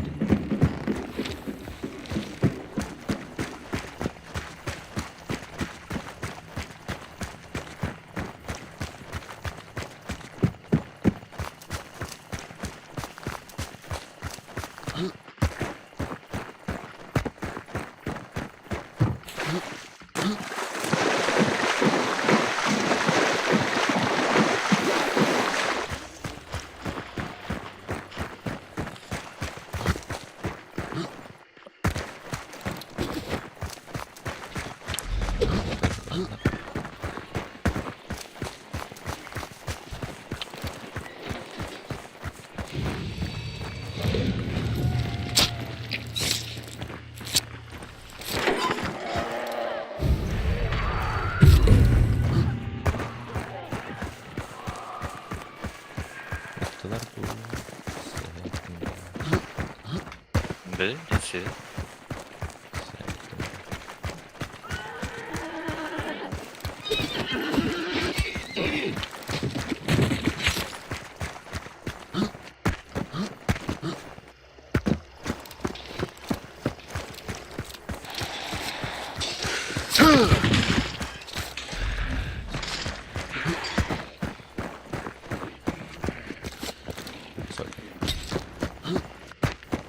Speaker 1: Yaptılar bu.
Speaker 4: Birincisi.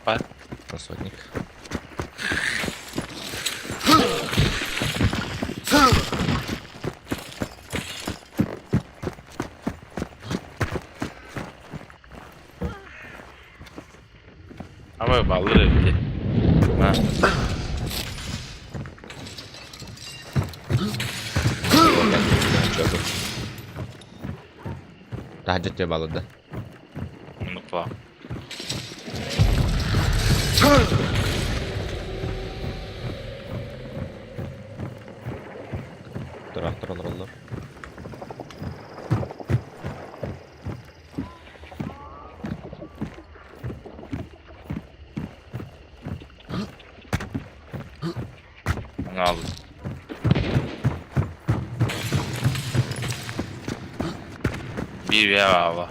Speaker 4: Var.
Speaker 1: Посотник.
Speaker 4: Ama ballı öyle. Ha.
Speaker 1: Tahajjud ya balada.
Speaker 4: Mutfağa.
Speaker 1: Traktörler.
Speaker 4: Onu aldım. Bir veya hava.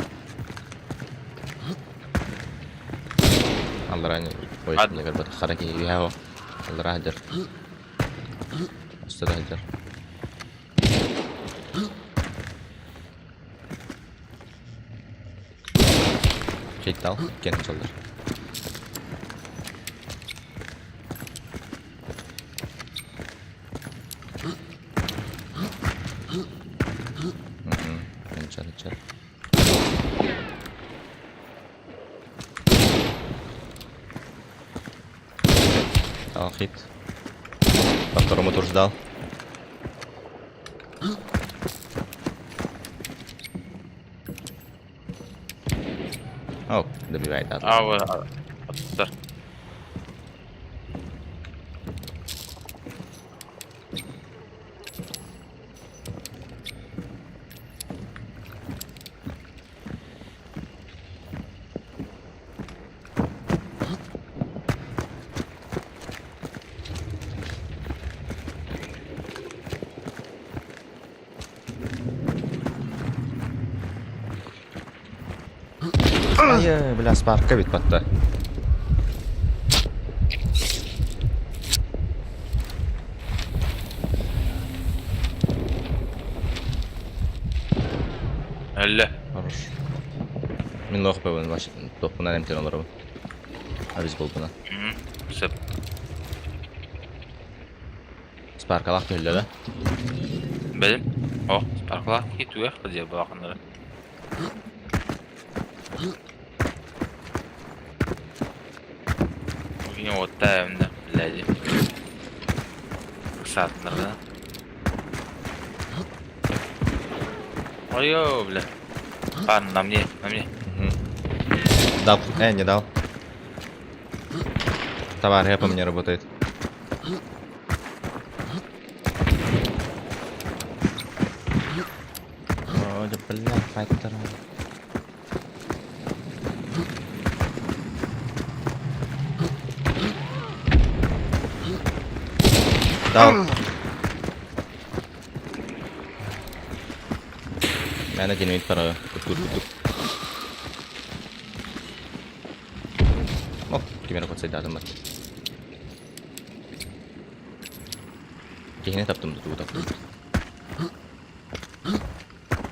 Speaker 1: Allah rahmet eylesin.
Speaker 4: Hadi.
Speaker 1: Koysun da haraki yaho. Allah rahmet eylesin. Ustad hajar. Çekti al. Kendi çaldır. Çal. Дал хит. По второму тоже дал. О, добивает, да.
Speaker 4: А, вот, attı.
Speaker 1: Ай, бля, спарка бит батта.
Speaker 4: Öyle.
Speaker 1: Хорош. Мен лох бевен баш топунан эмтен аларым. Авиз болбуна.
Speaker 4: Söp.
Speaker 1: Спаркалак төллө да.
Speaker 4: Benim. Oh, sparkla hit uyaq diye bu akınları. Bugün otta evimde biledi. Saatlerden. Ой-ё, бля. На мне, на мне.
Speaker 1: Дал. Не дал. Товар по мне работает. О, да бля, файтер. Дал. Mana genuine para tutup. Oh, gimana kok saya datang mat? Kayaknya taptım tutup.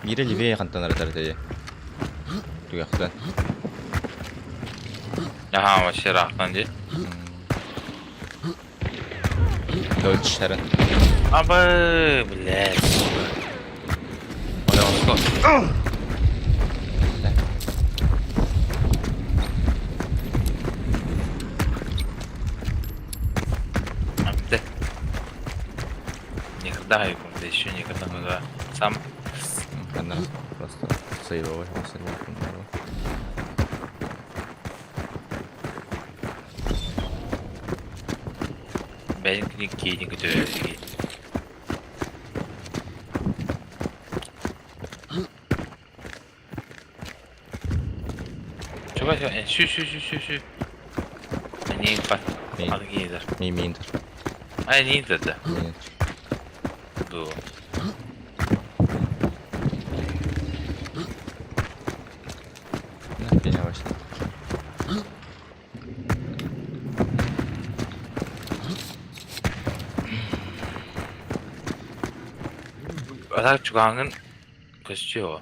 Speaker 1: Biri live kantan aratar aja. Tuh ya kan.
Speaker 4: Aha, başarı aktancı.
Speaker 1: Dodge heran.
Speaker 4: Aba, bля. Olha, vamos go. Амде. Никогда его, да еще никогда не да. Сам.
Speaker 1: Karena просто сейвовый, сейвовый.
Speaker 4: Benimkini giyini götürüyor. Coba coba, şu. Ini bak,
Speaker 1: İyi.
Speaker 4: al giyilir.
Speaker 1: Mimi inter.
Speaker 4: Ay niye dedi?
Speaker 1: Mimi.
Speaker 4: Bu.
Speaker 1: Ne yavaş.
Speaker 4: Atak 중앙은 그렇죠.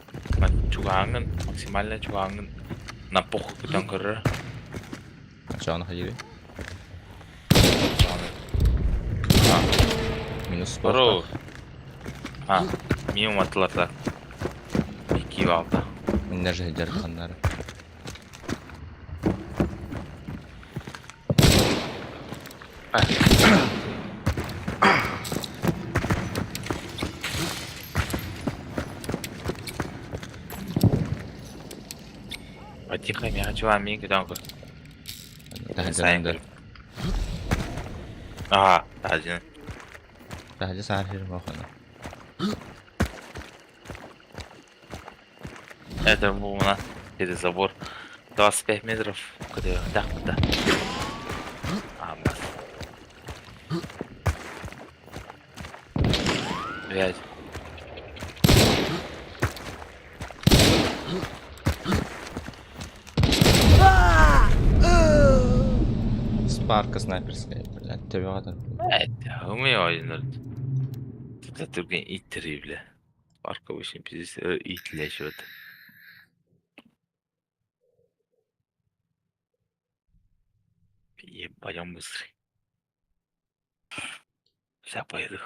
Speaker 4: 중앙은 максимальная 중앙은 на похуй 그냥 그를.
Speaker 1: Aşağına hayır. Minus
Speaker 4: 바로
Speaker 1: sport.
Speaker 4: 아 미용 атыларда iki aldı.
Speaker 1: Enerji hediyer kanları.
Speaker 4: Тихо, я чувами 그냥 그.
Speaker 1: Tahajın.
Speaker 4: 아, 다지는.
Speaker 1: Tahajın sahir bakana.
Speaker 4: Это был у нас через забор 25 метров, когда да. А, бас. 5.
Speaker 1: Спарка снайперская, блядь, девятый.
Speaker 4: Это умею oyunları. Тут Türkiye ittiriyor bile. Arka başın bizi itleşiyordu. Ебать, быстрый. Сейчас поеду.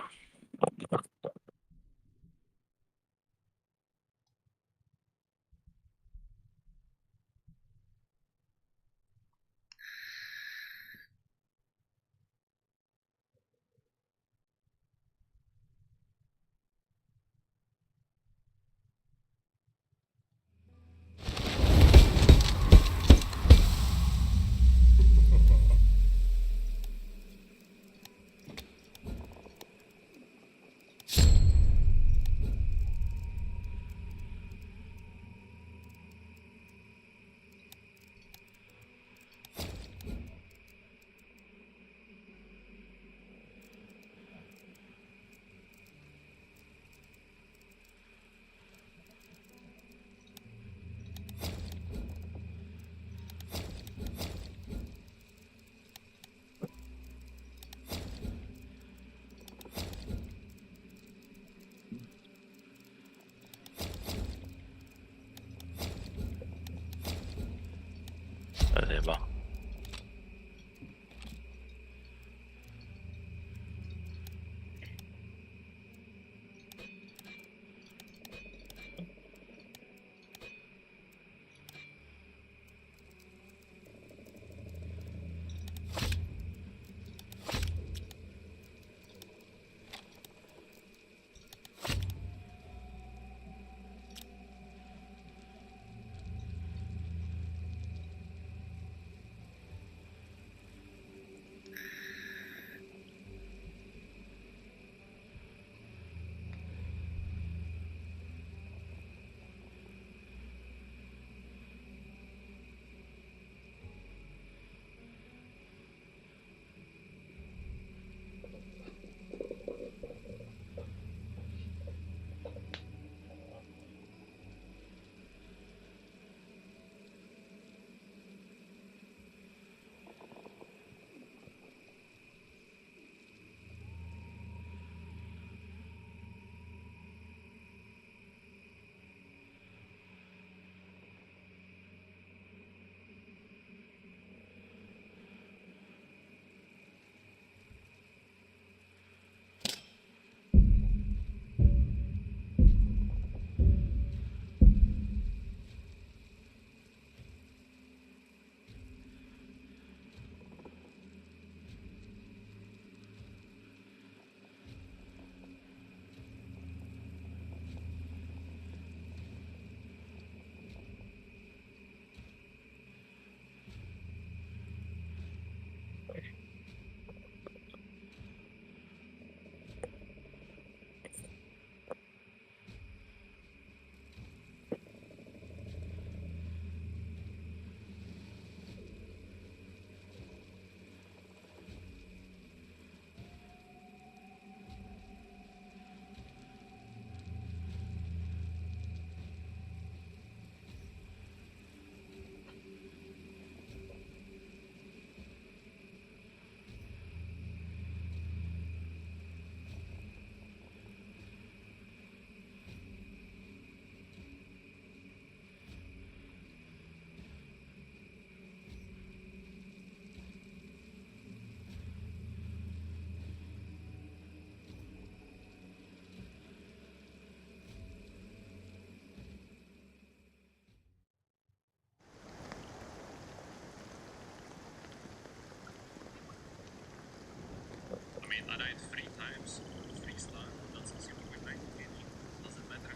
Speaker 7: mean, I died 3 times, 3 star, that's a 0.9 kg, doesn't matter.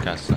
Speaker 1: Kassa.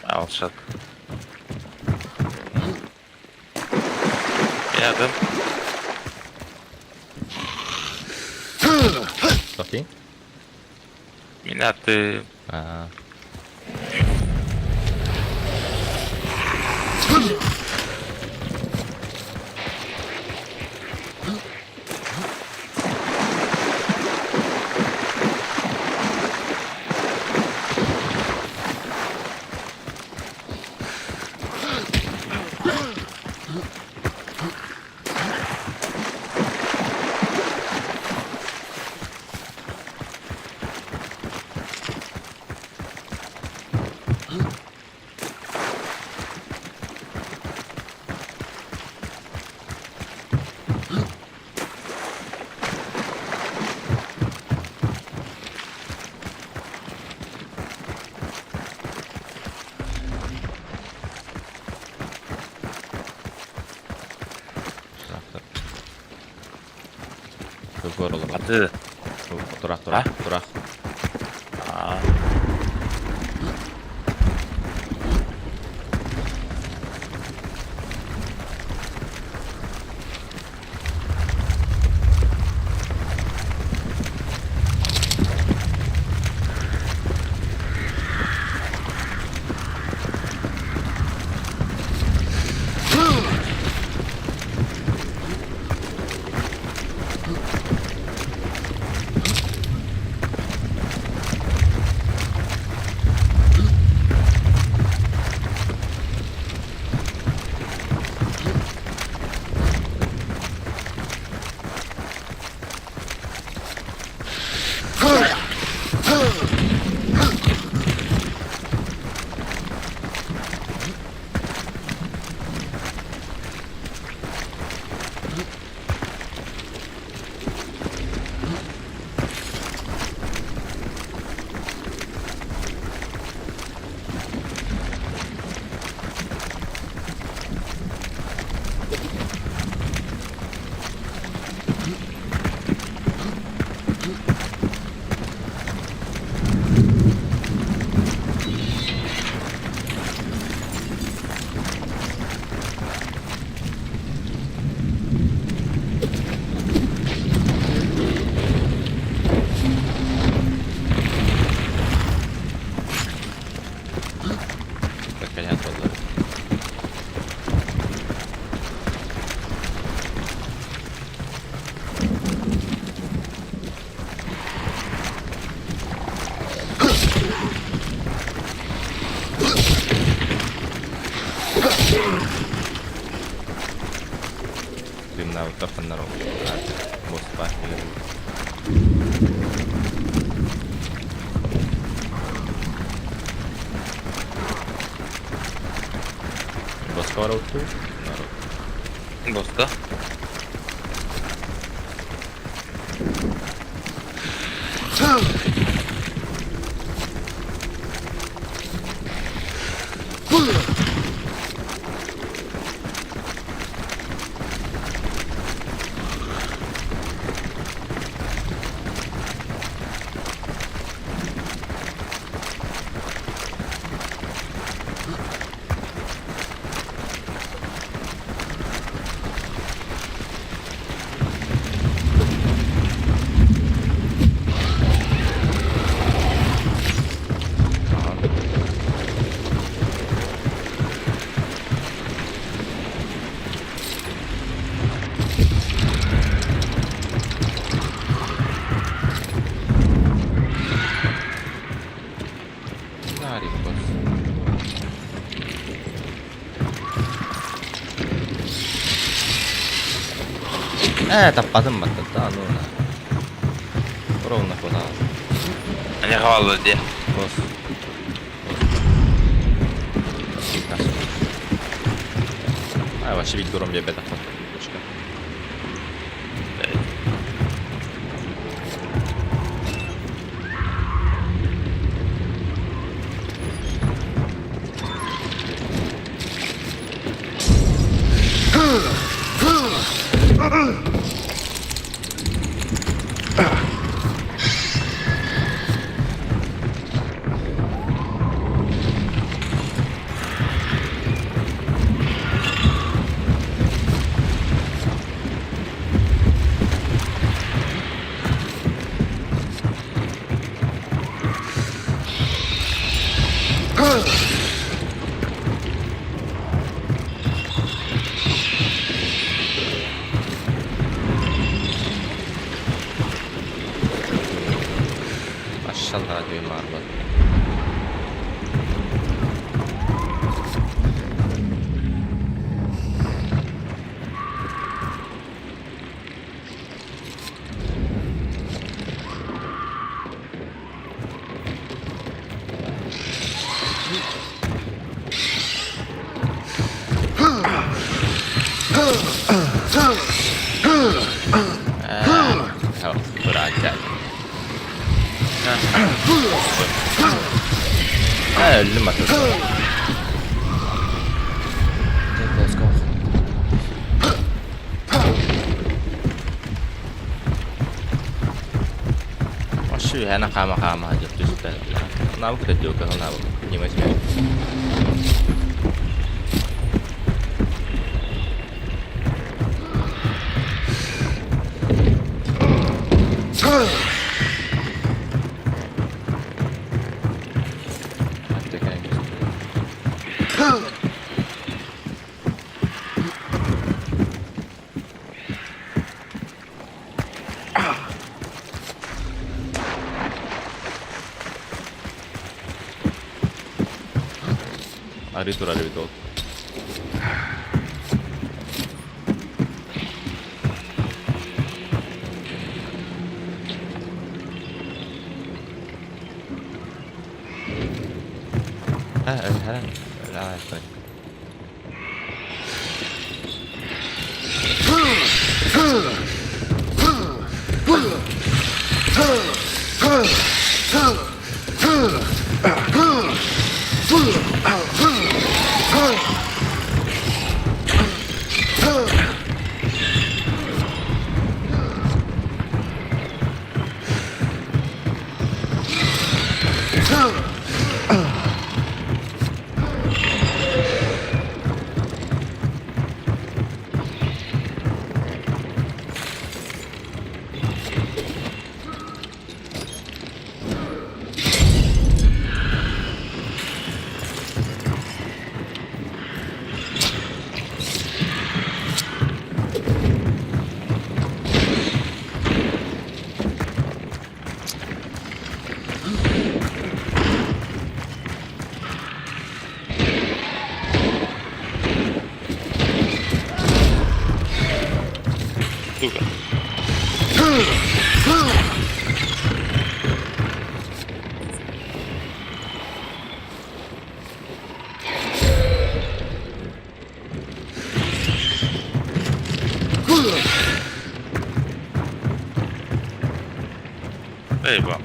Speaker 4: Alçak. Geldim.
Speaker 1: Bakayım.
Speaker 4: Minaty.
Speaker 1: Aa. Şoför olur.
Speaker 4: Atı.
Speaker 1: Durak.
Speaker 4: Aa.
Speaker 1: Bakacağız vallahi. Dümler bu tarafından oluyor. Boss var. Boss var oldu.
Speaker 4: Bosta.
Speaker 1: Tappadım bak da nuuna. Ровно куда.
Speaker 4: Они хвалу где?
Speaker 1: Босс. Вообще ведь дуром я бета. Maşallah diyorum araba. Tamam, bırak gel. Öldüm bak. Let's go. hana kama aja terus kita. Kenapa kita juga kenapa? Gimana sih? Ari tur ari itu. Lah,
Speaker 4: Suka. Eyvah.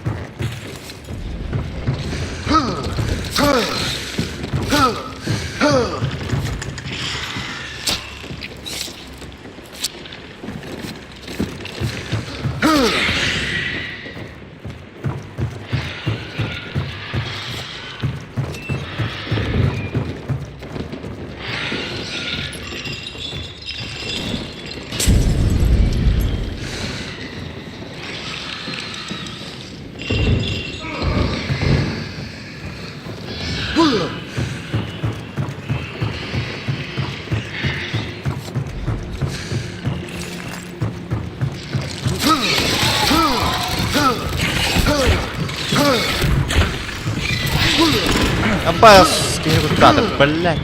Speaker 1: Apa skin aku tak terbelah.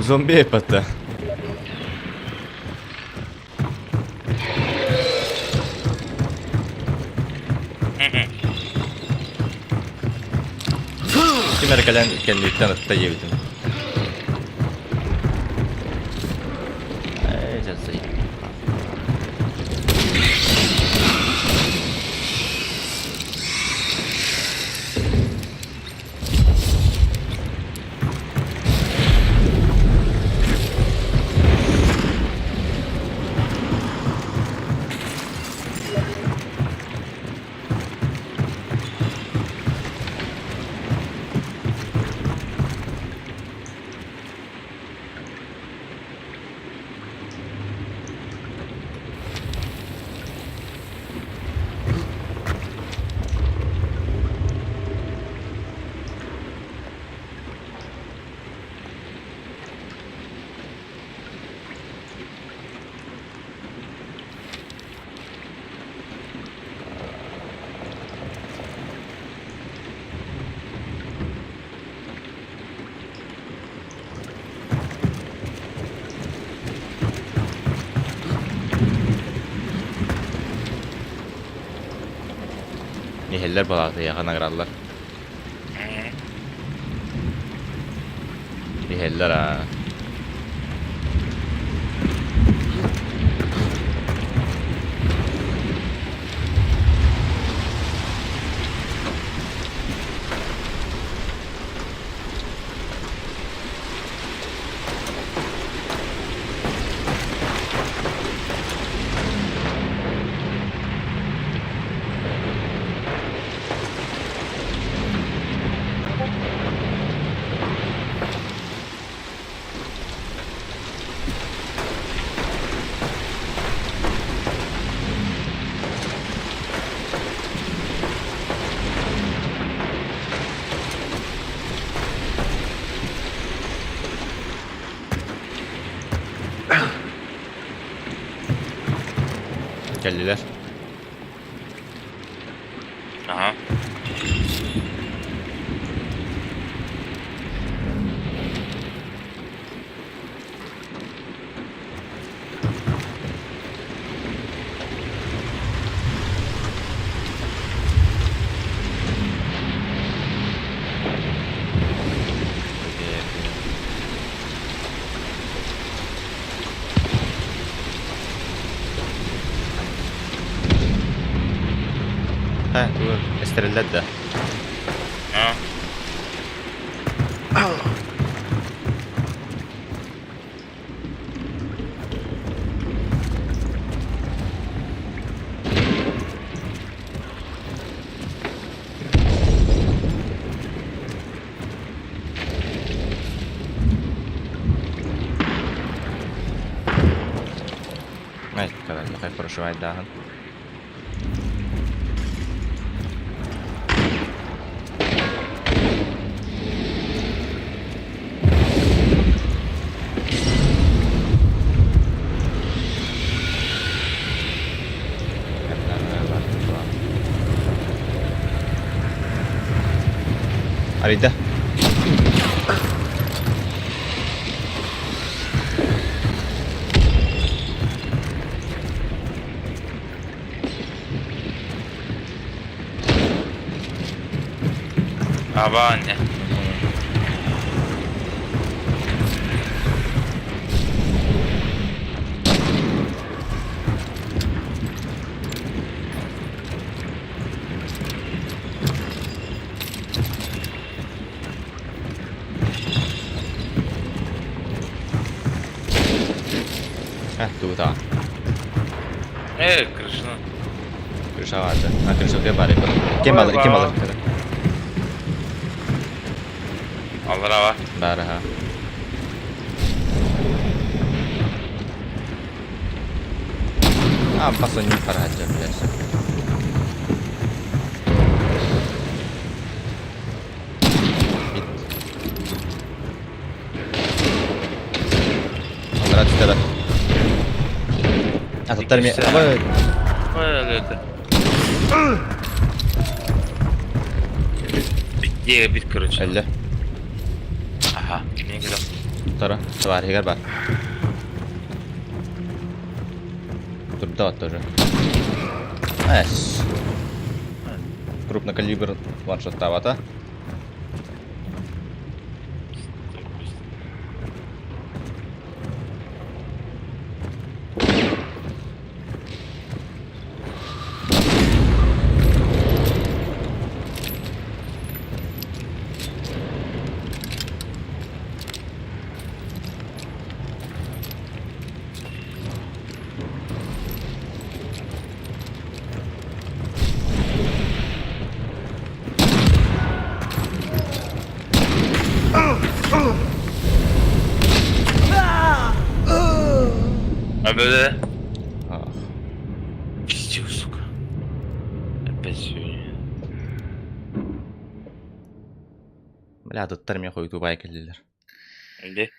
Speaker 1: Zombie apa tu? Mereka kan lite nätta ljuden. Nej, det är inte. Niheller balası yakına krallar. Niheller ha. Geldiler.
Speaker 4: Aha.
Speaker 1: Ha, dur. Esterelledi de.
Speaker 4: Ha.
Speaker 1: Ай, когда хай прошивать дахан. Arida.
Speaker 4: Abane.
Speaker 1: Tuta.
Speaker 4: Krishna.
Speaker 1: Крыша vardı. Ha крыша diye bari. Kim alır? Kim alır?
Speaker 4: Allah var.
Speaker 1: Bari ha. А, пасо не параджа, блядь. Onlara tütere. Atatlar mı? Ama
Speaker 4: Öyle. Bir короче.
Speaker 1: 50.
Speaker 4: Aha. Ne güzel.
Speaker 1: Tara. Var, hegar бар. Тут да, тоже. Эс. Крупнокалибр ваншот тавата.
Speaker 4: А böyle.
Speaker 1: Ah.
Speaker 4: Пиздец, сука. Опять сегодня.
Speaker 1: Бля, туттар мен койду бай келдилер.
Speaker 4: Или?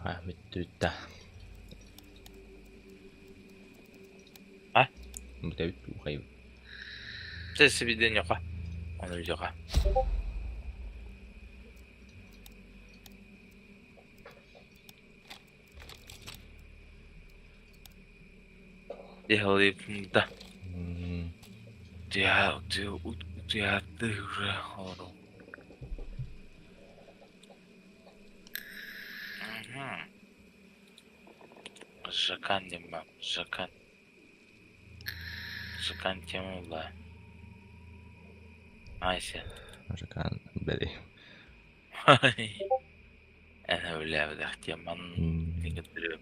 Speaker 1: Bitti.
Speaker 4: Ha?
Speaker 1: Bitti. Hayır.
Speaker 4: Sesi birden yok ha. Onu bir yok ha. Dihalayıp da. Diğer oğlum. Жакан demem. Жакан. Жакан Темур'la. Ayşe.
Speaker 1: Жакан Бели.
Speaker 4: Ana öyle bir ihtiyaman. Ne getiriyor?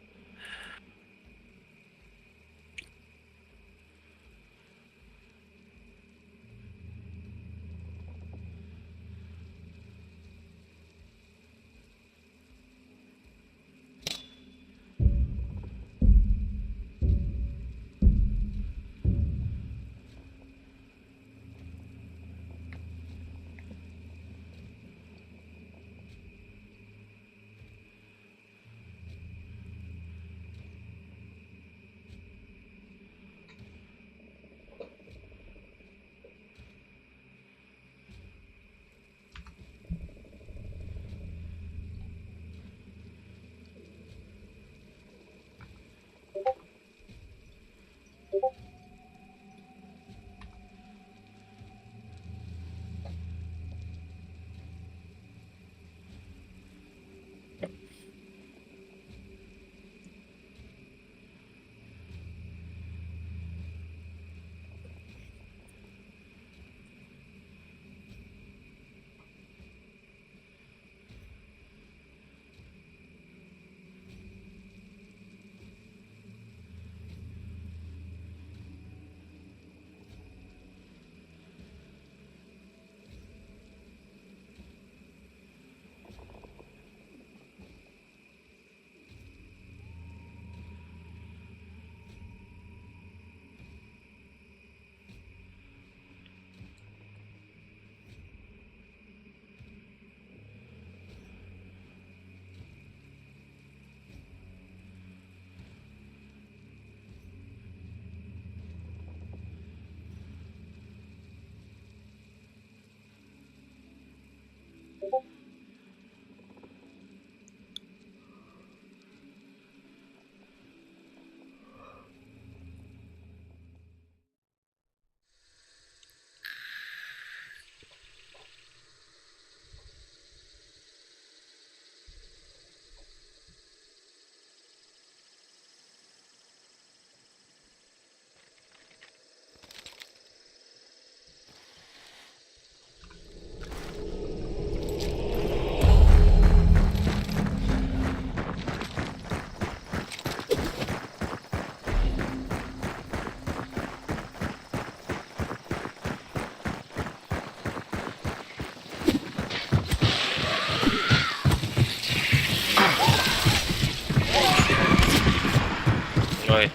Speaker 4: Ой.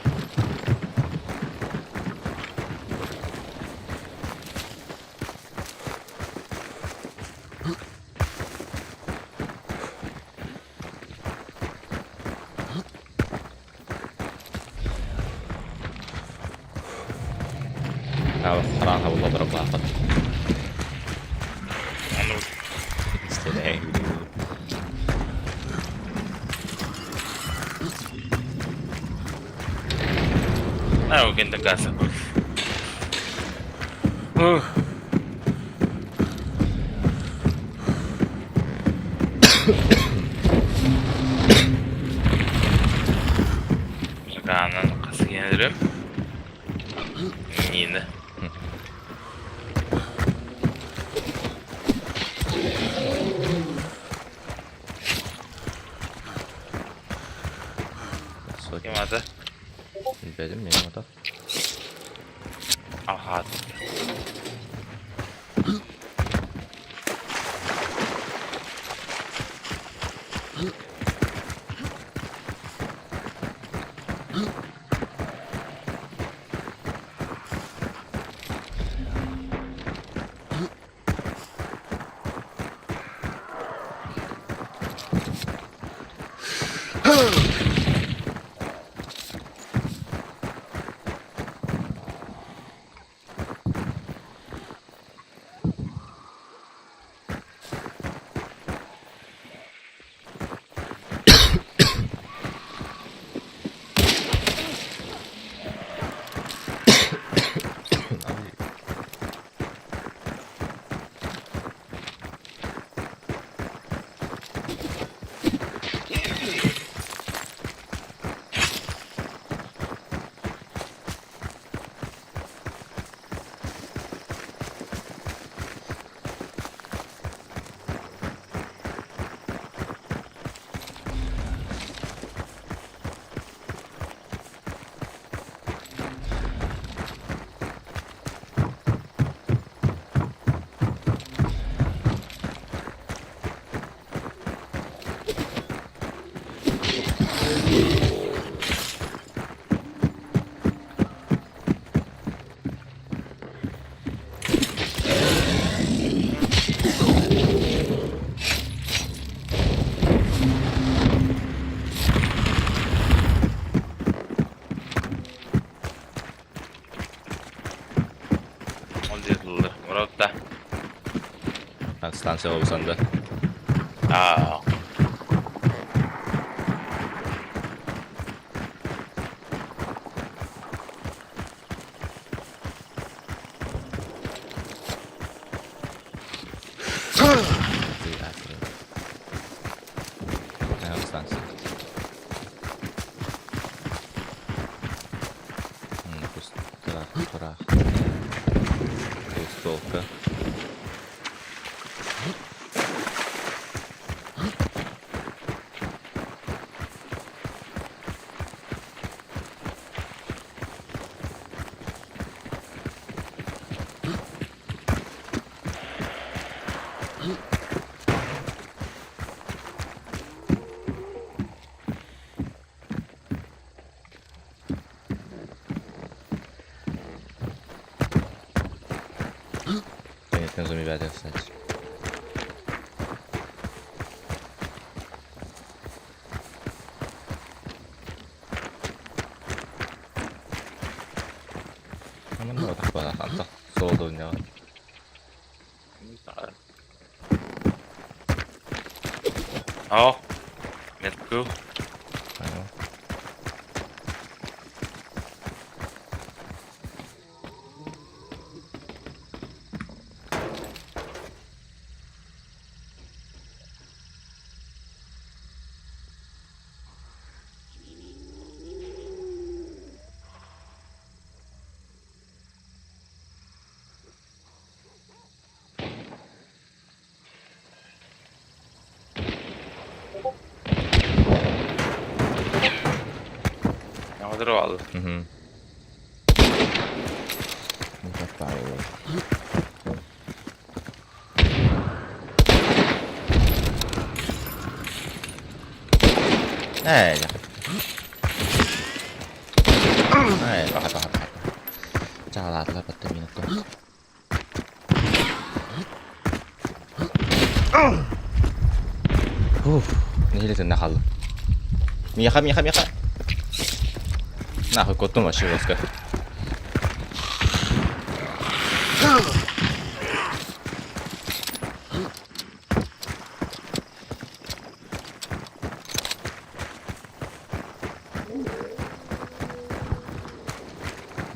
Speaker 1: صراحة والله ضرب لاحظ.
Speaker 4: Onu
Speaker 1: استدعي.
Speaker 4: o kendi casa. Şakanın kası gelirim. Yine. Kim adı?
Speaker 1: Bilmedim neyim o da.
Speaker 4: Aha. On yazılır. Murat da.
Speaker 1: Ben stansiya olsam da.
Speaker 4: Aa.
Speaker 1: Ne yok stansiya. Пустая. Пустовка. Нет, не зумби бядя, кстати. Aman ne odak bana kanka. Solda oynuyor.
Speaker 4: Ja. Metko.
Speaker 1: Aynen.
Speaker 4: Ja, vad drar du?
Speaker 1: Mhm. Nu tappar jag det. Nej, ja. Nej, paha. Jalat läpättä minut tuon. Niin hiljaisen nahalla. Miaka. Nahoi kottuma shivoska.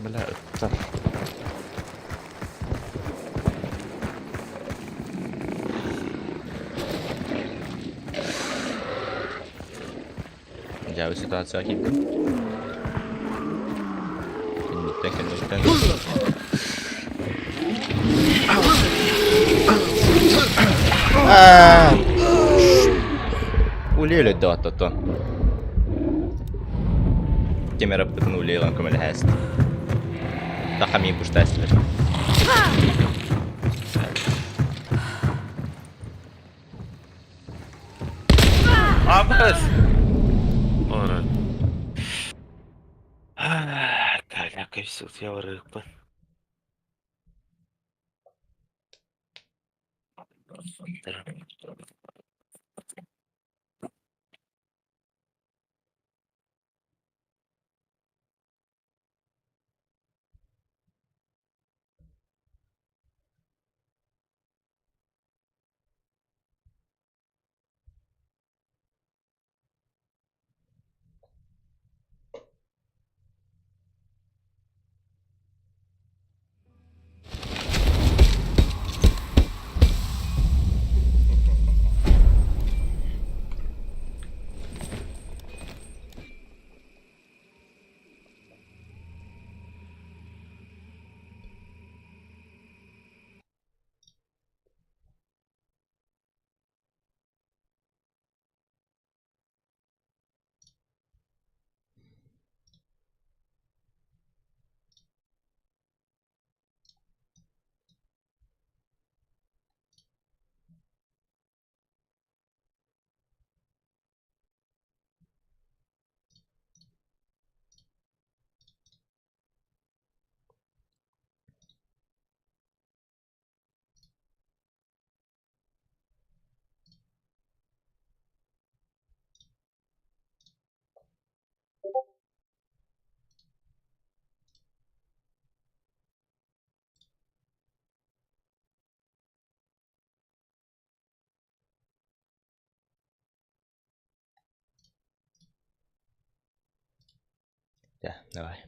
Speaker 1: Bela öppna. Jauh situasi lagi. Kenyutan. Uljelet datat on. Kemera puhutun uljelan kun me lähestä. Tahamiin kus tästä.
Speaker 4: Abbas! Ora. Täällä kävisivät ja rykpän.
Speaker 1: Да, давай.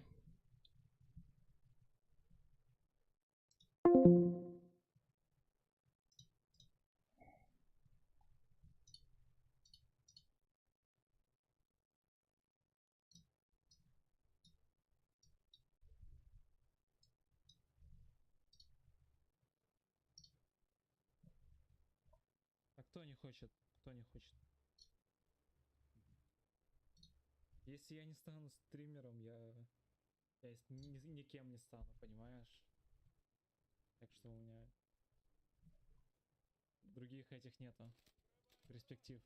Speaker 8: А кто не хочет? Кто не хочет? Если я не стану стримером, никем не стану, понимаешь? Так что у меня других этих нету перспектив.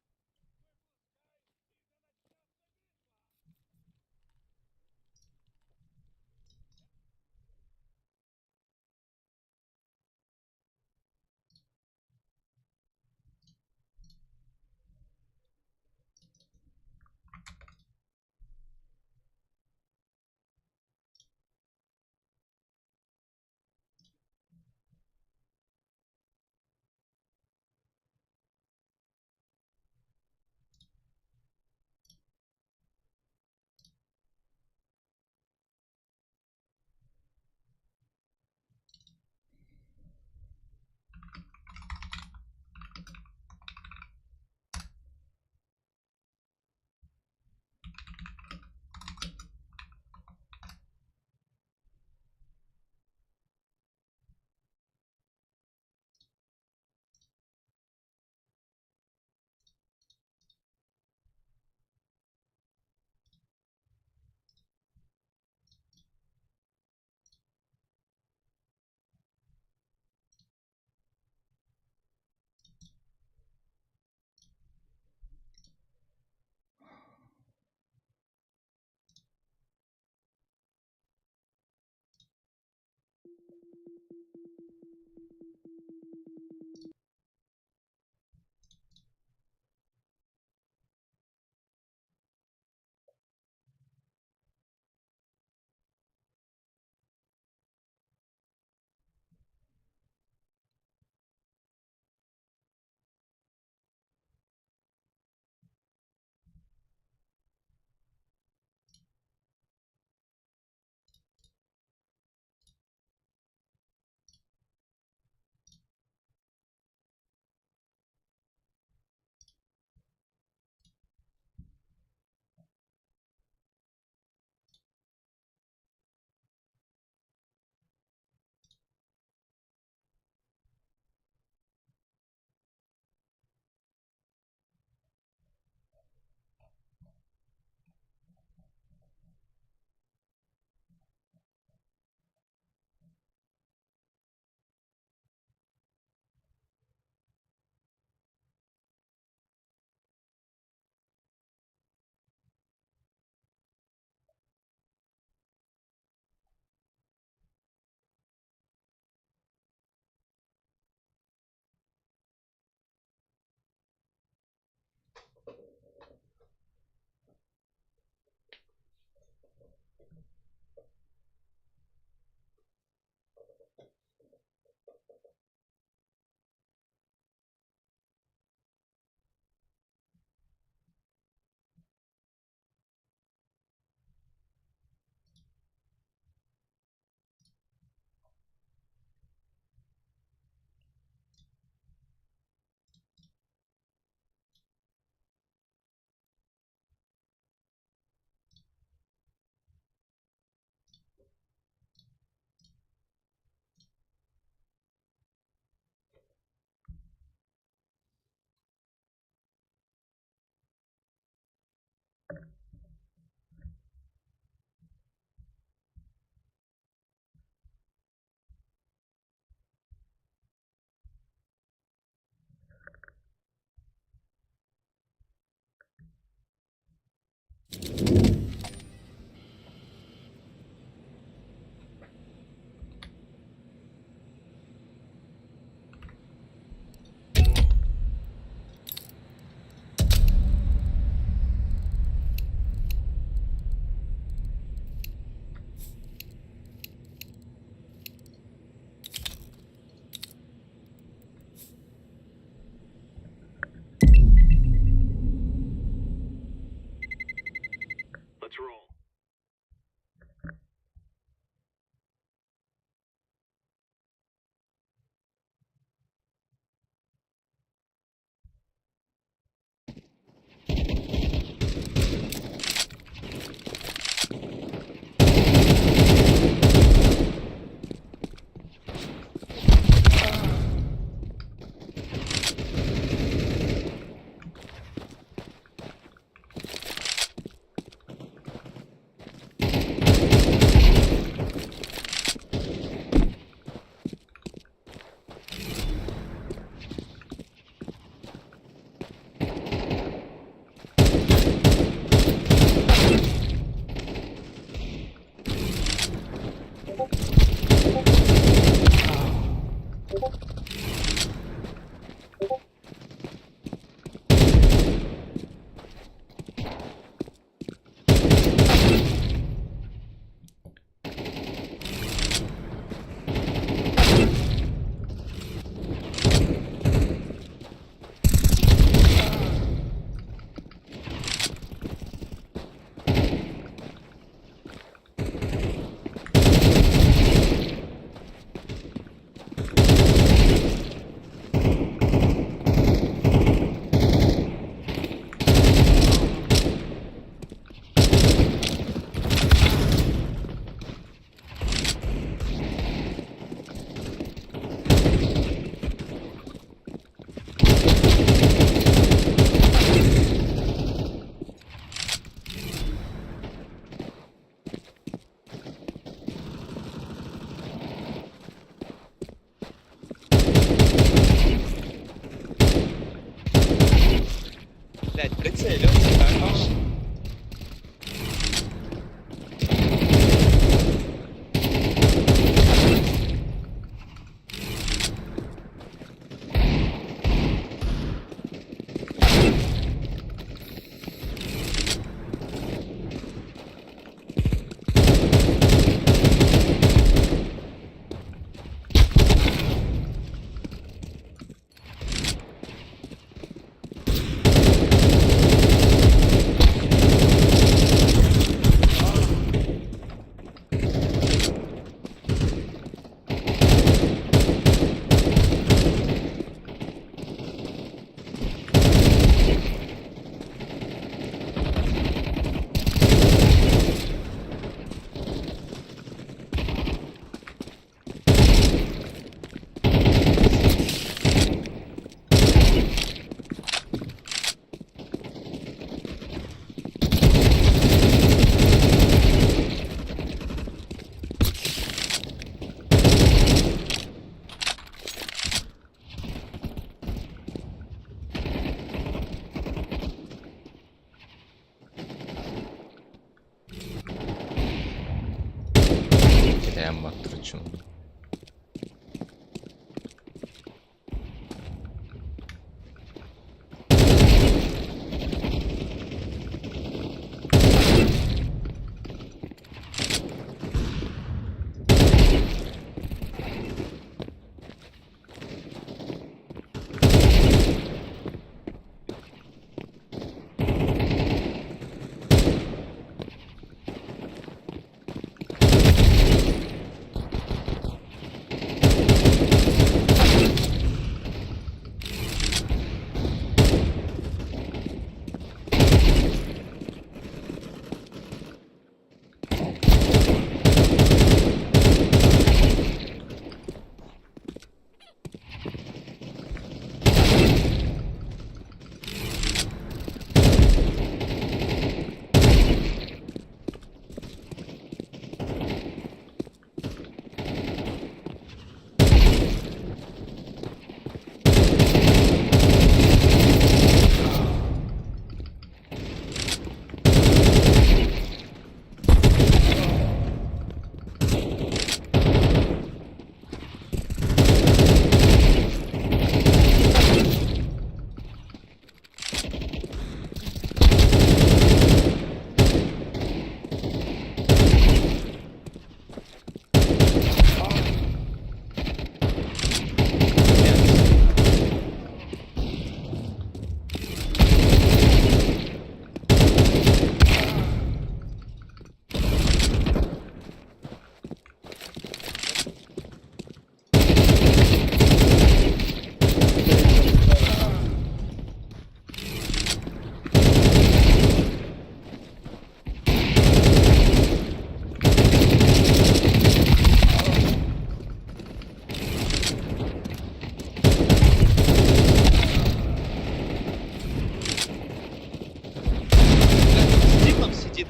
Speaker 1: Dayanmaktır için.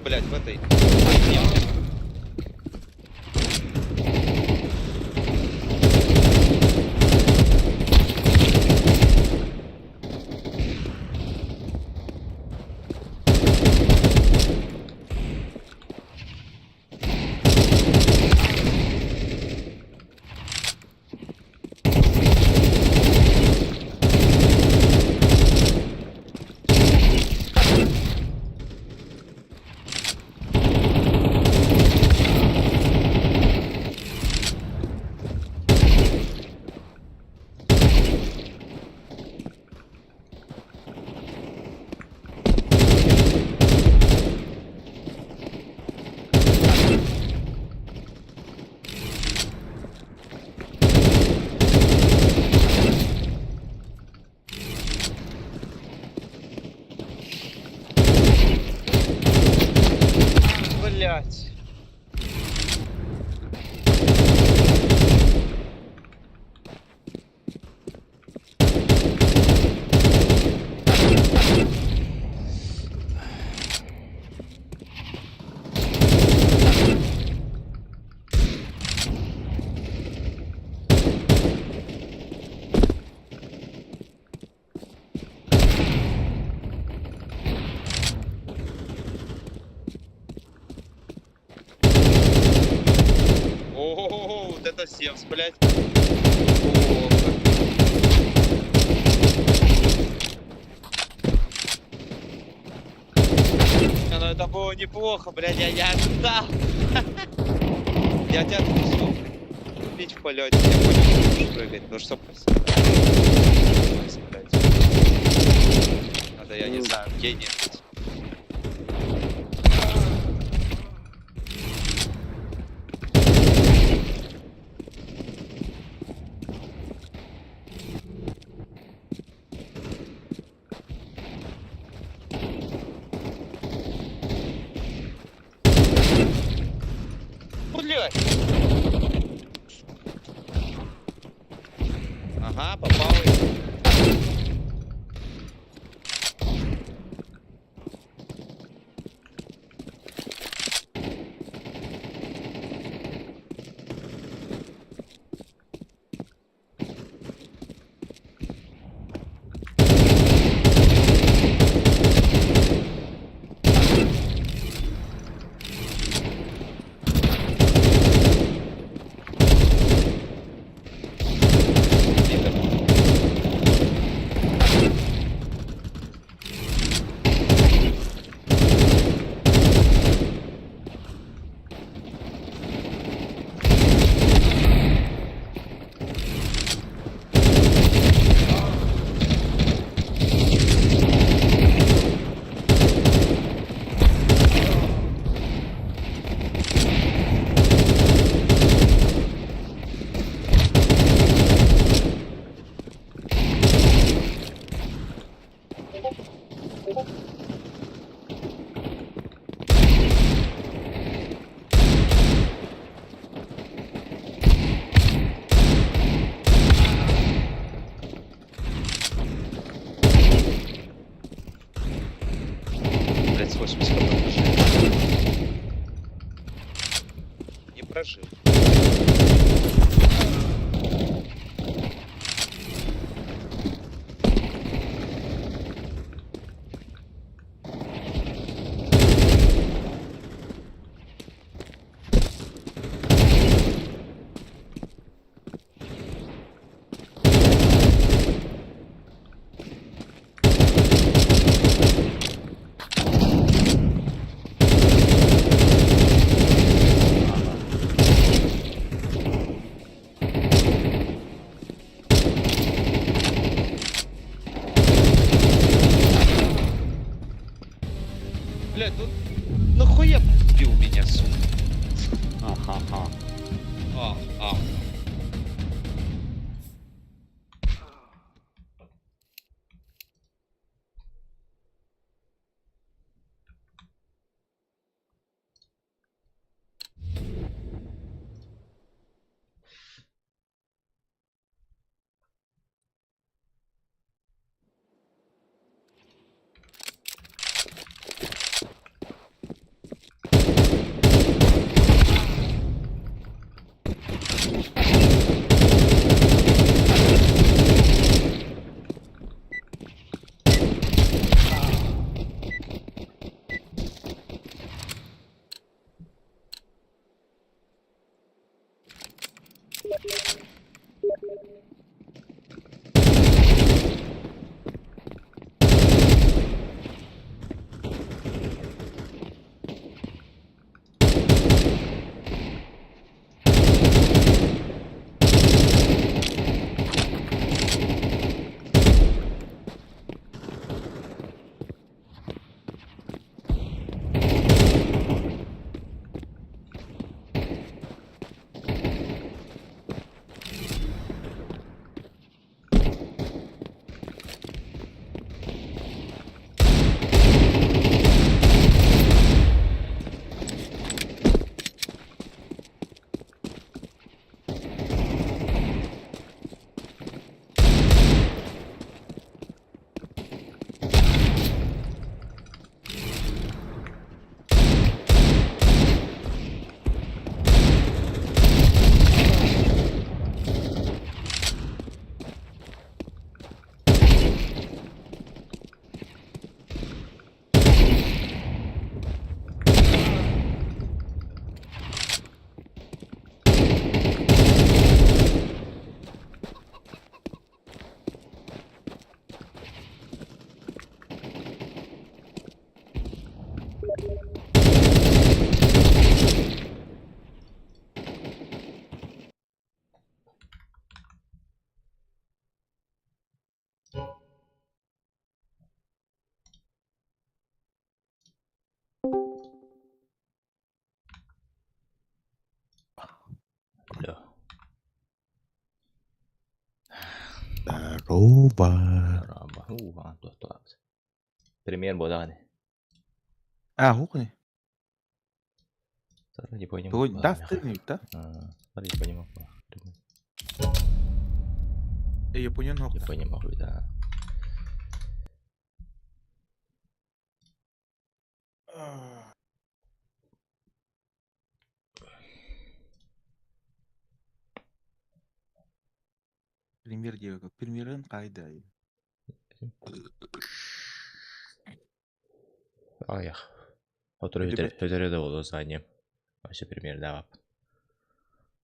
Speaker 9: блядь, в этой. Блять. Зевс, блядь. Плохо. Ну это было неплохо, блядь, я ожидал. Я тебя трусу. Убить в полете, я понял, прыгать, ну что блядь. Надо, я не знаю, гений быть. Блядь. Ага, попал. Блять, с 80 не прожил. Блядь, ну нахуя убил меня, сука?
Speaker 1: Ага.
Speaker 9: А.
Speaker 1: Алло.
Speaker 4: Здорово.
Speaker 1: Раба. Туот. Пример боданы.
Speaker 4: Хуқни.
Speaker 1: Не понял.
Speaker 4: Бүгін дастырныг да?
Speaker 1: Не понимал.
Speaker 4: Япониян
Speaker 1: Не
Speaker 4: хоқ.
Speaker 1: понимал, да.
Speaker 4: Пример девка. Примерін қайда?
Speaker 1: Аях. Өтіреді ол занием. Вообще пример давап.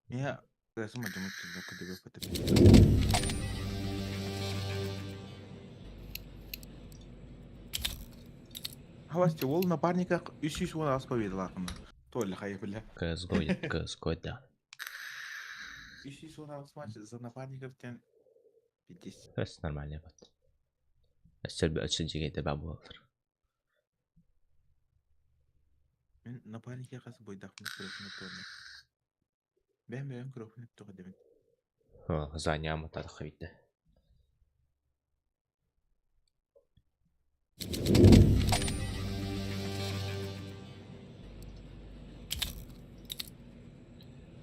Speaker 4: Я қайсы мадамы келді көдебе пәтір. Хавасте, ол напарника 300 он аспа беді лақыны. Тойлы қайы білі.
Speaker 1: CSGO, да.
Speaker 4: 316 матч за напарников тен 50.
Speaker 1: Бәс нормально бат. Өтсі жегейді бә болыр.
Speaker 4: Мен напарнике қасы бойдақпын күрекіне тойлы. Бән күрекіне тоғы демен.
Speaker 1: Зания мұтадық бейді.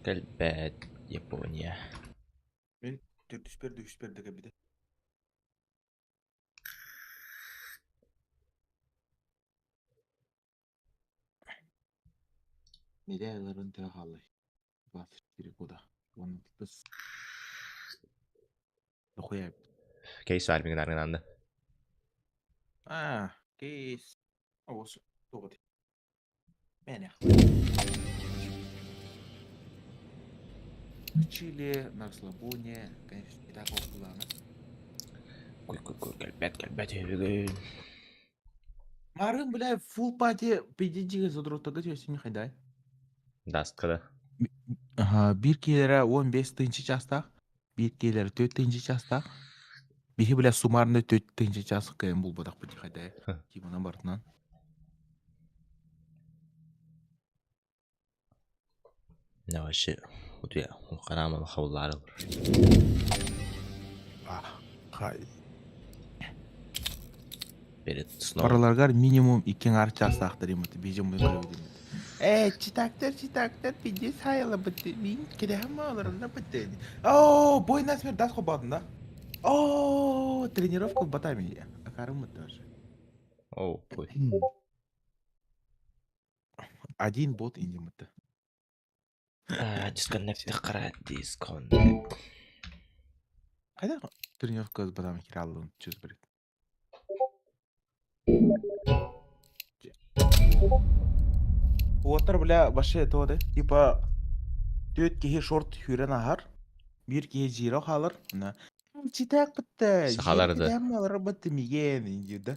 Speaker 1: Кәлбәт Япония.
Speaker 4: Мен 401 кәбеді. Неде айларын тәе қалай. Басыр керек ода. Оны біз. Қояйып.
Speaker 1: Кейс армиген арғынанды.
Speaker 4: Кейс. Осы тоғыды. Мен Чили, на расслабоне, конечно, не так плана.
Speaker 1: Кәлбәт өбігін.
Speaker 4: Марын, бля, фул пати педиджиге задротага төсіне қайдай.
Speaker 1: Даст қыды.
Speaker 4: Bir келері 15-тінші частақ, bir келері 4-тінші частақ. Бихи, бля, сумарны 4-тінші частық кәйін бұл бадақ бұти қайдай. Кимана бартынан.
Speaker 1: Не вообще, вот я қарамын қаулары бар.
Speaker 4: Қай.
Speaker 1: Перед снова.
Speaker 4: Параларгар минимум 2 ар частақтыр емді, бейжім бұй көріп демеді. Читактар, пиде сайылы бітті, мен керем алырында бітті. Бой насмер дас қобадында. Тренировка батами. Акарым бұтты уже.
Speaker 1: Бой.
Speaker 4: Один бот инде бұтты.
Speaker 1: Disconnect қара, disconnect.
Speaker 4: Қайда тренировка батами кере алуын чөз бірек. Отыр, бля, башы тоды. Типа, 4 кеге шорт хүрен ахар, 1 кеге жиро қалыр. Читақ бітті.
Speaker 1: Сақаларды.
Speaker 4: Жерден алыр бітті меген, индеуді.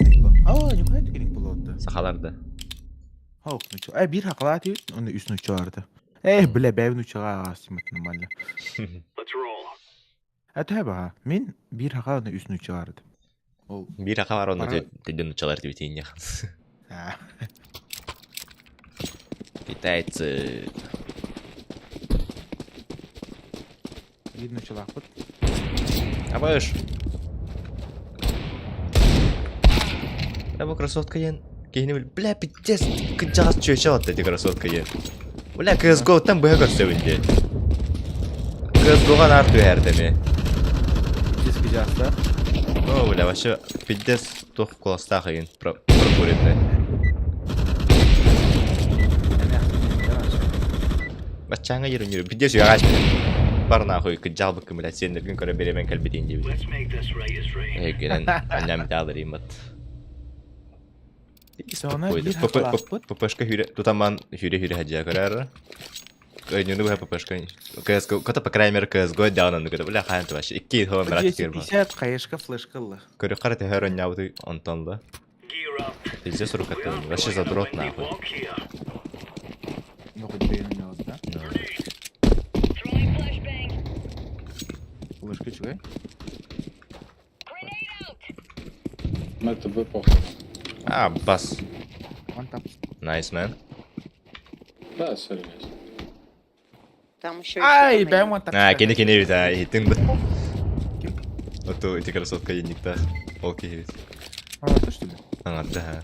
Speaker 4: Не қойды керек болады.
Speaker 1: Сақаларды.
Speaker 4: Bir хақыла атып, оны үсін үші барды. Бля, бәбін үшіға ағасым өтін малі. Ба, мен bir хақыла оны үсін үші барды.
Speaker 1: Bir ақа бар, оны деден ұчалар деп етейін яқын. Китайцы.
Speaker 4: Един үші лақ бұд.
Speaker 1: Абайыш. Бұл красотка ен. Кейіне біл, бля, питтес, күнчағас чөйші алады деді красотка ен. Бля, CSGO-тан бұға көрсөбінде. CSGO-ған арту әрдеме.
Speaker 4: Дескі жақса.
Speaker 1: Бля, вообще, питтес тоқ қоластағы ен. Прокуренді. Бачаңа ерін. Питтес үйағаш мен. Бар нахуй, күнчағы бұқым, бля, сендерген көрі беремен кәлбетейін деп. Генен, аннам дағдыр емат. ППшка хүре, тутаман хүре хаджа көрәрі. Көйнені бұға ППшка. Көті по крайней мере CSGO дауынанды көті. Бля, қайынты башы. 2 хован мәрат кер бар.
Speaker 4: 250 қайышқа флешка ұлы.
Speaker 1: Көрі қараты хөр ойнауды онтонды. Пиздец рукота. Вообще задрот нахуй.
Speaker 10: Ну, хоть бы не надо, да?
Speaker 1: Ну.
Speaker 10: Флешка, чего?
Speaker 11: Ну, это бы похуй.
Speaker 1: А, бас.
Speaker 10: One tap.
Speaker 1: Nice, man.
Speaker 11: Да, сори.
Speaker 9: Там еще
Speaker 10: Ай, бәм one tap.
Speaker 1: А, кені бит, а, итіңді. Ото, эти красотка енікта. Ол кейбет.
Speaker 10: А, то что ли?
Speaker 1: Ага, да.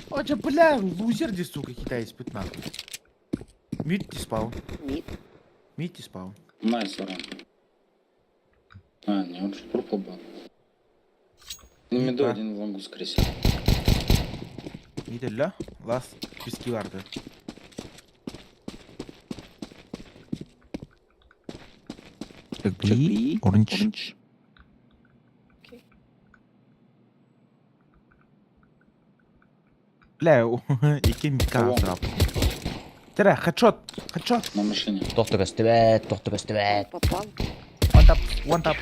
Speaker 10: О, че, бля, лузер здесь, сука, китаец, путь нахуй. Мид ти спал.
Speaker 9: Мид.
Speaker 10: Мид ти спал.
Speaker 11: Найс, уран. А, не, он же пропал был. На меду
Speaker 10: Да.
Speaker 11: один в лонгу скресил.
Speaker 10: Мид ля, лас, пески варды. Чекли, оранж. Бля, ике мидка
Speaker 11: Кого?
Speaker 10: асырап. Тірі, хедшот.
Speaker 11: На машине.
Speaker 1: Тоқтыбас төбәт.
Speaker 9: Попал.
Speaker 10: One tap.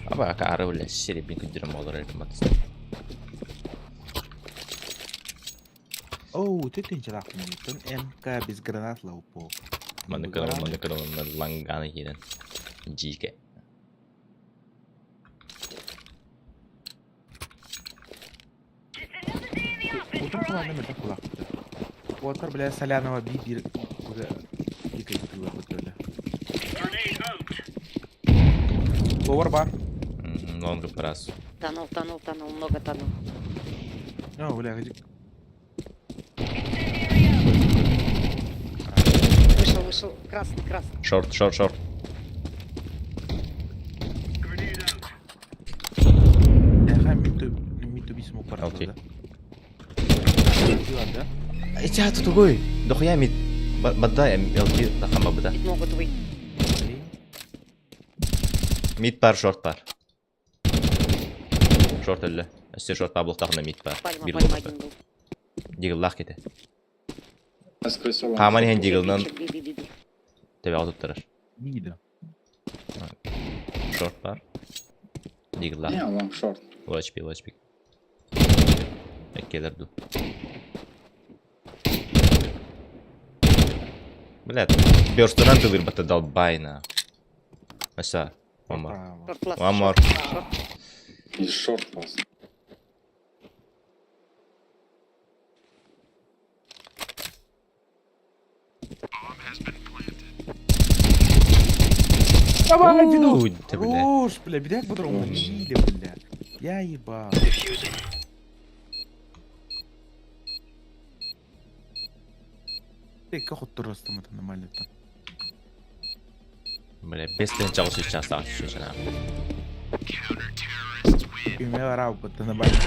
Speaker 1: Аба, ака ары бля, серебин күндерім олар әлім батыста.
Speaker 10: Оу, ты тенчер ахмын. МК без гранат лаупо.
Speaker 1: Маны кырылын, ланганы кейден. Жике.
Speaker 10: Утым куланы мөлтек кулак бітті. Отыр, бля, солянова бир. Екі кулак бітті, бля. Ловар бар.
Speaker 1: Лонгы парас.
Speaker 9: Тонул, много тонул.
Speaker 10: О, бля, ходи.
Speaker 9: Вышел, красный.
Speaker 1: Шорт.
Speaker 10: Яха, миту бисму парас,
Speaker 1: Окей.
Speaker 10: да? Да?
Speaker 1: Эти тут угой. Дохуя мид. Баддай, элки, дахама бада.
Speaker 9: Мид могут выйти.
Speaker 1: Мид пар, шорт пар. Шорт әлі. Әсте шорт пар бұлықтағына мид пар.
Speaker 9: Пальма
Speaker 1: Bir
Speaker 9: один
Speaker 1: бұлықта.
Speaker 9: был.
Speaker 1: Дигіл лақ кете.
Speaker 11: Скресил.
Speaker 1: Қаман ен дигілнан
Speaker 9: Би.
Speaker 1: тебе алдып тұрар.
Speaker 10: Мида.
Speaker 1: Шорт пар. Дигіл
Speaker 11: Не,
Speaker 1: лақ.
Speaker 11: лонг шорт.
Speaker 1: Лачпик. Әккелер ду. Блядь, бёрстынан ты вырбата долбайна. Аса, мама. One more.
Speaker 11: И шорт пас.
Speaker 10: Давай,
Speaker 1: Уй,
Speaker 10: Дидо!
Speaker 1: ты, бля.
Speaker 10: Хорош, бля, бедяк по-другому. Мида, бля. Я ебал. Ты как отырыз там это нормально там.
Speaker 1: Бля, без тен чал сейчас так шушана.
Speaker 10: И мне варау, это нормально.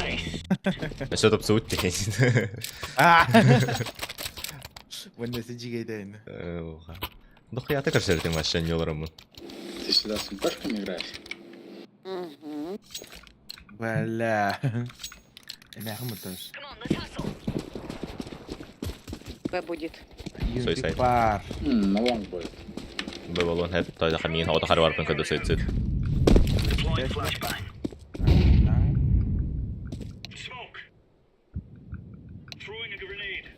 Speaker 1: Все топ суть те.
Speaker 10: А! Вон если джигайдайн.
Speaker 1: Дохуя ты кажешь, ты машин нёлрамын.
Speaker 11: Ты сюда с МПшками играешь?
Speaker 9: Угу.
Speaker 10: Бля. Я хмутаюсь.
Speaker 9: Б будет.
Speaker 1: Suicide.
Speaker 10: Пар.
Speaker 11: На лонг будет.
Speaker 1: Бывал он хэт, той да хамин, хаута харварпен когда суицид.
Speaker 7: Smoke. Throwing a grenade.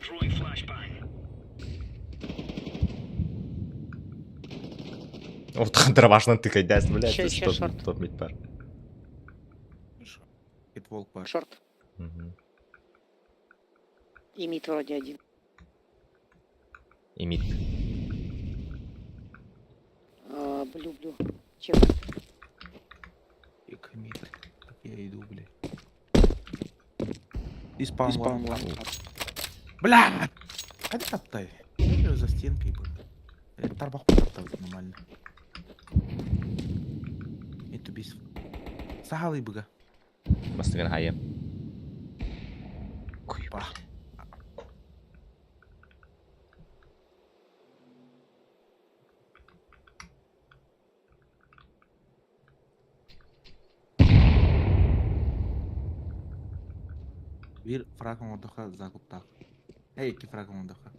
Speaker 7: Throwing flashbang.
Speaker 1: Вот дровашно тыкать, да, блядь,
Speaker 9: Ща, шорт.
Speaker 1: топ мид пар.
Speaker 10: Хитволк пар.
Speaker 9: Шорт. И мид вроде один.
Speaker 1: И мид.
Speaker 9: Блю. Чем?
Speaker 10: И комит. Так я иду, блядь. И спам Бля! Ходи топтай. Я за стенкой был. Тарбах потоптать нормально. Это без... Сахалый быга.
Speaker 1: Бастыган хайя.
Speaker 10: Па. Bir fragman отдыха закуптак. Эй, ки фрагман отдыха.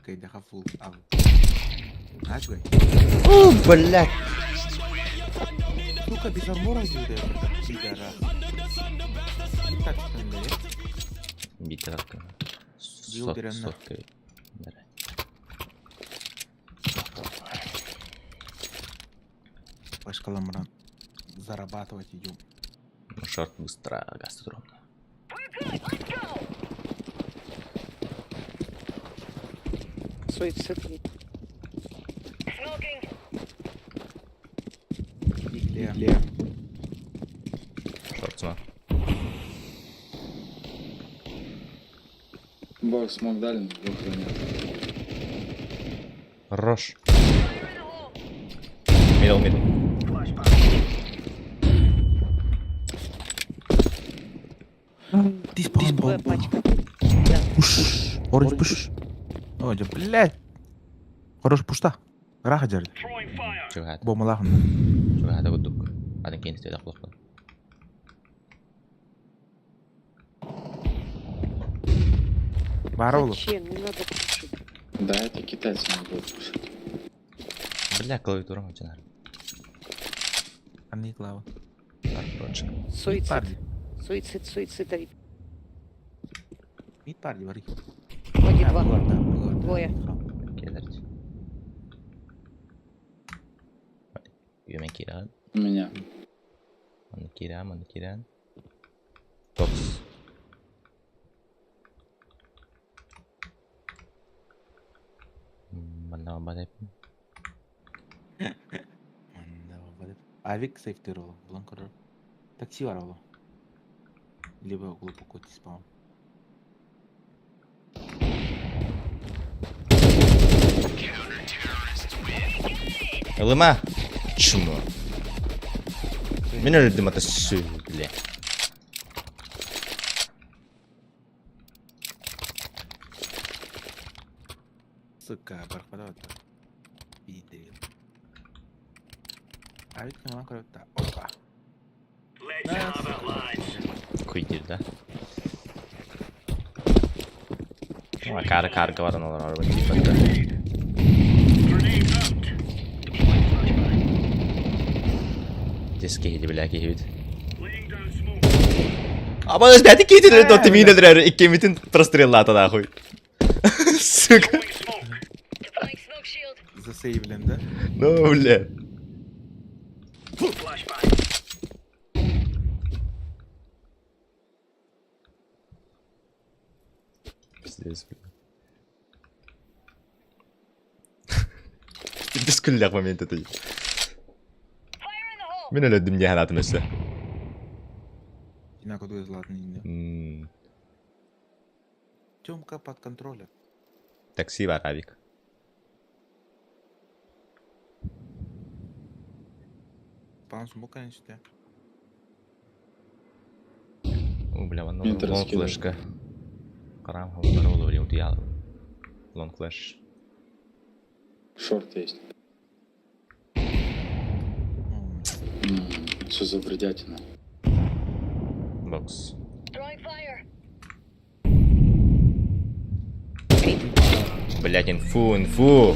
Speaker 10: Кайдаха фул ав. Начгай.
Speaker 1: О, блядь!
Speaker 10: Сука, без армора идет, пидора. тачкаңда, е?
Speaker 1: Бите как-то.
Speaker 10: Бил беремін.
Speaker 1: Соткой.
Speaker 10: Башкаламыран зарабатывать идем.
Speaker 1: Шорт быстро, гастрон.
Speaker 9: Суицид.
Speaker 10: Ле.
Speaker 1: Шорт сма.
Speaker 11: Бог смог дали, вдруг нет.
Speaker 1: Хорош. Мидл.
Speaker 10: Диспаун. Пуш. Оранж пуш. Ой, да, блядь. Хорош пушта. Раха жерде.
Speaker 1: Чего это?
Speaker 10: Бомалахын.
Speaker 1: Чего это вот дук? Один кейн стоит плохо.
Speaker 10: Бар болу.
Speaker 9: Зачем? Не надо пушить.
Speaker 11: Да, это китайцы не будут кушать.
Speaker 1: Бля, клавиатура у тебя.
Speaker 10: Анни клава.
Speaker 1: Короче.
Speaker 9: Суицид.
Speaker 10: Парди.
Speaker 9: Суицид.
Speaker 10: Мид парди, вари.
Speaker 9: Вроде два.
Speaker 10: Двое.
Speaker 9: Двое.
Speaker 1: Келерти. Юмен киран.
Speaker 11: У меня.
Speaker 1: Mana kiran. Box. Mana bade.
Speaker 10: Авик сейфтер ол. Бұлан көрір. Такси бар ол. Либо глубоко диспаун.
Speaker 1: Лыма. Чмо. Мен өлдім ата сүй, бля.
Speaker 10: Сука, барқпада өтті. Бейді. Авик не маған көріп та. Опа.
Speaker 1: Куйдир, да? Ну, а карга var onlar araba tipinde. Diske hidi bile ki hidi. Ama das бяти кидили до тимина дрер и кемитин прострелата нахуй. Сука.
Speaker 10: Засейвленді.
Speaker 1: Ну, бля. Пиздец, бля. Без күлләк момент это. Мен өлдім де ханатым өсі.
Speaker 10: Дина куды златный инде. Тёмка под контролем.
Speaker 1: Такси бар, Авик.
Speaker 10: Пан смока не сюда.
Speaker 1: О, бля, вон
Speaker 11: Интер
Speaker 1: лонг
Speaker 11: скидывает.
Speaker 1: флешка. Карам хавдар олу варим тиял. Лонг флеш.
Speaker 11: Шорт есть. Что за бредятина?
Speaker 1: Бокс. Блять, инфу.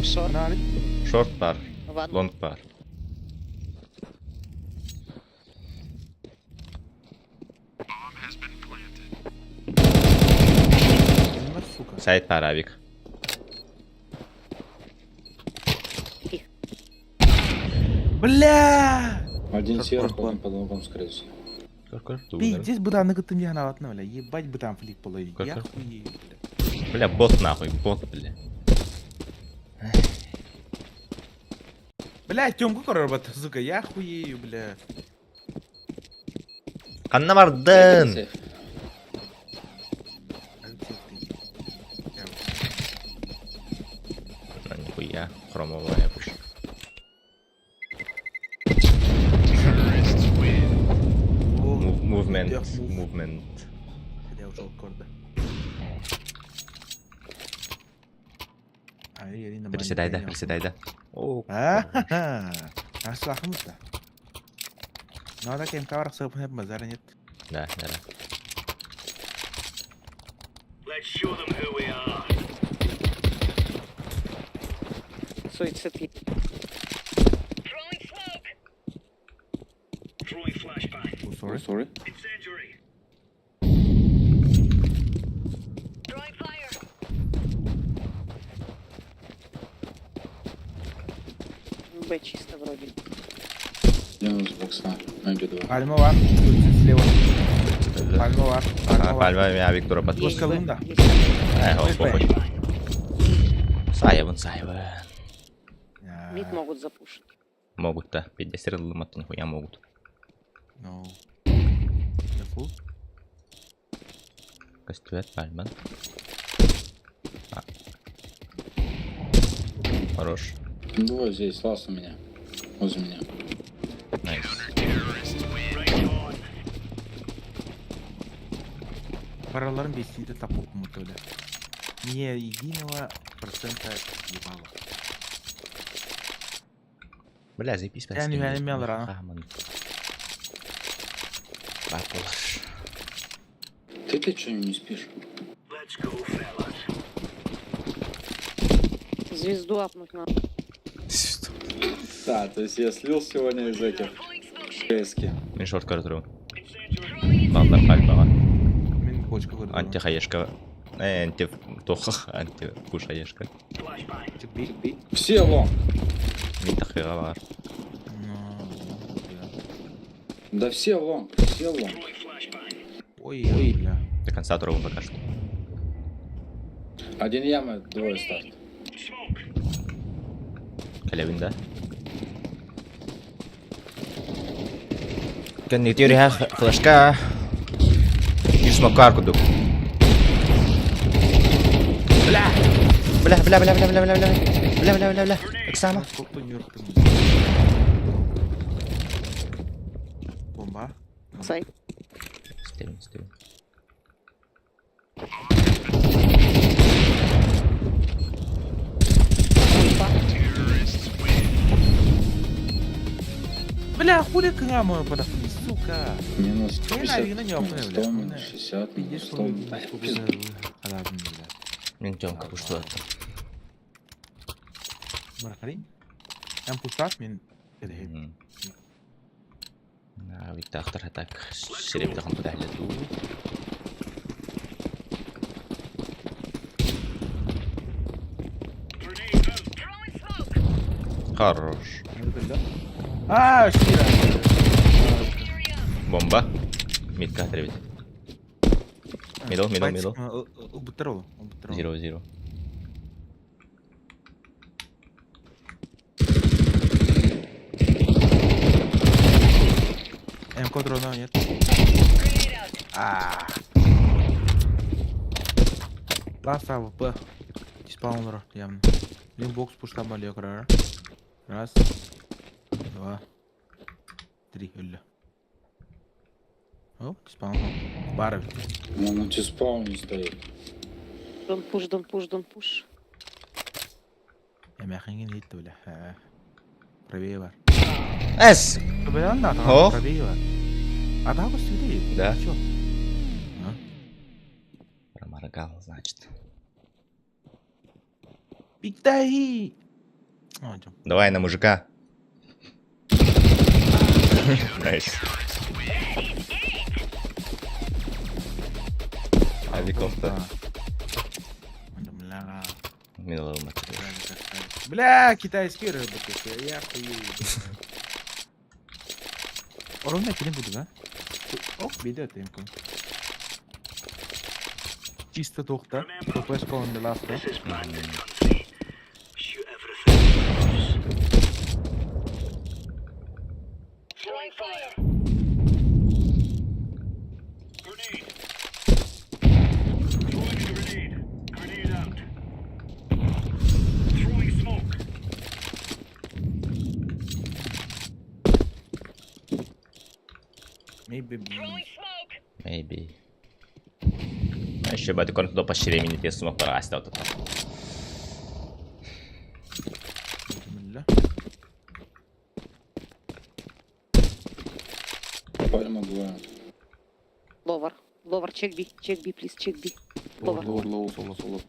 Speaker 9: Шорт.
Speaker 1: Шорт пар,
Speaker 9: Ван.
Speaker 1: лонг пар.
Speaker 10: Сука.
Speaker 1: Сайт пар, Авик.
Speaker 10: Бля!
Speaker 11: Один
Speaker 10: Шорт
Speaker 11: сверху,
Speaker 10: пар.
Speaker 11: один под лонгом, скорее всего.
Speaker 10: Пиздец, быдан нагатым я ханаватна, бля. Ебать быдан флик половин.
Speaker 1: Как?
Speaker 10: Я хуею, бля.
Speaker 1: Бля, бот нахуй, бот, бля.
Speaker 10: Бля, Тёмка корабата, сука, я хуею, бля.
Speaker 1: Канна бардын.
Speaker 11: Сейф.
Speaker 1: Нихуя, хромовая пуш. Movement.
Speaker 10: Я ушел корда.
Speaker 1: Приседай, да. О,
Speaker 10: Аслахмыз да. Надо кем каварах сыпнеп базара нет.
Speaker 1: да.
Speaker 9: Суицид.
Speaker 10: sorry.
Speaker 11: Sorry.
Speaker 5: Б чисто вроде.
Speaker 11: Один из бокса. Maybe 2.
Speaker 10: Palma var. Ultim слева. Palma var. Palma var.
Speaker 1: Пальма я Виктора под.
Speaker 5: Есть
Speaker 10: Пускай
Speaker 5: Б,
Speaker 10: лунда.
Speaker 5: есть Б.
Speaker 1: Он похуй. Сайвен.
Speaker 10: Ya,
Speaker 5: Мид могут запушить.
Speaker 1: Могут-то. 50 ломать нихуя могут.
Speaker 10: No. Careful.
Speaker 1: Костюет, пальма. Хорош.
Speaker 11: Двое здесь, лаз у меня. Возле меня.
Speaker 1: Найс.
Speaker 10: Паралларым бесит это попмут тогда. Ни единого процента ебало.
Speaker 1: Бля, заебись,
Speaker 10: Я не имел рано.
Speaker 11: Ты что не спишь?
Speaker 5: Звезду апнуть надо.
Speaker 11: Да, то есть я слил сегодня из этих КСки.
Speaker 1: Мен шортка рытру. Балдар пальмага.
Speaker 10: Мен бочка көрдім.
Speaker 1: Анти хаешка. Анти тохах. Анти пуш хаешка.
Speaker 10: Чекби.
Speaker 11: Все лом.
Speaker 1: Мен тахига бар.
Speaker 11: Да все лом. Все лом.
Speaker 10: Ой, бля.
Speaker 1: До конца турова пока что.
Speaker 11: Один яма, двое старт.
Speaker 1: Калевин, да? Kan niet jullie hebben flashka? Hier is mijn karko doe. Bla! Bla bla bla bla bla bla bla. Bla bla bla bla. Ik sta maar.
Speaker 10: Сколько нюртым. Бомба.
Speaker 5: Сай.
Speaker 1: Стелим.
Speaker 10: Бля, хули камеру подошли, сука.
Speaker 11: Минус
Speaker 10: Хрена
Speaker 11: 50,
Speaker 10: вина не опны,
Speaker 11: минус
Speaker 10: бля.
Speaker 11: 100, минус 60, минус
Speaker 10: Пиздец,
Speaker 11: 100.
Speaker 10: что
Speaker 11: Да,
Speaker 10: сколько
Speaker 11: пизда.
Speaker 10: халатым, бля.
Speaker 1: Мен тёмка пушту.
Speaker 10: Мархарин. Ям пустат, мен... Эдехет.
Speaker 1: Виктор так. Шереп тахын подахлету. Хорош.
Speaker 10: Шира.
Speaker 1: Бомба. Мидка отребит. Мидл.
Speaker 10: Убытырыл.
Speaker 1: 0-0.
Speaker 10: МК дрона нет. Ласта ВП. Диспаунер явно. Лимбокс пуштабали окрара. Раз. Два. Три. Ölü. О, диспаунер. Бары.
Speaker 11: Он на тиспауне стоит.
Speaker 5: Don't push.
Speaker 10: Эмяхинген хитті бля. Правее бар.
Speaker 1: Эс!
Speaker 10: Бля, да,
Speaker 1: О.
Speaker 10: правее бар. Атаку сюда.
Speaker 1: Да.
Speaker 10: Чё?
Speaker 1: Проморгал, значит.
Speaker 10: Пиктай!
Speaker 1: Давай на мужика. Найс. Авиков-то. Милого материала.
Speaker 10: Бля, китайский рыба. Я хуею. Оромна келем буду, да? Ок, беда темpo. Чисто тохта. Пропеш колон де ласта.
Speaker 1: Maybe. Еще бы это конту по ширине те смог порасти вот это.
Speaker 11: Пальма двое.
Speaker 5: Ловар, check B, please, check B. Ловар.
Speaker 11: Лоу, соло.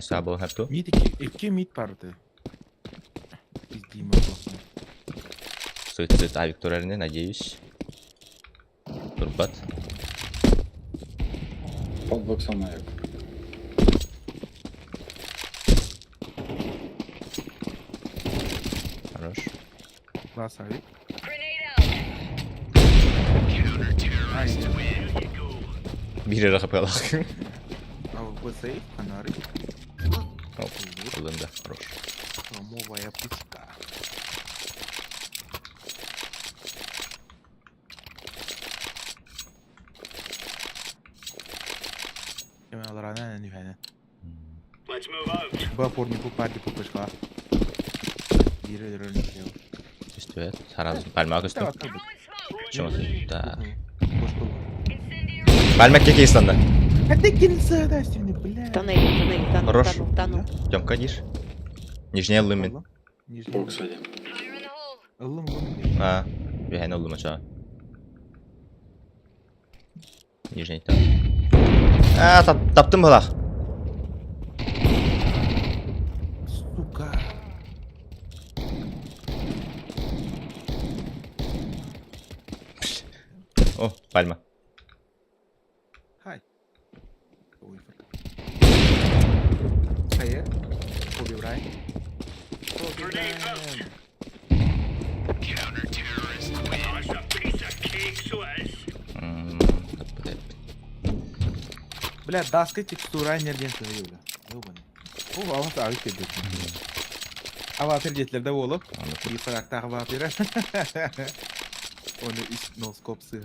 Speaker 1: Mesela bu hep tu.
Speaker 10: Mid 2 mid vardı. Пиздим его.
Speaker 1: Суицид А Викториане, надеюсь. Турбат.
Speaker 11: Под боксом наверх.
Speaker 1: Хорош.
Speaker 10: Басовик.
Speaker 1: Bir yere kapı alak.
Speaker 10: АВП сейф, фонарик.
Speaker 1: Оп, alındı. Хорош.
Speaker 10: Хромовая пушка. Kemal Alarana nüfene. Bu formu bu parti bu başka. Biri rol yapıyor.
Speaker 1: Üstü Saraz palmak üstü. Şunu da.
Speaker 10: Boş kol.
Speaker 1: Palmak keki İslam'da.
Speaker 10: Hadi kimse de şimdi bile.
Speaker 5: Тоннель,
Speaker 1: Хорош.
Speaker 5: тоннель.
Speaker 1: Тёмка, дишь. Нижняя лымин.
Speaker 11: Бокс один.
Speaker 10: Аллым.
Speaker 1: А, бегай лым aşağı. Нижняя там. А, таптым былах.
Speaker 10: Сука.
Speaker 1: О, пальма.
Speaker 10: Хай. Saya. Kobe Bryant. Kobe Bryant. Бля, даска текстура энергиясы öyle. Ёбаный. Bu avaz abi kedi. Avatar jetlerde olup, bir faraktағы vapira. Onu iş noskop sığı.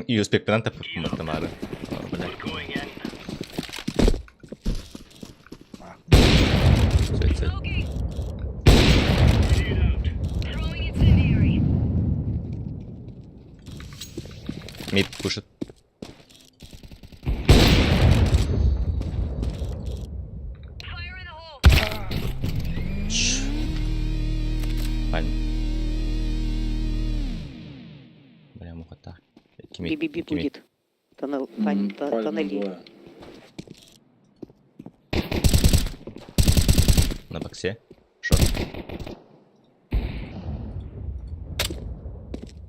Speaker 1: И успех пенанта Мартамара. Суицид. Мид пушит. Пальма. Бля, мухота.
Speaker 5: Би будет. Тоннель.
Speaker 1: На боксе. Шорт.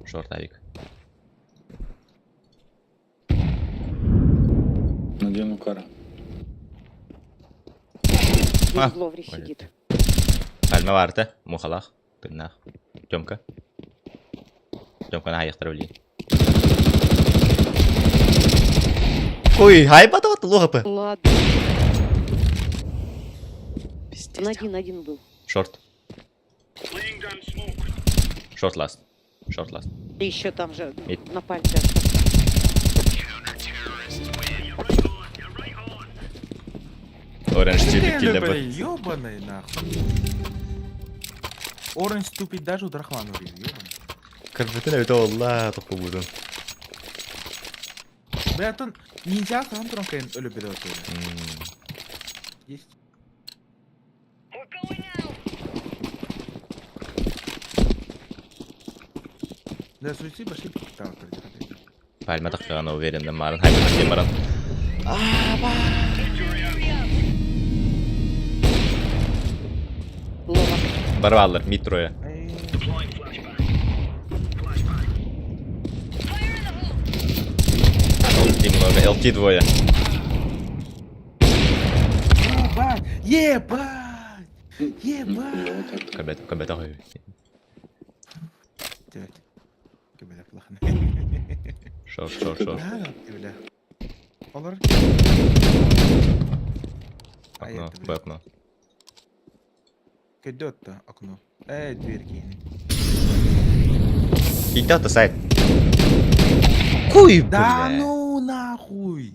Speaker 1: Шорт авик.
Speaker 11: Надену кара.
Speaker 1: А,
Speaker 5: В ловре сидит.
Speaker 1: Пальма vardı. Muhalak. Tırnak. Тёмка. Тёмканы аяқтар өлейін. Ой, хайбата вот лохапы.
Speaker 5: Ладно. Он один был.
Speaker 1: Шорт. Шорт ласт. Шорт ласт.
Speaker 5: И еще там же
Speaker 1: Мид.
Speaker 5: на пальце.
Speaker 1: Оранж тюбик килля бы.
Speaker 10: Ёбаный нахуй. Orange stupid даже у Драхмана убил, ёбаный.
Speaker 1: Кырбытын өте олла тоқу будым.
Speaker 10: Бәтін ninja саған тұрын қайын өлі беді өтеді. Есть. Да, суицид башли так тұрды.
Speaker 1: Пальма таққаған уверенным марын. Хайбы таққен марын.
Speaker 5: Лова.
Speaker 1: Барвалар, мид троє. LT много, LT двое.
Speaker 10: Ебать! Ебать!
Speaker 1: Кабета ой.
Speaker 10: Дядь. Кабета плохо.
Speaker 1: Шорт.
Speaker 10: Да, бля. Олар.
Speaker 1: Окно, твое окно.
Speaker 10: Кидет-то окно. Дверь кинь.
Speaker 1: Идет сайт. Хуй,
Speaker 10: Да
Speaker 1: бля.
Speaker 10: ну нахуй!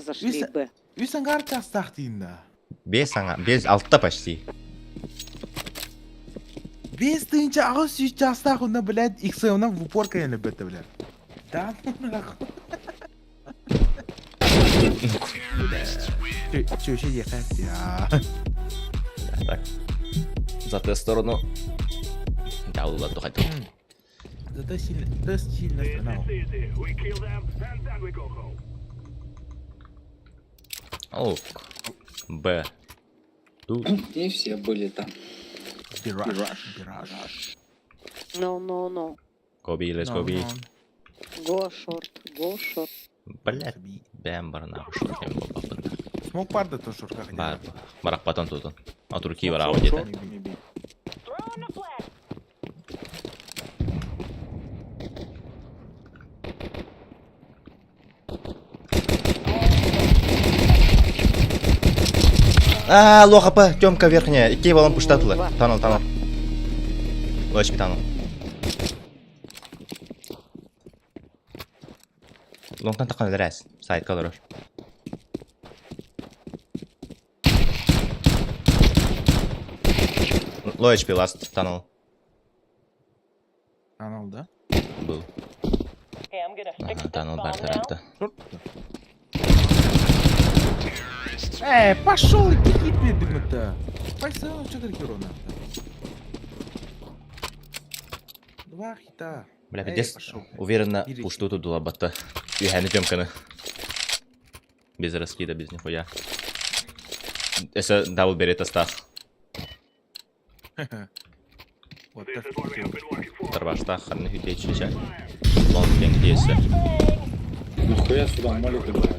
Speaker 5: Зашли Б.
Speaker 10: Үйсің қарта стақтиында.
Speaker 1: Без алтта почти.
Speaker 10: Без тынча ағыз сүйт жастағында, блядь, иксауна в упор кайны бітті, блядь. Да ну нахуй. Чё ехать, я.
Speaker 1: Так. За ту сторону. Да, ладно, хотел.
Speaker 10: Зато сильно страна.
Speaker 1: Ок. Б. Тут.
Speaker 11: И все были там.
Speaker 10: Бираж.
Speaker 5: No.
Speaker 1: Коби, let's коби.
Speaker 5: Go short.
Speaker 1: Блять. Бәм бар нахуй шорт ем баппын.
Speaker 10: Смок барды то шорка.
Speaker 1: Бар. Барак патон тутун. А турки бар ау деді. Лох апа, Тёмка верхняя. Икки балон пуштатылы. Таныл. Лочми таныл. Лонгтан таққан өлірәс. Сайт қалырыр. Low HP last tunnel.
Speaker 10: Анал, да?
Speaker 1: Был. Tunnel бар тарапта.
Speaker 10: Пошел, иди медленно-то. Пойсал, что ты герой надо. 2 хита.
Speaker 1: Бля, без уверенно пушту тут лабата. Юхәне Тёмканы. Без раскида, без нихуя. Эсэ дабл берет астах.
Speaker 10: Вот так.
Speaker 1: Тарбаштах, харны хюдей чуча. Лонг бенг дейсі.
Speaker 11: Нихуя сюда молик играет.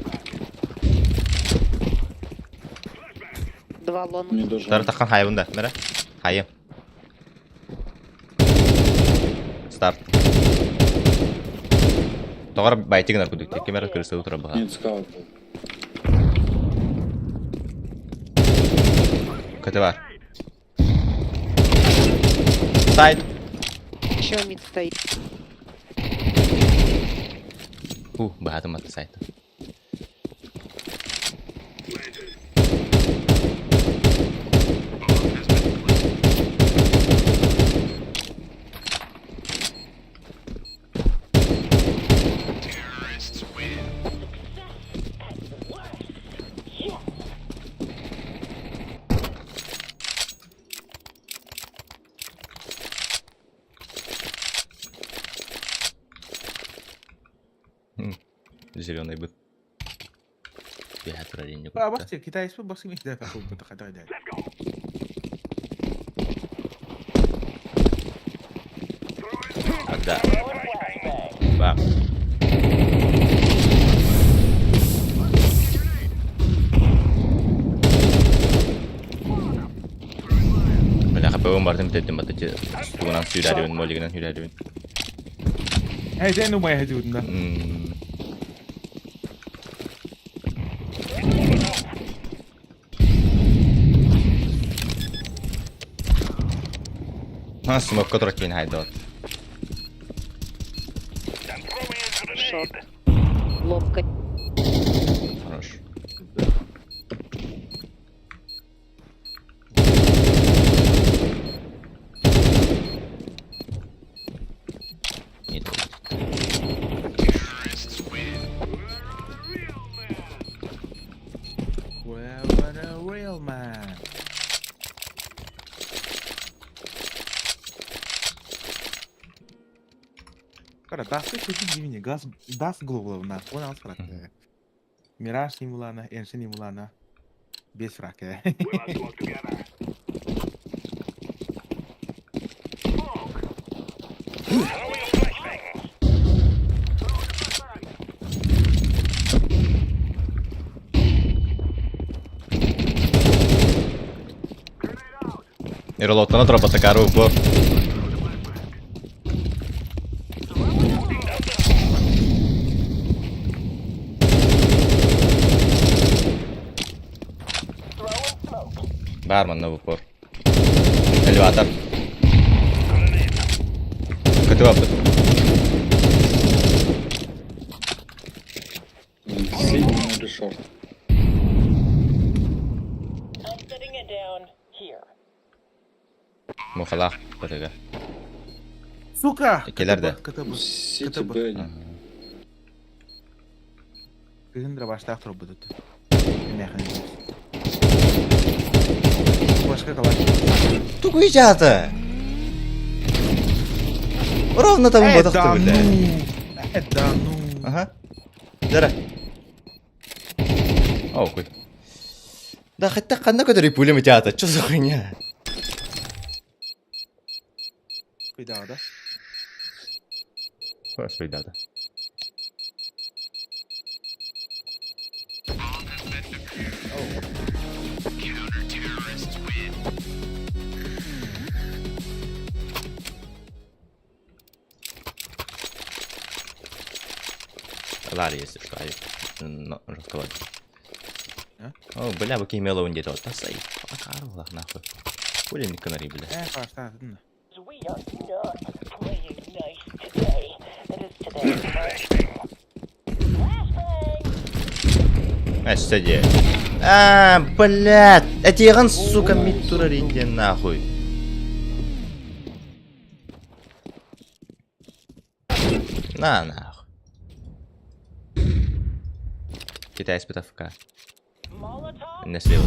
Speaker 5: 2 лон.
Speaker 11: Мне даже...
Speaker 1: Тары таққан хайыбында, мәрі? Хайы. Старт. Тоғар байтигінар күдік, теке мәрі көрісі ұтыра бұға.
Speaker 11: Нет, скаут был.
Speaker 1: Көті бар. Сайт.
Speaker 5: Еще мид стоит.
Speaker 1: Багатым атты сайты. Зеленый бы. Я не
Speaker 10: Бас тебе китайский бас имеет, да, как будто хотя да.
Speaker 1: Да. Бам. Бля, хапэвым бардым теддим батати. Стугунан сүйрәдебін, молигінен сүйрәдебін.
Speaker 10: Сен умай хәдүдін да.
Speaker 1: Смог, который кейн хайдот.
Speaker 5: Шорт. Лобка.
Speaker 1: Хорош. Не тут.
Speaker 10: Well, what a real man. Кара, даст көтіп жеміне, даст глобалау на, он алыс фрак. Мираж не мулана, энші не мулана. Без фрака.
Speaker 1: Иролоттан отыр батакару бұл. Барман на упор. Элеватор. Көтіп апты.
Speaker 11: Сильно или шорт?
Speaker 1: Мухалах, батага.
Speaker 10: Сука!
Speaker 1: Келерді.
Speaker 11: Сити Б.
Speaker 10: Күйіндірі баштақ тұрып бұдыды. Башқа қалай.
Speaker 1: Тук уйдята! Ровно там батақты, бля.
Speaker 10: Да ну.
Speaker 1: Ага. Дара. Оу, куй. Да хотя қанда который пулемет атат, что за хуйня?
Speaker 10: Кыйдағы да.
Speaker 1: Господи, да. Ларри, если что, ну, жестко. О, бля, вы кемело он где-то, да, сай. Покарвала, нахуй. Пулемет канари, бля.
Speaker 10: Қашта, дын.
Speaker 1: Кстати. Блядь. Этиган, сука, миттураринде, нахуй. На, нахуй. Китай спитавка. Не слева.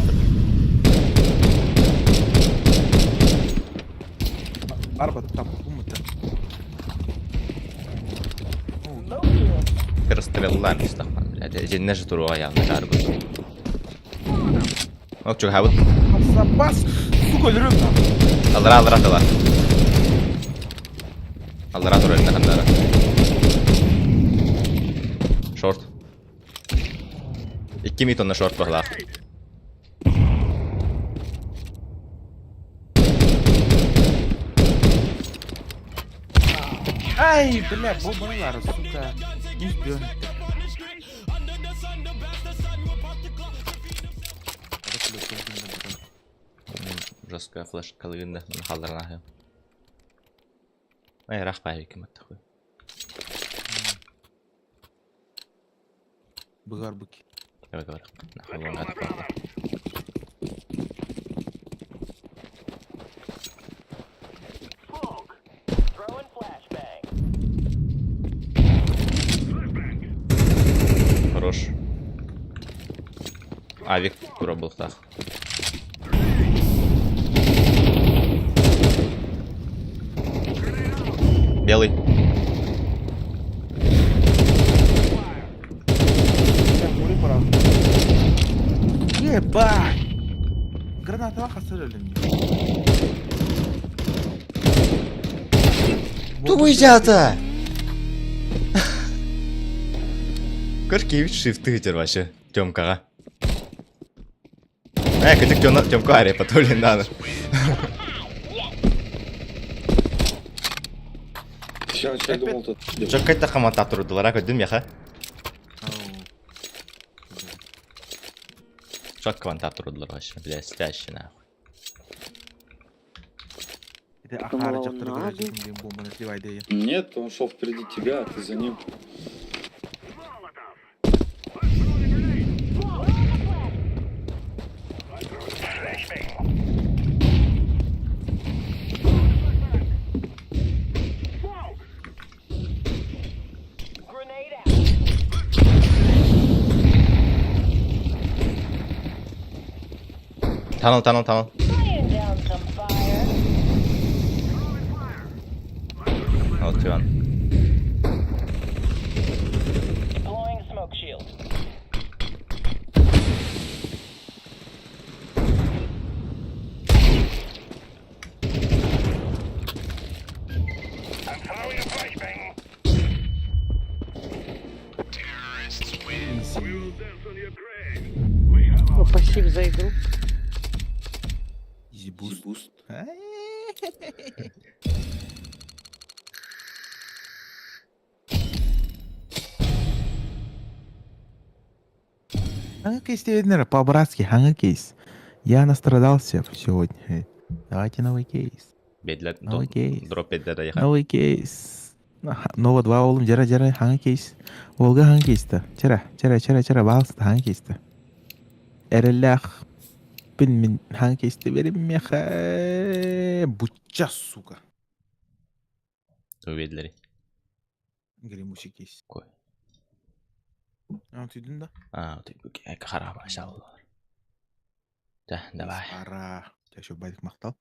Speaker 10: Арба тапы умыты.
Speaker 1: Расстрелла мистахман, блядь. Эти не же туруа явно каргу. Вот что, хавут.
Speaker 10: Бас! Сука, өлірім на.
Speaker 1: Алдыра. Алдыра туру эліне қандары. Шорт. 2 митонна шорт бағлақ.
Speaker 10: Ай, бля, бомбалары, сука. Не успел.
Speaker 1: Жестко флеш калыгында, халдарына хем. Ай, рахпай кем атты.
Speaker 10: Бұғар бұки.
Speaker 1: Говори. Нахуй вон атпады. Хорош. Авик тура был так. Белый.
Speaker 10: Ебать! Гранатаға қасыр өлім.
Speaker 1: Тупо идиота! Коркевич шифты вытер вообще. Тёмкаға. Кітік Тёмка аре патулин надо.
Speaker 11: Я думал, тут...
Speaker 1: Жоқ қайта қамата тұрдылар, көдім яқа. Жоқ қамата тұрдылар вообще, бля, стящий нахуй.
Speaker 10: Это Ахара жақтыры көрежекінден бомбаны сливайды.
Speaker 11: Нет, он шел впереди тебя, а ты за ним.
Speaker 1: Tunnel. Oh, 2-1.
Speaker 5: Спасибо за игру.
Speaker 10: Зибуст. Ханга кейс девятнера, по-братски, ханга кейс. Я настрадался сегодня. Давайте новый кейс.
Speaker 1: Бедлер,
Speaker 10: Новый кейс.
Speaker 1: дроп бедлер яха.
Speaker 10: Новый кейс. Нова 2 олым, жара, ханга кейс. Волга ханга кейста. Чара, балста ханга кейста. Эрелях. Мен ханга кейсті берем меха. Буча, сука.
Speaker 1: Бедлери.
Speaker 10: Гремучий кейс.
Speaker 1: Кой?
Speaker 10: Түйдің да?
Speaker 1: Ты қара машаллар. Да, давай.
Speaker 10: Қара. Еще байдық мақтал.